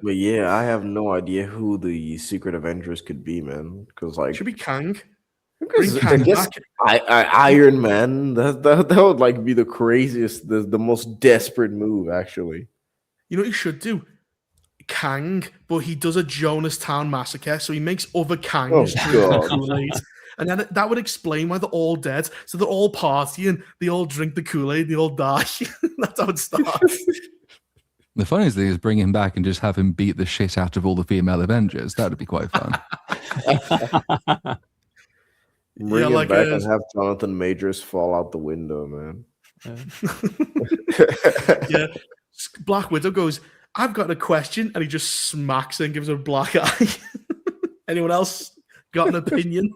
But yeah, I have no idea who the Secret Avengers could be, man. Because like, Should be Kang. because Bring I Kang guess back. Iron Man. That would like be the craziest, the most desperate move, actually. You know what you should do? Kang, but he does a Jonestown massacre, so he makes other Kangs Oh, drink the God. Kool-Aid. And then that would explain why they're all dead. So they're all partying, they all drink the Kool-Aid, they all die. That's how it starts. The funniest thing is bring him back and just have him beat the shit out of all the female Avengers. That would be quite fun. Bring Yeah, it like back a- and have Jonathan Majors fall out the window, man. Yeah. Black Widow goes, I've got a question, and he just smacks her and gives her a black eye. Anyone else got an opinion?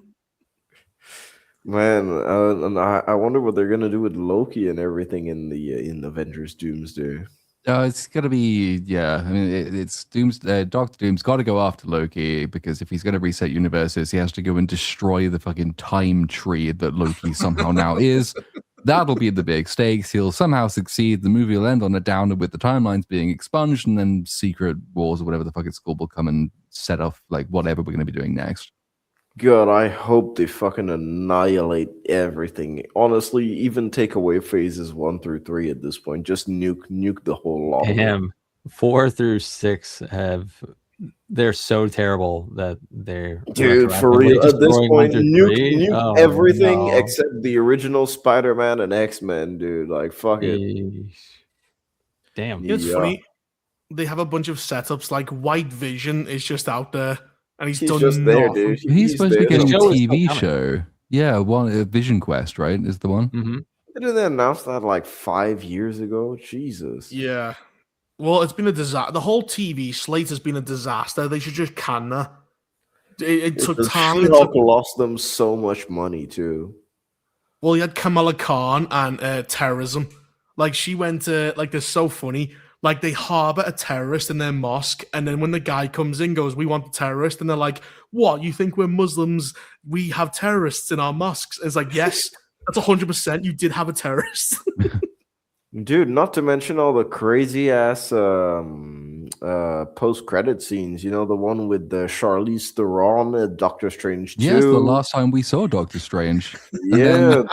Man, and I wonder what they're gonna do with Loki and everything in the Avengers Doomsday. It's gonna be I mean, it's Doctor Doom's got to go after Loki because if he's gonna reset universes, he has to go and destroy the fucking time tree that Loki somehow now is. That'll be the big stakes. He'll somehow succeed. The movie will end on a downer with the timelines being expunged, and then Secret Wars or whatever the fuck it's called will come and set off like whatever we're gonna be doing next. God, I hope they fucking annihilate everything. Honestly, even take away phases 1 through 3 at this point. Just nuke the whole lot. of it. Damn. 4 through 6 have they're so terrible that they're Dude, for retroactively real. At this destroying point, 1 through nuke, 3. nuke Oh, everything no. except the original Spider-Man and X-Men, dude. Like, fuck it. Yeesh. Damn. It's Yeah. funny. They have a bunch of setups. Like White Vision is just out there, and he's He's done just there, nothing. dude. He's supposed to be there. getting a show is still TV coming. show. Yeah, Vision Quest, right? Is the one. Mm-hmm. Didn't they announce that like 5 years ago? Jesus. Yeah. Well, it's been a disaster. The whole TV slate has been a disaster. They should just can that. It took Because time. It She-Hulk took, lost them so much money too. well, you had Kamala Khan and terrorism. Like she went to like they're so funny. Like they harbor a terrorist in their mosque, and then when the guy comes in, goes, "We want the terrorist," and they're like, "What? You think we're Muslims? We have terrorists in our mosques?" And it's like, yes, that's 100%. You did have a terrorist. Dude, not to mention all the crazy ass post-credit scenes. You know, the one with the Charlize Theron, Doctor Strange 2. Yes, the last time we saw Doctor Strange. And Yeah, then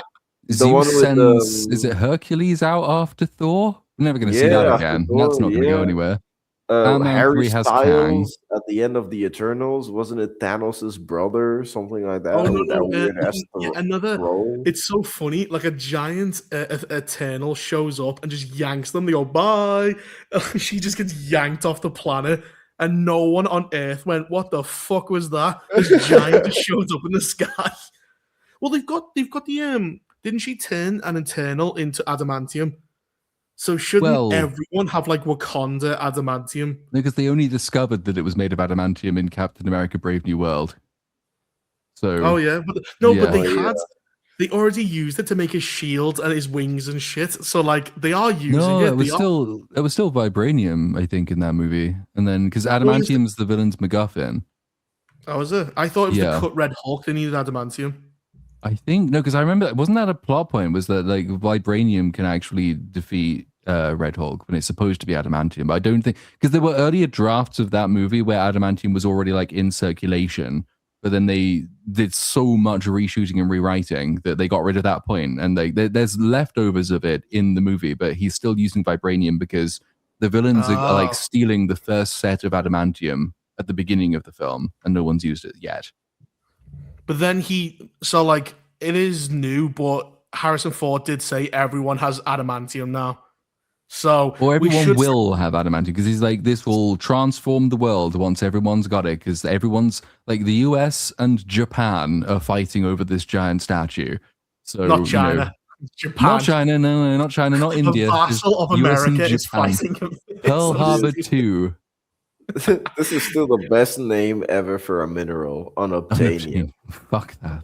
the one Zeus with sends, is it Hercules out after Thor? We're never going to see that after again. Thor, That's not going to go anywhere. Ant-Man 3 Harry has Styles at the end of the Eternals. Wasn't it Thanos' brother or something like that? Oh, no, With that no, weird-ass yeah, another. throw? It's so funny. Like a giant Eternal shows up and just yanks them. They go, bye. She just gets yanked off the planet. And no one on Earth went, what the fuck was that? This giant just shows up in the sky. Well, they've got the didn't she turn an Eternal into adamantium? So shouldn't everyone have like Wakanda adamantium? Because they only discovered that it was made of adamantium in Captain America: Brave New World. So Oh yeah, but they already used it to make his shield and his wings and shit. So like they are using no, it. it was still vibranium, I think, in that movie. And then because adamantium's the villain's MacGuffin. Oh, is it? I thought it was the cut Red Hulk. They needed adamantium. I think no, because I remember wasn't that a plot point? Was that like vibranium can actually defeat Red Hulk when it's supposed to be adamantium? But I don't think because there were earlier drafts of that movie where adamantium was already like in circulation, but then they did so much reshooting and rewriting that they got rid of that point, and there's leftovers of it in the movie, but he's still using vibranium because the villains are like stealing the first set of adamantium at the beginning of the film, and no one's used it yet. But then it is new, but Harrison Ford did say everyone has adamantium now. So everyone will have adamantium because he's like, this will transform the world once everyone's got it, because everyone's like the US and Japan are fighting over this giant statue. So not China. Japan. Not China, no, not China, not India. The vassal of America is fighting him. Pearl Harbor 2. This is still the best name ever for a mineral, unobtainium. Fuck that.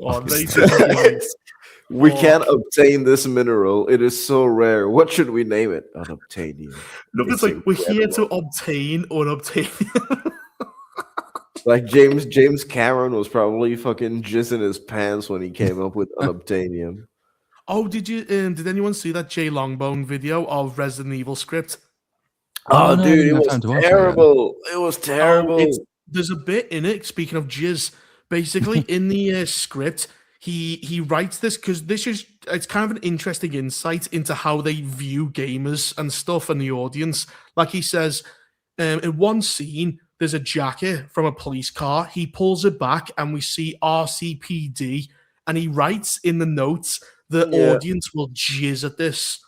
We can't obtain this mineral. It is so rare. What should we name it? Unobtainium. Look, it's like we're here to obtain unobtainium. Like James Cameron was probably fucking jizzing his pants when he came up with unobtainium. Oh, did anyone see that Jay Longbone video of Resident Evil script? Oh, no, dude, it was terrible. It was terrible. There's a bit in it, speaking of jizz, basically in the script, he writes this because it's kind of an interesting insight into how they view gamers and stuff and the audience. Like he says, in one scene, there's a jacket from a police car. He pulls it back and we see RCPD, and he writes in the notes, the audience will jizz at this.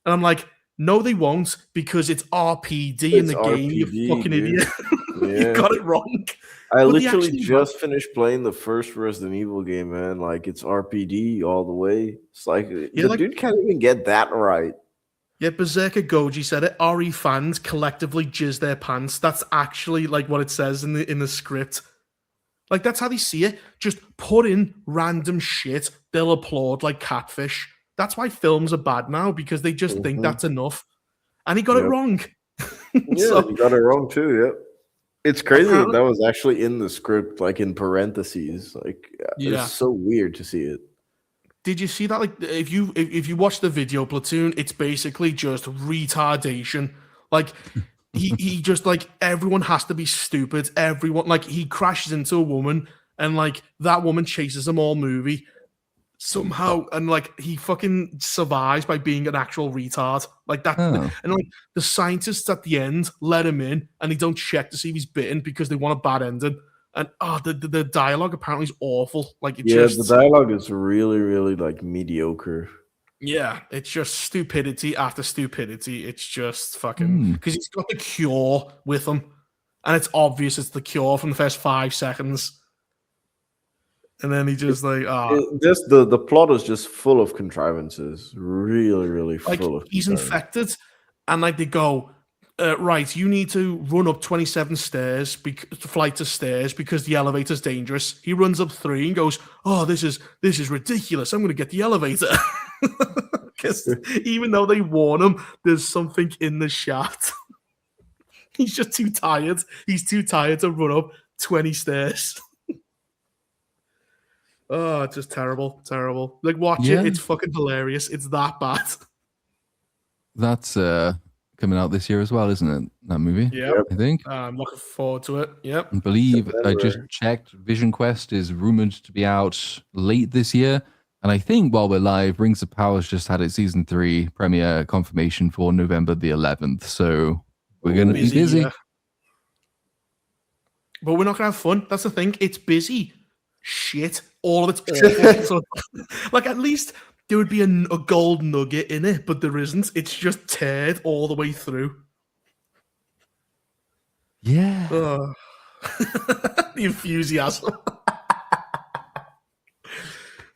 And I'm like, no, they won't, because it's RPD in the game, you fucking idiot. You got it wrong. I literally just finished playing the first Resident Evil game, man. Like, it's RPD all the way. It's like, dude can't even get that right. Yeah, Berserker Goji said it. RE fans collectively jizz their pants. That's actually like what it says in the script. Like, that's how they see it. Just put in random shit. They'll applaud like catfish. That's why films are bad now, because they just think that's enough. And he got it wrong. Yeah, he got it wrong too, yeah. It's crazy that was actually in the script, like in parentheses. Like, it's so weird to see it. Did you see that? Like, if you watch the video, Platoon, it's basically just retardation. Like, he just, like, everyone has to be stupid. Everyone, like, he crashes into a woman, and, like, that woman chases him all movie. somehow, and like he fucking survives by being an actual retard. Like that, Oh. and like the scientists at the end let him in, and they don't check to see if he's bitten because they want a bad ending. And the dialogue apparently is awful. Like it The dialogue is really, really like mediocre. Yeah, it's just stupidity after stupidity. It's just fucking because he's got the cure with him, and it's obvious it's the cure from the first 5 seconds. And then he just just the plot is just full of contrivances. Really, really like full of he's contrivances. infected, and like they go, right, you need to run up 27 stairs, flights of stairs because the elevator's dangerous. He runs up 3 and goes, "Oh, this is ridiculous. I'm going to get the elevator." Because even though they warn him, there's something in the shaft. He's just too tired. He's too tired to run up 20 stairs. Oh, it's just terrible, terrible. Like, watch it. It's fucking hilarious. It's that bad. That's coming out this year as well, isn't it? That movie? Yeah, I think. I'm looking forward to it. Yep. I believe I just September. checked. Vision Quest is rumored to be out late this year. And I think while we're live, Rings of Power's just had its season 3 premiere confirmation for November the 11th. So we're going to be busy. Yeah. But we're not going to have fun. That's the thing. It's busy. Shit. All of it's awful. So, like, at least there would be a gold nugget in it, but there isn't. It's just teared all the way through. Yeah. The enthusiasm.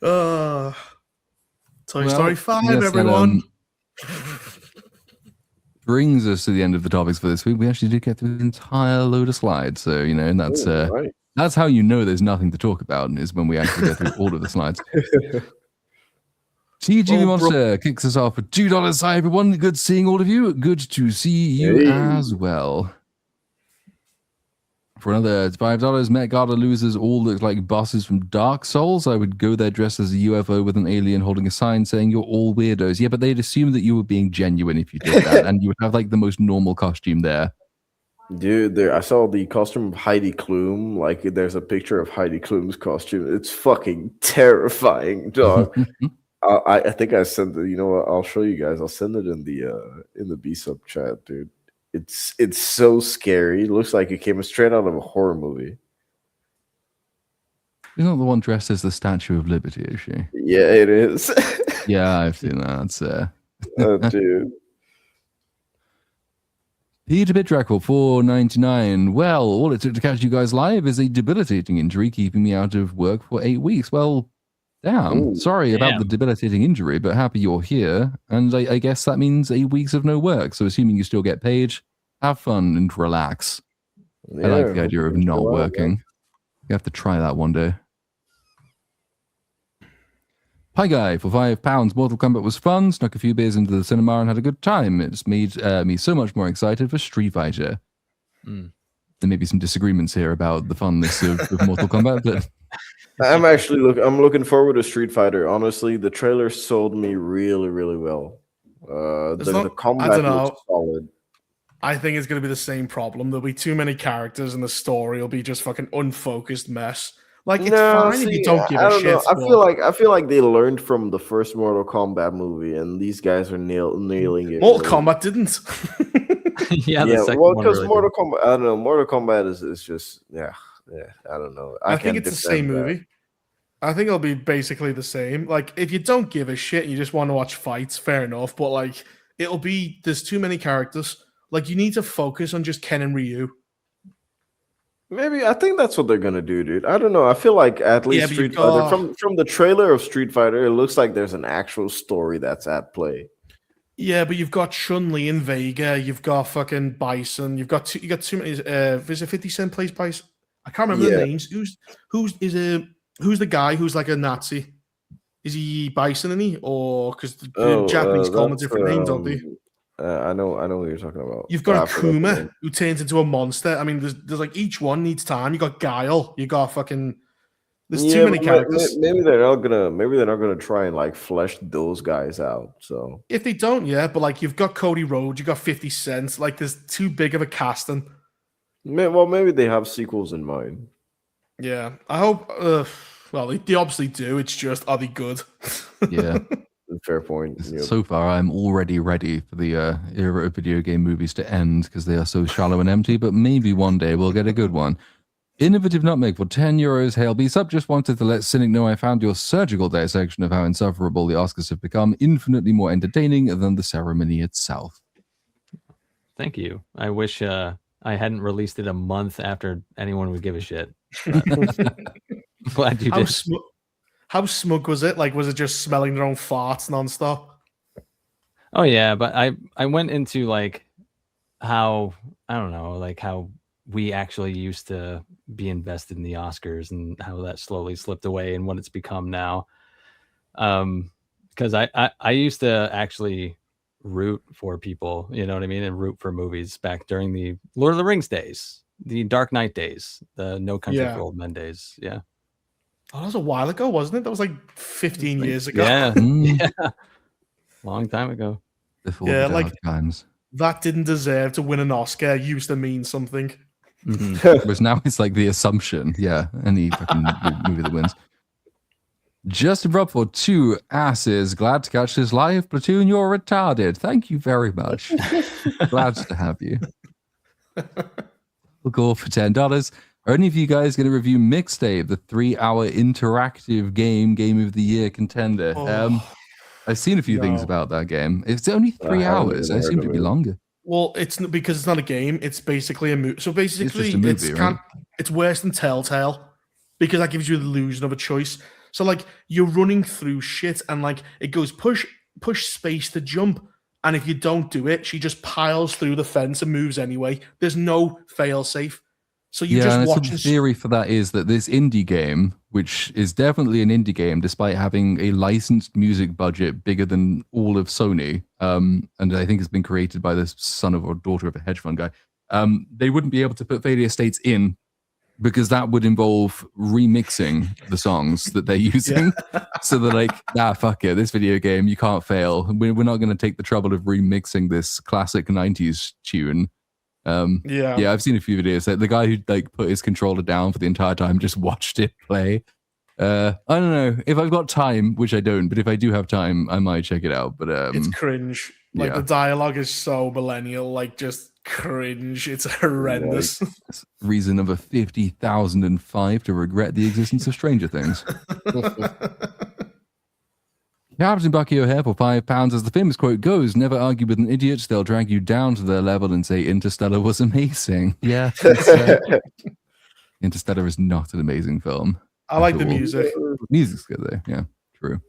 Toy Story 5, yes, everyone. Brings us to the end of the topics for this week. We actually did get through the entire load of slides. So, and that's Right. that's how you know there's nothing to talk about, is when we actually go through all of the slides. TGV Monster kicks us off with $2. Hi, everyone. Good seeing all of you. Good to see you as well. For another $5, Met Garda losers all look like bosses from Dark Souls. I would go there dressed as a UFO with an alien holding a sign saying you're all weirdos. Yeah, but they'd assume that you were being genuine if you did that, and you would have like the most normal costume there. Dude, I saw the costume of Heidi Klum. Like, there's a picture of Heidi Klum's costume. It's fucking terrifying, dog. I think I sent it. You know what? I'll show you guys. I'll send it in the BSUP chat, dude. It's so scary. It looks like it came straight out of a horror movie. She's not the one dressed as the Statue of Liberty, is she? Yeah, it is. Yeah, I've seen that. It's, Oh, dude. Peter Bitrackle, $4.99. Well, all it took to catch you guys live is a debilitating injury keeping me out of work for 8 weeks. Well, damn. Ooh, Sorry about the debilitating injury, but happy you're here. And I guess that means 8 weeks of no work. So assuming you still get paid, have fun and relax. I like the idea of not working. You have to try that one day. Pie Guy for £5. Mortal Kombat was fun. Snuck a few beers into the cinema and had a good time. It's made me so much more excited for Street Fighter. There may be some disagreements here about the funness of Mortal Kombat, but I'm looking forward to Street Fighter. Honestly, the trailer sold me really, really well. The combat looks solid. I think it's going to be the same problem. There'll be too many characters, and the story will be just fucking unfocused mess. Like, it's fine if you don't give a shit. I feel like they learned from the first Mortal Kombat movie, and these guys are nailing it. Mortal Kombat didn't. Well, because Mortal Kombat, I don't know. Mortal Kombat is just I don't know. I think it's the same movie. I think it'll be basically the same. Like, if you don't give a shit and you just want to watch fights, fair enough. But like, there's too many characters. Like, you need to focus on just Ken and Ryu. Maybe I think that's what they're gonna do, dude. I don't know. I feel like at least Street Fighter from the trailer of Street Fighter, it looks like there's an actual story that's at play. Yeah, but you've got Chun-Li and Vega. You've got fucking Bison. You got too many. Is it 50 Cent plays Bison? I can't remember the names. Who's the guy who's like a Nazi? Is he Bison, isn't he? Or because the Japanese call him a different name, don't they? I know what you're talking about. You've got Akuma who turns into a monster. I mean, there's like each one needs time. You got Guile. You got fucking. There's too many characters. Maybe they're not gonna try and like flesh those guys out. So if they don't, but like you've got Cody Rhodes, you got 50 Cent. Like there's too big of a casting. Well, maybe they have sequels in mind. Yeah, I hope. Well, they obviously do. It's just, are they good? Yeah. Fair point. Yep. So far, I'm already ready for the era of video game movies to end because they are so shallow and empty, but maybe one day we'll get a good one. Innovative Nutmeg for 10 euros. Hail BSUP, just wanted to let Cynic know I found your surgical dissection of how insufferable the Oscars have become infinitely more entertaining than the ceremony itself. Thank you. I wish I hadn't released it a month after anyone would give a shit. Glad you did. How smug was it? Like, was it just smelling their own farts nonstop? Oh yeah, but I went into like how I don't know, like how we actually used to be invested in the Oscars and how that slowly slipped away and what it's become now. Because I used to actually root for people, you know what I mean, and root for movies back during the Lord of the Rings days, the Dark Knight days, the No Country for Old Men days. Yeah. Oh, that was a while ago, wasn't it? That was like 15 years ago. Yeah. Mm. Long time ago. Before the dark times. That didn't deserve to win an Oscar. Used to mean something. Whereas now it's like the assumption. Yeah, any fucking movie that wins. Just abrupt for 2 asses. Glad to catch this live. Platoon, you're retarded. Thank you very much. Glad to have you. We'll go for $10. Are any of you guys going to review Mixtape, the 3-hour interactive game of the year contender? I've seen a few things about that game. It's only 3 hours. I assumed it'd be longer. Well, it's because it's not a game. It's basically a movie. So basically, it's just a movie, right? It's worse than Telltale because that gives you the illusion of a choice. So like you're running through shit and like it goes push space to jump. And if you don't do it, she just piles through the fence and moves anyway. There's no fail safe. So you just watch. The theory for that is that this indie game, which is definitely an indie game, despite having a licensed music budget bigger than all of Sony, and I think has been created by the son or daughter of a hedge fund guy, they wouldn't be able to put Failure States in because that would involve remixing the songs that they're using. So they're like, fuck it, this video game, you can't fail. We're not going to take the trouble of remixing this classic 90s tune. I've seen a few videos that the guy who like put his controller down for the entire time just watched it play. I don't know if I've got time, which I don't, but if I do have time, I might check it out. But it's cringe. Like the dialogue is so millennial, like just cringe. It's horrendous. Reason number 50,005 to regret the existence of Stranger Things. Captain Bucky O'Hare for £5, as the famous quote goes, never argue with an idiot, they'll drag you down to their level and say Interstellar was amazing. Yeah. Interstellar is not an amazing film. I like the music. Music's good though, yeah, true.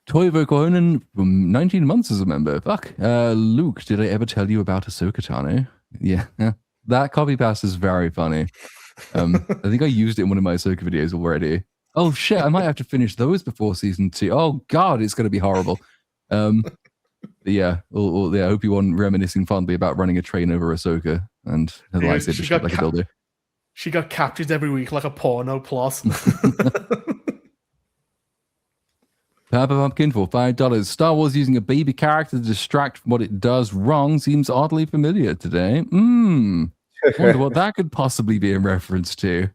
Toivo Kohonen from 19 months as a member. Fuck. Luke, did I ever tell you about Ahsoka Tano? Yeah. That copy paste is very funny. I think I used it in one of my Ahsoka videos already. Oh shit, I might have to finish those before season 2. Oh god, it's going to be horrible. I hope you weren't reminiscing fondly about running a train over Ahsoka and her lightsaber shaped like a dildo. She got captured every week like a porno plot. Papa Pumpkin for $5. Star Wars using a baby character to distract from what it does wrong seems oddly familiar today. Wonder what that could possibly be in reference to.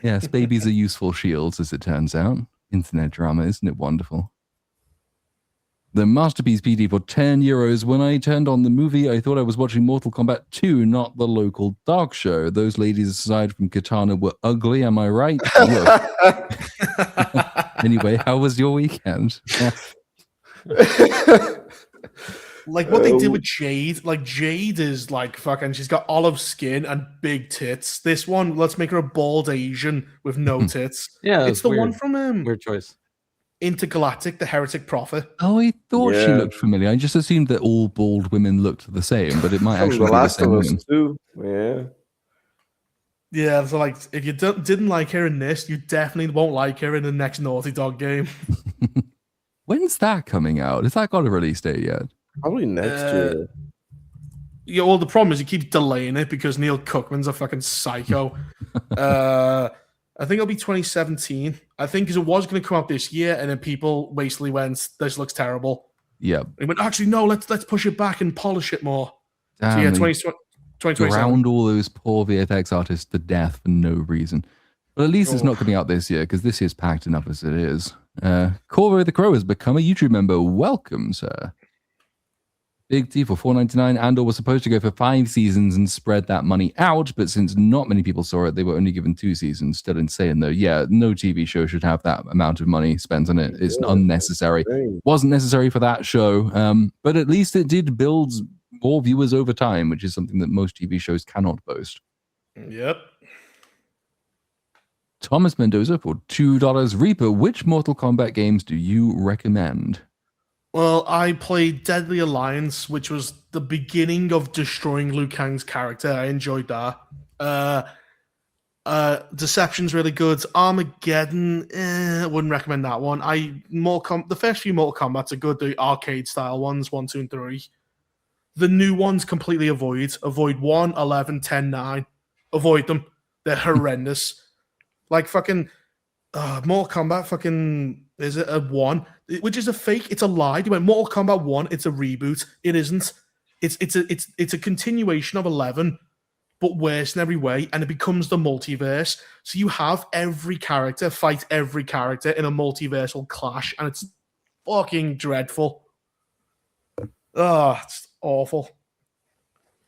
Yes, babies are useful shields, as it turns out. Internet drama, isn't it wonderful? The Masterpiece PD for €10. When I turned on the movie, I thought I was watching Mortal Kombat 2, not the local dog show. Those ladies, aside from Katana, were ugly, am I right? Anyway, how was your weekend? Like what they did with Jade, like Jade is like fucking, she's got olive skin and big tits. This one, let's make her a bald Asian with no tits. Yeah, it's the weird. one from Weird choice. Intergalactic, the Heretic Prophet. Oh, I thought she looked familiar. I just assumed that all bald women looked the same, but it might actually be the same woman. Too. Yeah. Yeah, so like if you didn't like her in this, you definitely won't like her in the next Naughty Dog game. When's that coming out? Has that got a release date yet? Probably next year. Yeah, well, the problem is he keeps delaying it because Neil Cookman's a fucking psycho. I think it'll be 2017. I think because it was going to come out this year, and then people basically went, "This looks terrible." Yeah. He went, "Actually, no. Let's push it back and polish it more." Damn, so yeah, 2027. Ground all those poor VFX artists to death for no reason. But at least it's not coming out this year because this year's packed enough as it is. Corvo the Crow has become a YouTube member. Welcome, sir. Big T for $4.99. Andor was supposed to go for 5 seasons and spread that money out, but since not many people saw it, they were only given 2 seasons. Still insane, though. Yeah, no TV show should have that amount of money spent on it. It's unnecessary. Wasn't necessary for that show, but at least it did build more viewers over time, which is something that most TV shows cannot boast. Yep. Thomas Mendoza for $2. Reaper, which Mortal Kombat games do you recommend? Well, I played Deadly Alliance, which was the beginning of destroying Liu Kang's character. I enjoyed that. Deception's really good. Armageddon, I wouldn't recommend that one. The first few Mortal Kombat's are good, the arcade style ones, 1, 2, and 3. The new ones completely avoid. Avoid 1, 11, 10, 9. Avoid them. They're horrendous. Like fucking Mortal Kombat fucking is it a 1, which is a fake. It's a lie. They went Mortal Kombat 1. It's a reboot. It isn't. It's a continuation of 11, but worse in every way, and it becomes the multiverse. So you have every character fight every character in a multiversal clash, and it's fucking dreadful. Oh, it's awful.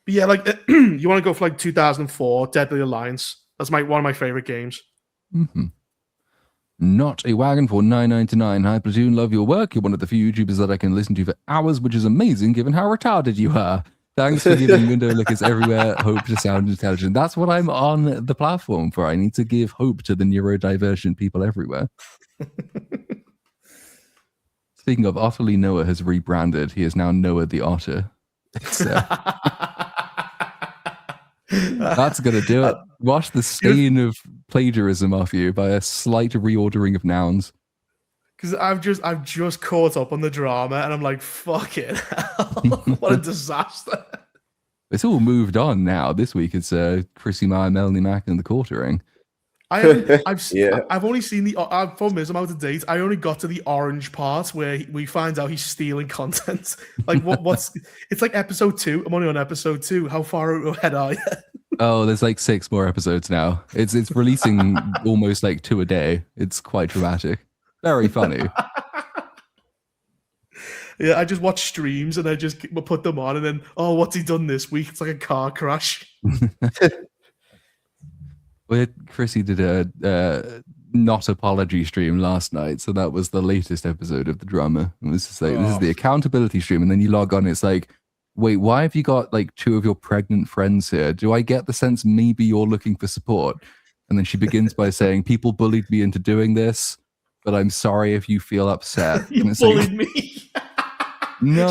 But yeah, like you want to go for like 2004 Deadly Alliance. That's one of my favorite games. Mm-hmm. Not a wagon for $9.99. Hi, Platoon, love your work. You're one of the few YouTubers that I can listen to for hours, which is amazing given how retarded you are. Thanks for giving window lickers everywhere hope to sound intelligent. That's what I'm on the platform for. I need to give hope to the neurodivergent people everywhere. Speaking of, Otterly Noah has rebranded. He is now Noah the Otter. That's going to do it. Wash the stain of plagiarism off you by a slight reordering of nouns. Because I've just caught up on the drama, and I'm like, fuck it. What a disaster. It's all moved on now. This week it's Chrissy Meyer, Melanie Mack, and the Quartering. I've only seen the problem is I'm out of date. I only got to the orange part where we find out he's stealing content. Like what's it's like episode 2. I'm only on episode 2. How far ahead are you? Oh, there's like 6 more episodes now. It's releasing almost like 2 a day. It's quite dramatic. Very funny. Yeah, I just watch streams and I just put them on, and then what's he done this week? It's like a car crash. Well, Chrissy did a not apology stream last night, so that was the latest episode of the drama. It was just like, this is the accountability stream, and then you log on, it's like, wait, why have you got like 2 of your pregnant friends here? Do I get the sense maybe you're looking for support? And then she begins by saying, people bullied me into doing this, but I'm sorry if you feel upset. You bullied me. No.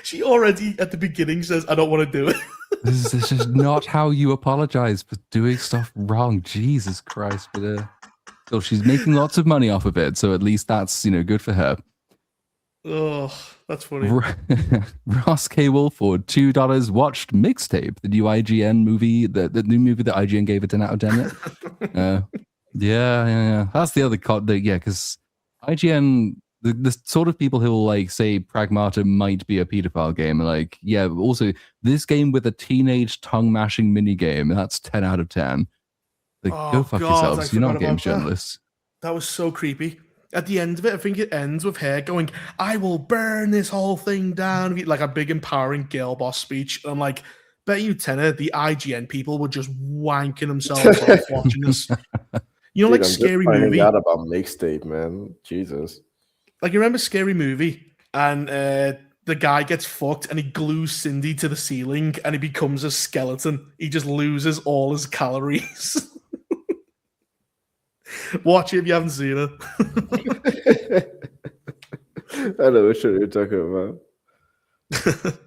She already at the beginning says, I don't want to do it. This is just not how you apologize for doing stuff wrong. Jesus Christ. But so she's making lots of money off of it, so at least that's, good for her. Oh, that's funny. Ross K. Wolford, $2, watched Mixtape, the new IGN movie, the new movie that IGN gave a 10 out of 10 yet. Yeah. That's the other because IGN, the sort of people who will like say Pragmata might be a pedophile game, like, yeah, also this game with a teenage tongue mashing mini game, that's 10 out of 10. Like, go fuck yourselves. You're not games journalists. That was so creepy. At the end of it, I think it ends with her going, I will burn this whole thing down. Like a big empowering girl boss speech. I'm like, bet you tenner, the IGN people were just wanking themselves off watching this. Dude, like Scary Movie. Out about Mixtape, man. Jesus. Like, you remember Scary Movie? And the guy gets fucked and he glues Cindy to the ceiling and he becomes a skeleton. He just loses all his calories. Watch it if you haven't seen it. I know what you're talking about.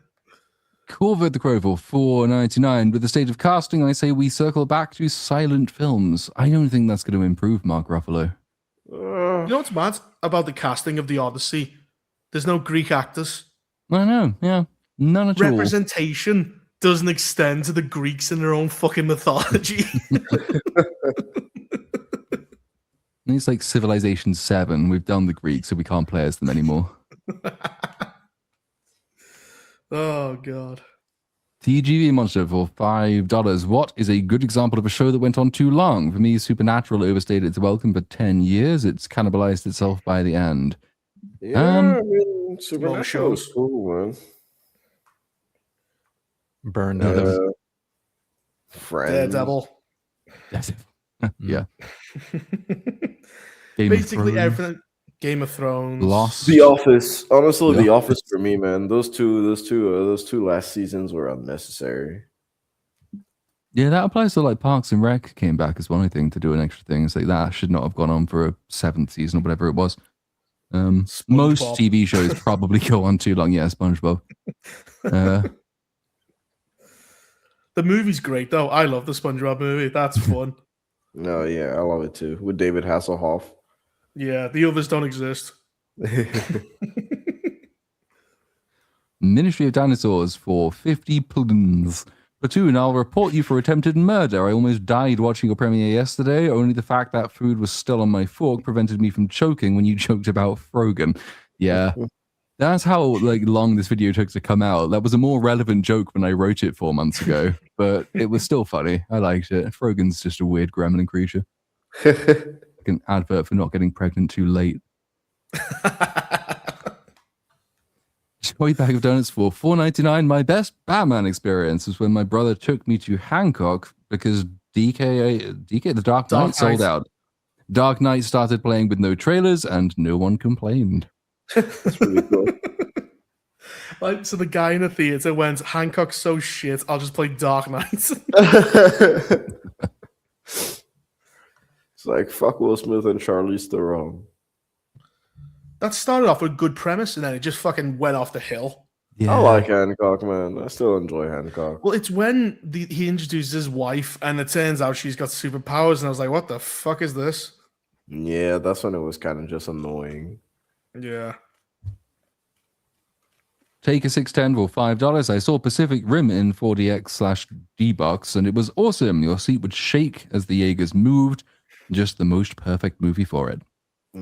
Corvo the Crow for $4.99. With the state of casting, I say we circle back to silent films. I don't think that's going to improve Mark Ruffalo. You know what's mad about the casting of The Odyssey? There's no Greek actors. I know, yeah. None at all. Representation doesn't extend to the Greeks in their own fucking mythology. It's like Civilization 7. We've done the Greeks, so we can't play as them anymore. Oh, God. TGV Monster for $5. What is a good example of a show that went on too long? For me, Supernatural overstayed its welcome for 10 years. It's cannibalized itself by the end. Yeah, I mean, Supernatural is cool, man. Burn notice. Friends. Daredevil. Yeah. Basically everything. Game of Thrones. Lost. The Office. Honestly, The The Office for me, man. Those two last seasons were unnecessary. Yeah, that applies to like Parks and Rec came back as well, I think, to do an extra thing. It's like that should not have gone on for a 7th season or whatever it was. Most TV shows probably go on too long. Yeah, SpongeBob. The movie's great though. I love the SpongeBob movie. That's fun. No, yeah, I love it too. With David Hasselhoff. Yeah, the others don't exist. Ministry of Dinosaurs for 50 plums. Platoon, I'll report you for attempted murder. I almost died watching your premiere yesterday. Only the fact that food was still on my fork prevented me from choking when you joked about Frogan. Yeah. That's how like long this video took to come out. That was a more relevant joke when I wrote it 4 months ago, but it was still funny. I liked it. Frogan's just a weird gremlin creature. Like an advert for not getting pregnant too late. Joy bag of donuts for $4.99. My best Batman experience was when my brother took me to Hancock because DK The Dark Knight sold out. Dark Knight started playing with no trailers and no one complained. That's really cool. Like, so the guy in the theater went, Hancock's so shit, I'll just play Dark Knight. It's like, fuck Will Smith and Charlize Theron. That started off with a good premise, and then it just fucking went off the hill. Yeah. I like Hancock, man. I still enjoy Hancock. Well, it's when he introduces his wife, and it turns out she's got superpowers, and I was like, what the fuck is this? Yeah, that's when it was kind of just annoying. Yeah. Take a 610 for $5. I saw Pacific Rim in 4DX/D-Box, and it was awesome. Your seat would shake as the Jaegers moved. Just the most perfect movie for it.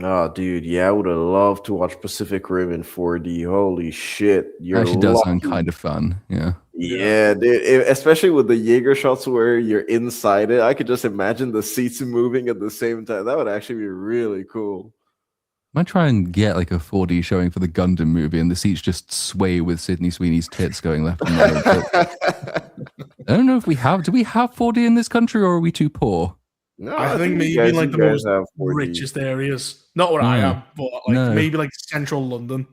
Oh, dude, yeah, I would have loved to watch Pacific Rim in 4D. Holy shit. You're Actually does lucky. sound kind of fun. Yeah. Yeah, dude, especially with the Jaeger shots where you're inside it. I could just imagine the seats moving at the same time. That would actually be really cool. I might try and get like a 4D showing for the Gundam movie and the seats just sway with Sydney Sweeney's tits going left and right. But I don't know if we have. Do we have 4D in this country or are we too poor? No, I think maybe you like the guys most have 4D. richest areas. Not where I am, but like maybe like central London.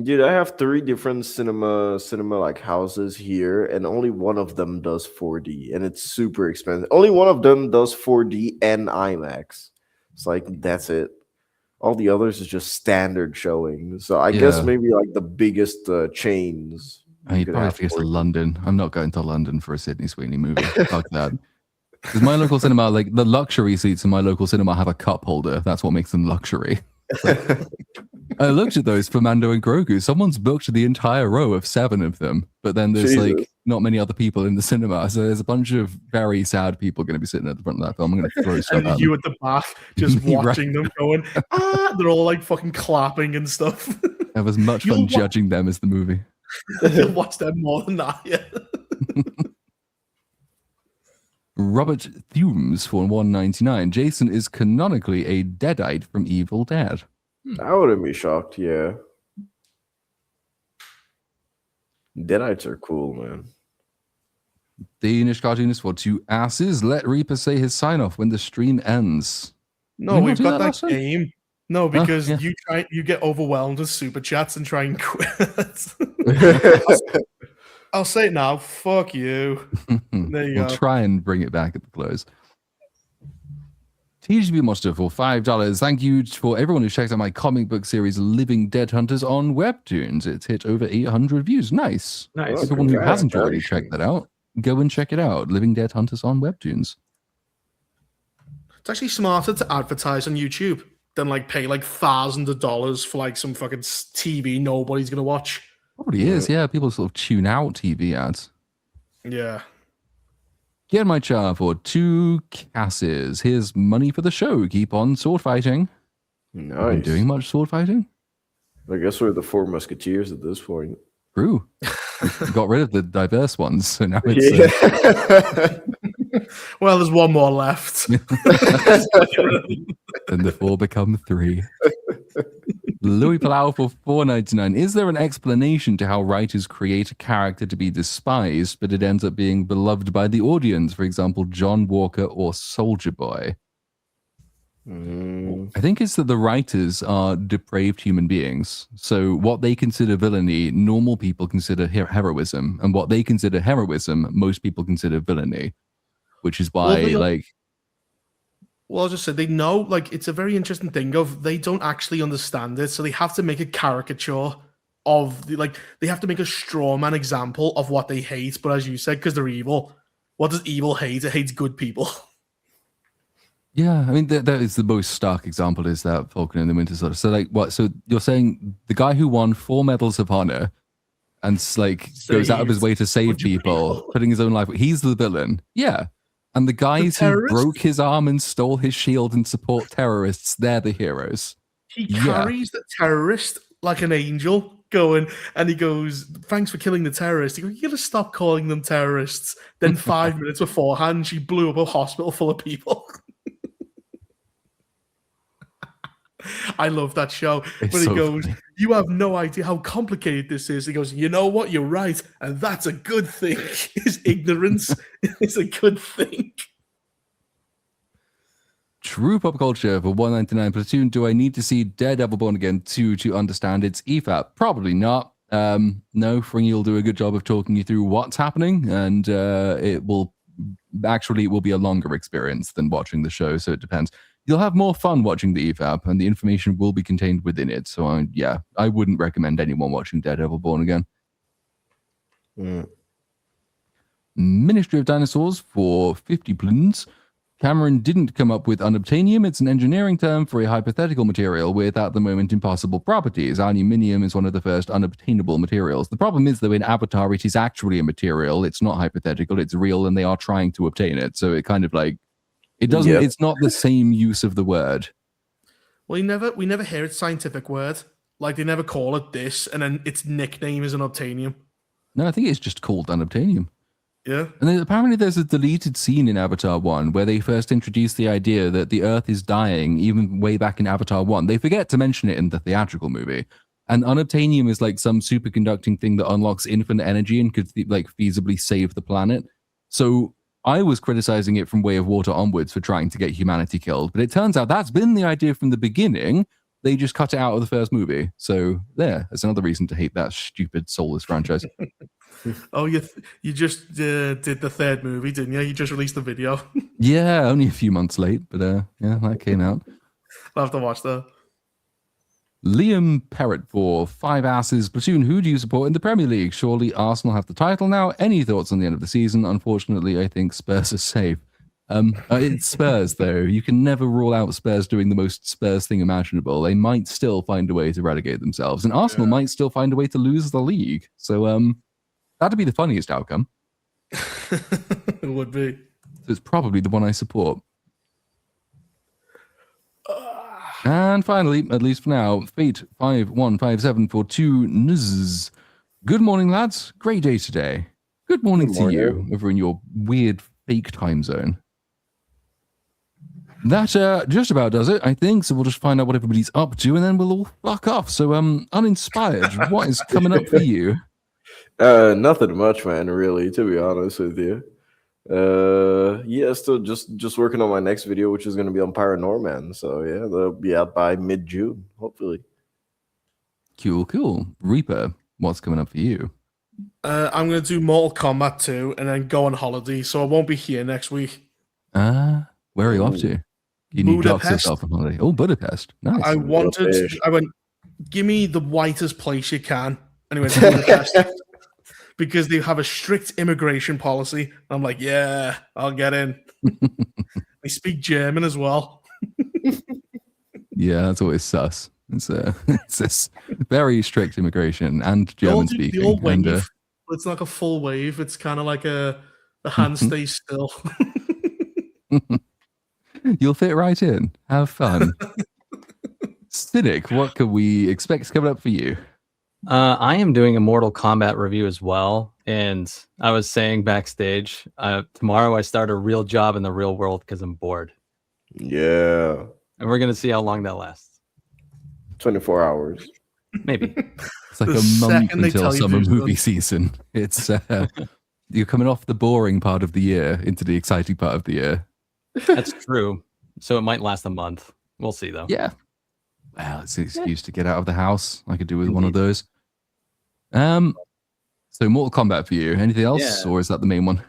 Dude, I have 3 different cinema like houses here, and only one of them does 4D, and it's super expensive. Only one of them does 4D and IMAX. It's like that's it. All the others is just standard showing. So I guess maybe like the biggest chains. You'd probably have to go to London. I'm not going to London for a Sydney Sweeney movie. Fuck that. Because my local cinema, like the luxury seats in my local cinema have a cup holder. That's what makes them luxury. I looked at those for Mando and Grogu. Someone's booked the entire row of 7 of them, but then there's like not many other people in the cinema. So there's a bunch of very sad people going to be sitting at the front of that film. I'm going to throw stuff at you them. at the back just watching them going, they're all like fucking clapping and stuff. It was much fun judging them as the movie. You'll watch them more than that, yeah. Robert Thumes for $1.99. Jason is canonically a Deadite from Evil Dead. I wouldn't be shocked, yeah. Deadites are cool, man. Danish cartoonist for 2 asses. Let Reaper say his sign off when the stream ends. No, we've got that game. No, because yeah. you get overwhelmed with super chats and try and quit. I'll say it now. Fuck you. There you we'll go. Try and bring it back at the close. TGB Monster for $5. Thank you for everyone who checked out my comic book series Living Dead Hunters on Webtoons. It's hit over 800 views. Nice. Everyone who hasn't already checked that out, go and check it out. Living Dead Hunters on Webtoons. It's actually smarter to advertise on YouTube than like pay like thousands of dollars for like some fucking TV nobody's gonna watch. Probably is, yeah. People sort of tune out TV ads. Yeah. Get my char for 2 casses. Here's money for the show. Keep on sword fighting. Nice. Been doing much sword fighting? I guess we're the 4 Musketeers at this point. True. got rid of the diverse ones, so now it's Well, there's one more left. and the 4 become 3. Louis Palau for $4.99. Is there an explanation to how writers create a character to be despised, but it ends up being beloved by the audience? For example, John Walker or Soldier Boy. I think it's that the writers are depraved human beings. So what they consider villainy, normal people consider heroism, and what they consider heroism, most people consider villainy. Which is why, Well, I'll just say they know, like, it's a very interesting thing of they don't actually understand it, so they have to make a caricature of they have to make a straw man example of what they hate. But as you said, because they're evil, what does evil hate? It hates good people. Yeah, I mean that is the most stark example is that Falcon and the Winter Soldier. So like what? So you're saying the guy who won 4 medals of honor and goes out of his way to save people, putting his own life, he's the villain. Yeah. And the guys who broke his arm and stole his shield and support terrorists, they're the heroes. He carries the terrorist like an angel going, and he goes, thanks for killing the terrorists. He goes, you gotta stop calling them terrorists. Then 5 minutes beforehand, she blew up a hospital full of people. I love that show. But he goes, you have no idea how complicated this is. He goes, you know what? You're right. And that's a good thing. His ignorance is a good thing. True pop culture for $1.99. Platoon, do I need to see Daredevil Born Again 2 to understand its EFAP? Probably not. No, Fringy will do a good job of talking you through what's happening, and it will be a longer experience than watching the show, so it depends. You'll have more fun watching the EFAP, and the information will be contained within it. So, I wouldn't recommend anyone watching Daredevil Born Again. Ministry of Dinosaurs for 50 plunds. Cameron didn't come up with unobtainium. It's an engineering term for a hypothetical material with, at the moment, impossible properties. Aluminium is one of the first unobtainable materials. The problem is, though, in Avatar, it is actually a material. It's not hypothetical. It's real, and they are trying to obtain it. So it kind of it doesn't. Yep. It's not the same use of the word. Well, we never hear its scientific word. Like they never call it this, and then its nickname is unobtainium. No, I think it's just called unobtainium. Yeah. And then apparently there's a deleted scene in Avatar 1 where they first introduced the idea that the Earth is dying, even way back in Avatar 1. They forget to mention it in the theatrical movie. And unobtainium is like some superconducting thing that unlocks infinite energy and could feasibly save the planet. So I was criticizing it from Way of Water onwards for trying to get humanity killed, but it turns out that's been the idea from the beginning. They just cut it out of the first movie. So that's another reason to hate that stupid soulless franchise. Oh, you just did the 3rd movie, didn't you? You just released the video. Yeah, only a few months late, but that came out. I'll have to watch that. Liam Perrott for 5 asses. Platoon, who do you support in the Premier League? Surely Arsenal have the title now. Any thoughts on the end of the season? Unfortunately, I think Spurs are safe. It's Spurs, though. You can never rule out Spurs doing the most Spurs thing imaginable. They might still find a way to relegate themselves, and Arsenal might still find a way to lose the league. So that'd be the funniest outcome. It would be. So it's probably the one I support. And finally, at least for now, Fate 5157 for 2 nzzz. Good morning, lads. Great day today. Good morning to you over in your weird fake time zone. That just about does it, I think. So we'll just find out what everybody's up to, and then we'll all fuck off. So, Uninspired, what is coming up for you? Nothing much, man, really, to be honest with you. Still just working on my next video, which is going to be on Paranorman. So yeah, they'll be out by mid-June, hopefully. Cool. Reaper, what's coming up for you? I'm going to do Mortal Kombat 2 and then go on holiday, so I won't be here next week. Where are you off to? You need to dox yourself on holiday. Oh, Budapest. Nice. I went, give me the whitest place you can. Anyway, Budapest. Because they have a strict immigration policy. I'm like, yeah, I'll get in. They speak German as well. Yeah, that's always sus. It's this very strict immigration and German speaking. The old wave. It's like a full wave. It's kind of like the hand stays still. You'll fit right in. Have fun. Cynic, what can we expect coming up for you? I am doing a Mortal Kombat review as well, and I was saying backstage, tomorrow I start a real job in the real world because I'm bored, Yeah. and we're gonna see how long that lasts. 24 hours. Maybe. It's like The a month second they until tell you summer who's movie done. season. It's you're coming off the boring part of the year into the exciting part of the year. That's true. So it might last a month. We'll see though. Yeah. Well, it's an excuse to get out of the house. I could do with one of Indeed. those. So Mortal Kombat for you. Anything else, Yeah. or is that the main one?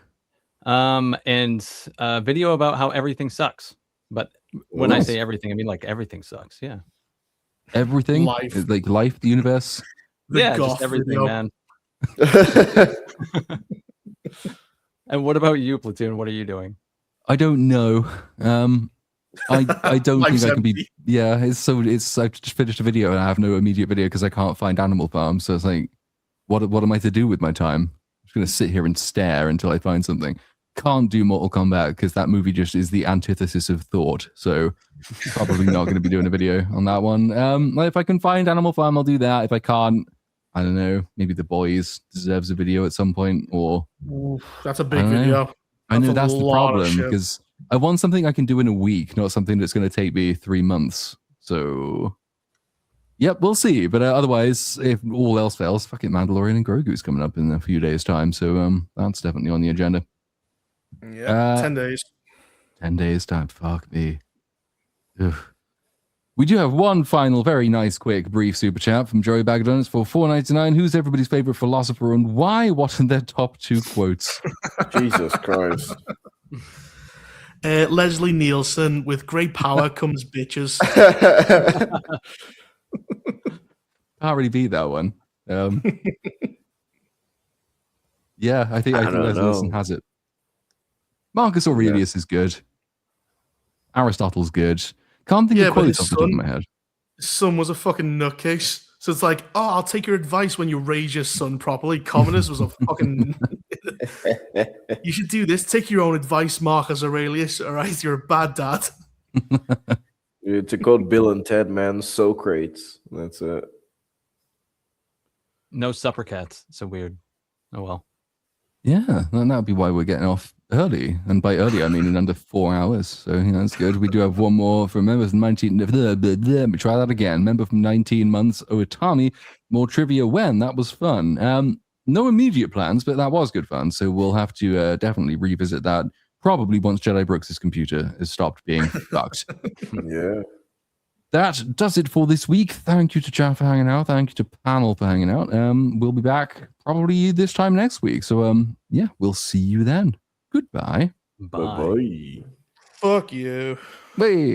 And a video about how everything sucks. But when I Nice. say everything, I mean like everything sucks. Yeah. Everything, Life. like life, the universe. The Yeah, goth just everything, video. man. And what about you, Platoon? What are you doing? I don't know. I don't Life's think I can be. empty. Yeah, I've just finished a video and I have no immediate video because I can't find Animal Farm. So it's like, what am I to do with my time? I'm just gonna sit here and stare until I find something. Can't do Mortal Kombat because that movie just is the antithesis of thought. So probably not going to be doing a video on that one. If I can find Animal Farm, I'll do that. If I can't, I don't know. Maybe The Boys deserves a video at some point, or Oof, that's a big I don't know. video. I know That's a that's the lot of problem shit. because I want something I can do in a week, not something that's going to take me 3 months. So, yep, we'll see. But otherwise, if all else fails, fucking Mandalorian and Grogu's coming up in a few days' time. So that's definitely on the agenda. Yeah, 10 days. 10 days' time. Fuck me. Ugh. We do have one final, very nice, quick, brief super chat from Joey Bagdonis for $4.99. Who's everybody's favorite philosopher and why? What are their top 2 quotes? Jesus Christ. Leslie Nielsen, with great power comes bitches. Can't really beat that one. Yeah, I think I don't Leslie Nielsen know. has it. Marcus Aurelius is good. Aristotle's good. Can't think Yeah, of but quotes his off the top of son- my head. His son was a fucking nutcase. So it's like, oh, I'll take your advice when you raise your son properly. Communist was a fucking. You should do this. Take your own advice, Marcus Aurelius. All right, you're a bad dad. To quote Bill and Ted, man, Socrates. That's it. No supper cats. So weird. Oh well. Yeah, that would be why we're getting off early. And by early, I mean in under 4 hours. So that's good. We do have one more from member from 19. Let me try that again. Member from 19 months, Otami. More trivia when? That was fun. No immediate plans, but that was good fun. So we'll have to definitely revisit that. Probably once Jedi Brooks' computer has stopped being fucked. Yeah. That does it for this week. Thank you to chat for hanging out. Thank you to panel for hanging out. We'll be back probably this time next week. So yeah, we'll see you then. Goodbye. Bye. Bye-bye. Fuck you. Bye.